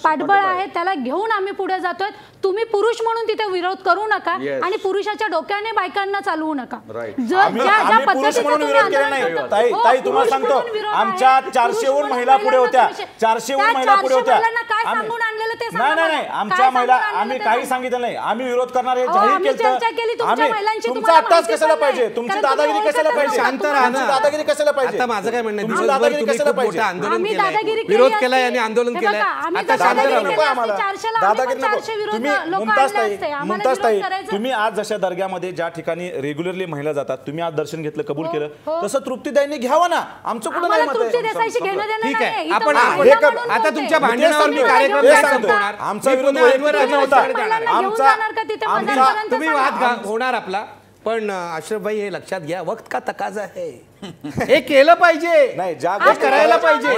पाठबळ आहे, त्याला घेऊन आम्ही पुढे जातोय. तुम्ही पुरुष म्हणून तिथे विरोध करू नका आणि पुरुषाच्या डोक्याने बायकांना चालवू नका. तुम्हाला सांगतो, आमच्या 400हून महिला पुढे होत्या, 400हून महिला पुढे होत्या. नाही आमच्या महिला, आम्ही काही सांगितलं नाही, आम्ही विरोध करणार हे जाहीर केलं. तुमचा अट्टास कशाला पाहिजे? तुमची दादागिरी कशाला पाहिजे? शांत राहा. दादागिरी कशाला पाहिजे? आता माझं काय म्हणणं आहे, दादागिरी कशाला पाहिजे? आंदोलन केलंय, विरोध केलाय आणि आंदोलन केलंय. आता शांत राहा. दादागिरी नको. तुम्ही मुमताजताई, तुम्ही आज जशा दर्ग्यामध्ये ज्या ठिकाणी रेग्युलरली महिला जातात, तुम्ही आज दर्शन घेतलं, कबूल केलं, तसं तृप्तीदाईंनी घ्यावं ना. आमचं कुठं नाही मत आहे. ठीक आहे, आपण आता तुमच्या भांडणावर मी कार्यक्रम काय संपवणार? आमचा विरोध होता. तुम्ही वाद होणार आपला, पण अशरफ भाई हे लक्षात घ्या, वक्त का तकाजा है, हे केलं पाहिजे. नाही, ज्या करायला पाहिजे,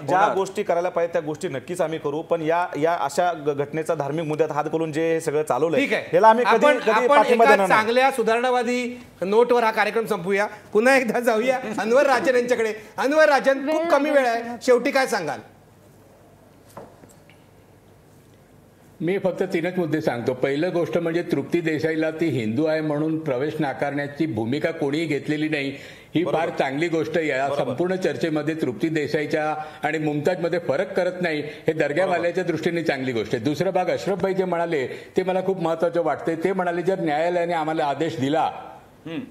ज्या गोष्टी करायला पाहिजे त्या गोष्टी नक्कीच आम्ही करू. पण या अशा घटनेचा धार्मिक मुद्द्यात हात घालून जे सगळं चालवलंय याला आम्ही कधी पाठिंबा देणार नाही. चांगल्या सुधारणावादी नोटवर हा कार्यक्रम संपूया. पुन्हा एकदा जाऊया अनवर राजन यांच्याकडे. अनवर राजन, खूप कमी वेळ आहे, शेवटी काय सांगाल? मी फक्त 3च मुद्दे सांगतो. पहिलं गोष्ट म्हणजे तृप्ती देसाईला ती हिंदू आहे म्हणून प्रवेश नाकारण्याची भूमिका कोणीही घेतलेली नाही, ही फार चांगली गोष्ट आहे. या संपूर्ण चर्चेमध्ये तृप्ती देसाईच्या आणि मुमताजमध्ये फरक करत नाही, हे दर्ग्यावाल्याच्या दृष्टीने चांगली गोष्ट आहे. दुसरा भाग अशरफभाई जे म्हणाले ते मला खूप महत्त्वाचं वाटते. ते म्हणाले जर न्यायालयाने आम्हाला आदेश दिला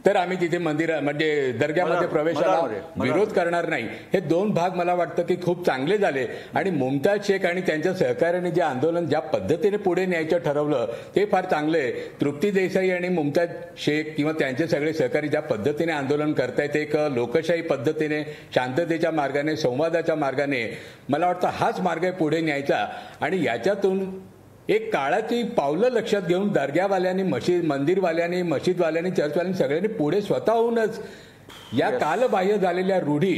तर आम्ही तिथे म्हणजे दर्ग्यामध्ये प्रवेशाला विरोध करणार नाही. हे 2 भाग मला वाटतं की खूप चांगले झाले. आणि मुमताज शेख आणि त्यांच्या सहकार्याने जे आंदोलन ज्या पद्धतीने पुढे न्यायचं ठरवलं ते फार चांगलं आहे. तृप्ती देसाई आणि मुमताज शेख किंवा त्यांचे सगळे सहकारी ज्या पद्धतीने आंदोलन करतायत, एक लोकशाही पद्धतीने, शांततेच्या मार्गाने, संवादाच्या मार्गाने, मला वाटतं हाच मार्ग आहे पुढे न्यायचा. आणि याच्यातून एक काळाची पावलं लक्षात घेऊन दर्ग्यावाल्यांनी, मंदिरवाल्यांनी, मशीदवाल्यांनी, चर्चवाल्यांनी सगळ्यांनी पुढे स्वतःहूनच या कालबाह्य झालेल्या रूढी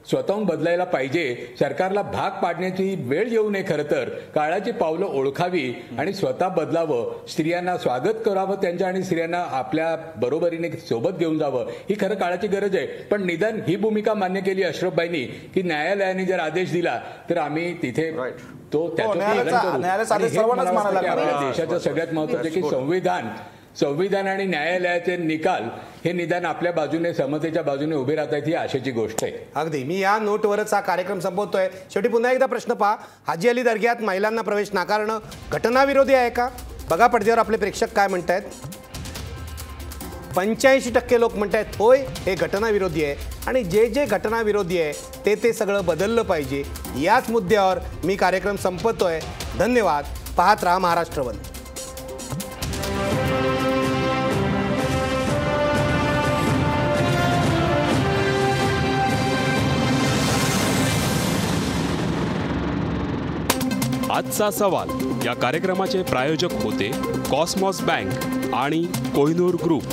स्वतःहून बदलायला पाहिजे. सरकारला भाग पाडण्याची वेळ येऊ नये. खरं तर काळाची पावलं ओळखावी आणि स्वतः बदलावं, स्त्रियांना स्वागत करावं त्यांच्या आणि स्त्रियांना आपल्या बरोबरीने सोबत घेऊन जावं, ही खरं काळाची गरज आहे. पण निदान ही भूमिका मान्य केली अशरफभाईंनी की न्यायालयाने जर आदेश दिला तर आम्ही तिथे तो देशाचं सगळ्यात महत्त्वाचं की संविधान आणि न्यायालयाचे निकाल हे निदान आपल्या बाजूने, समतेच्या बाजूने उभे राहत आहेत, ही आशेची गोष्ट आहे. अगदी. मी या नोटवरच हा कार्यक्रम संपवतोय. शेवटी पुन्हा एकदा प्रश्न पहा, हाजी अली दर्ग्यात महिलांना प्रवेश नाकारणं घटनाविरोधी आहे का? बघा पडद्यावर आपले प्रेक्षक काय म्हणतायत. 85% लोक म्हणतायत होय, हे घटनाविरोधी आहे आणि जे घटनाविरोधी आहे ते सगळं बदललं पाहिजे. याच मुद्द्यावर मी कार्यक्रम संपवतोय. धन्यवाद. पाहत राहा महाराष्ट्र वन. आजचा सवाल या कार्यक्रमाचे प्रायोजक होते कॉस्मॉस बँक आणि कोहिनूर ग्रुप.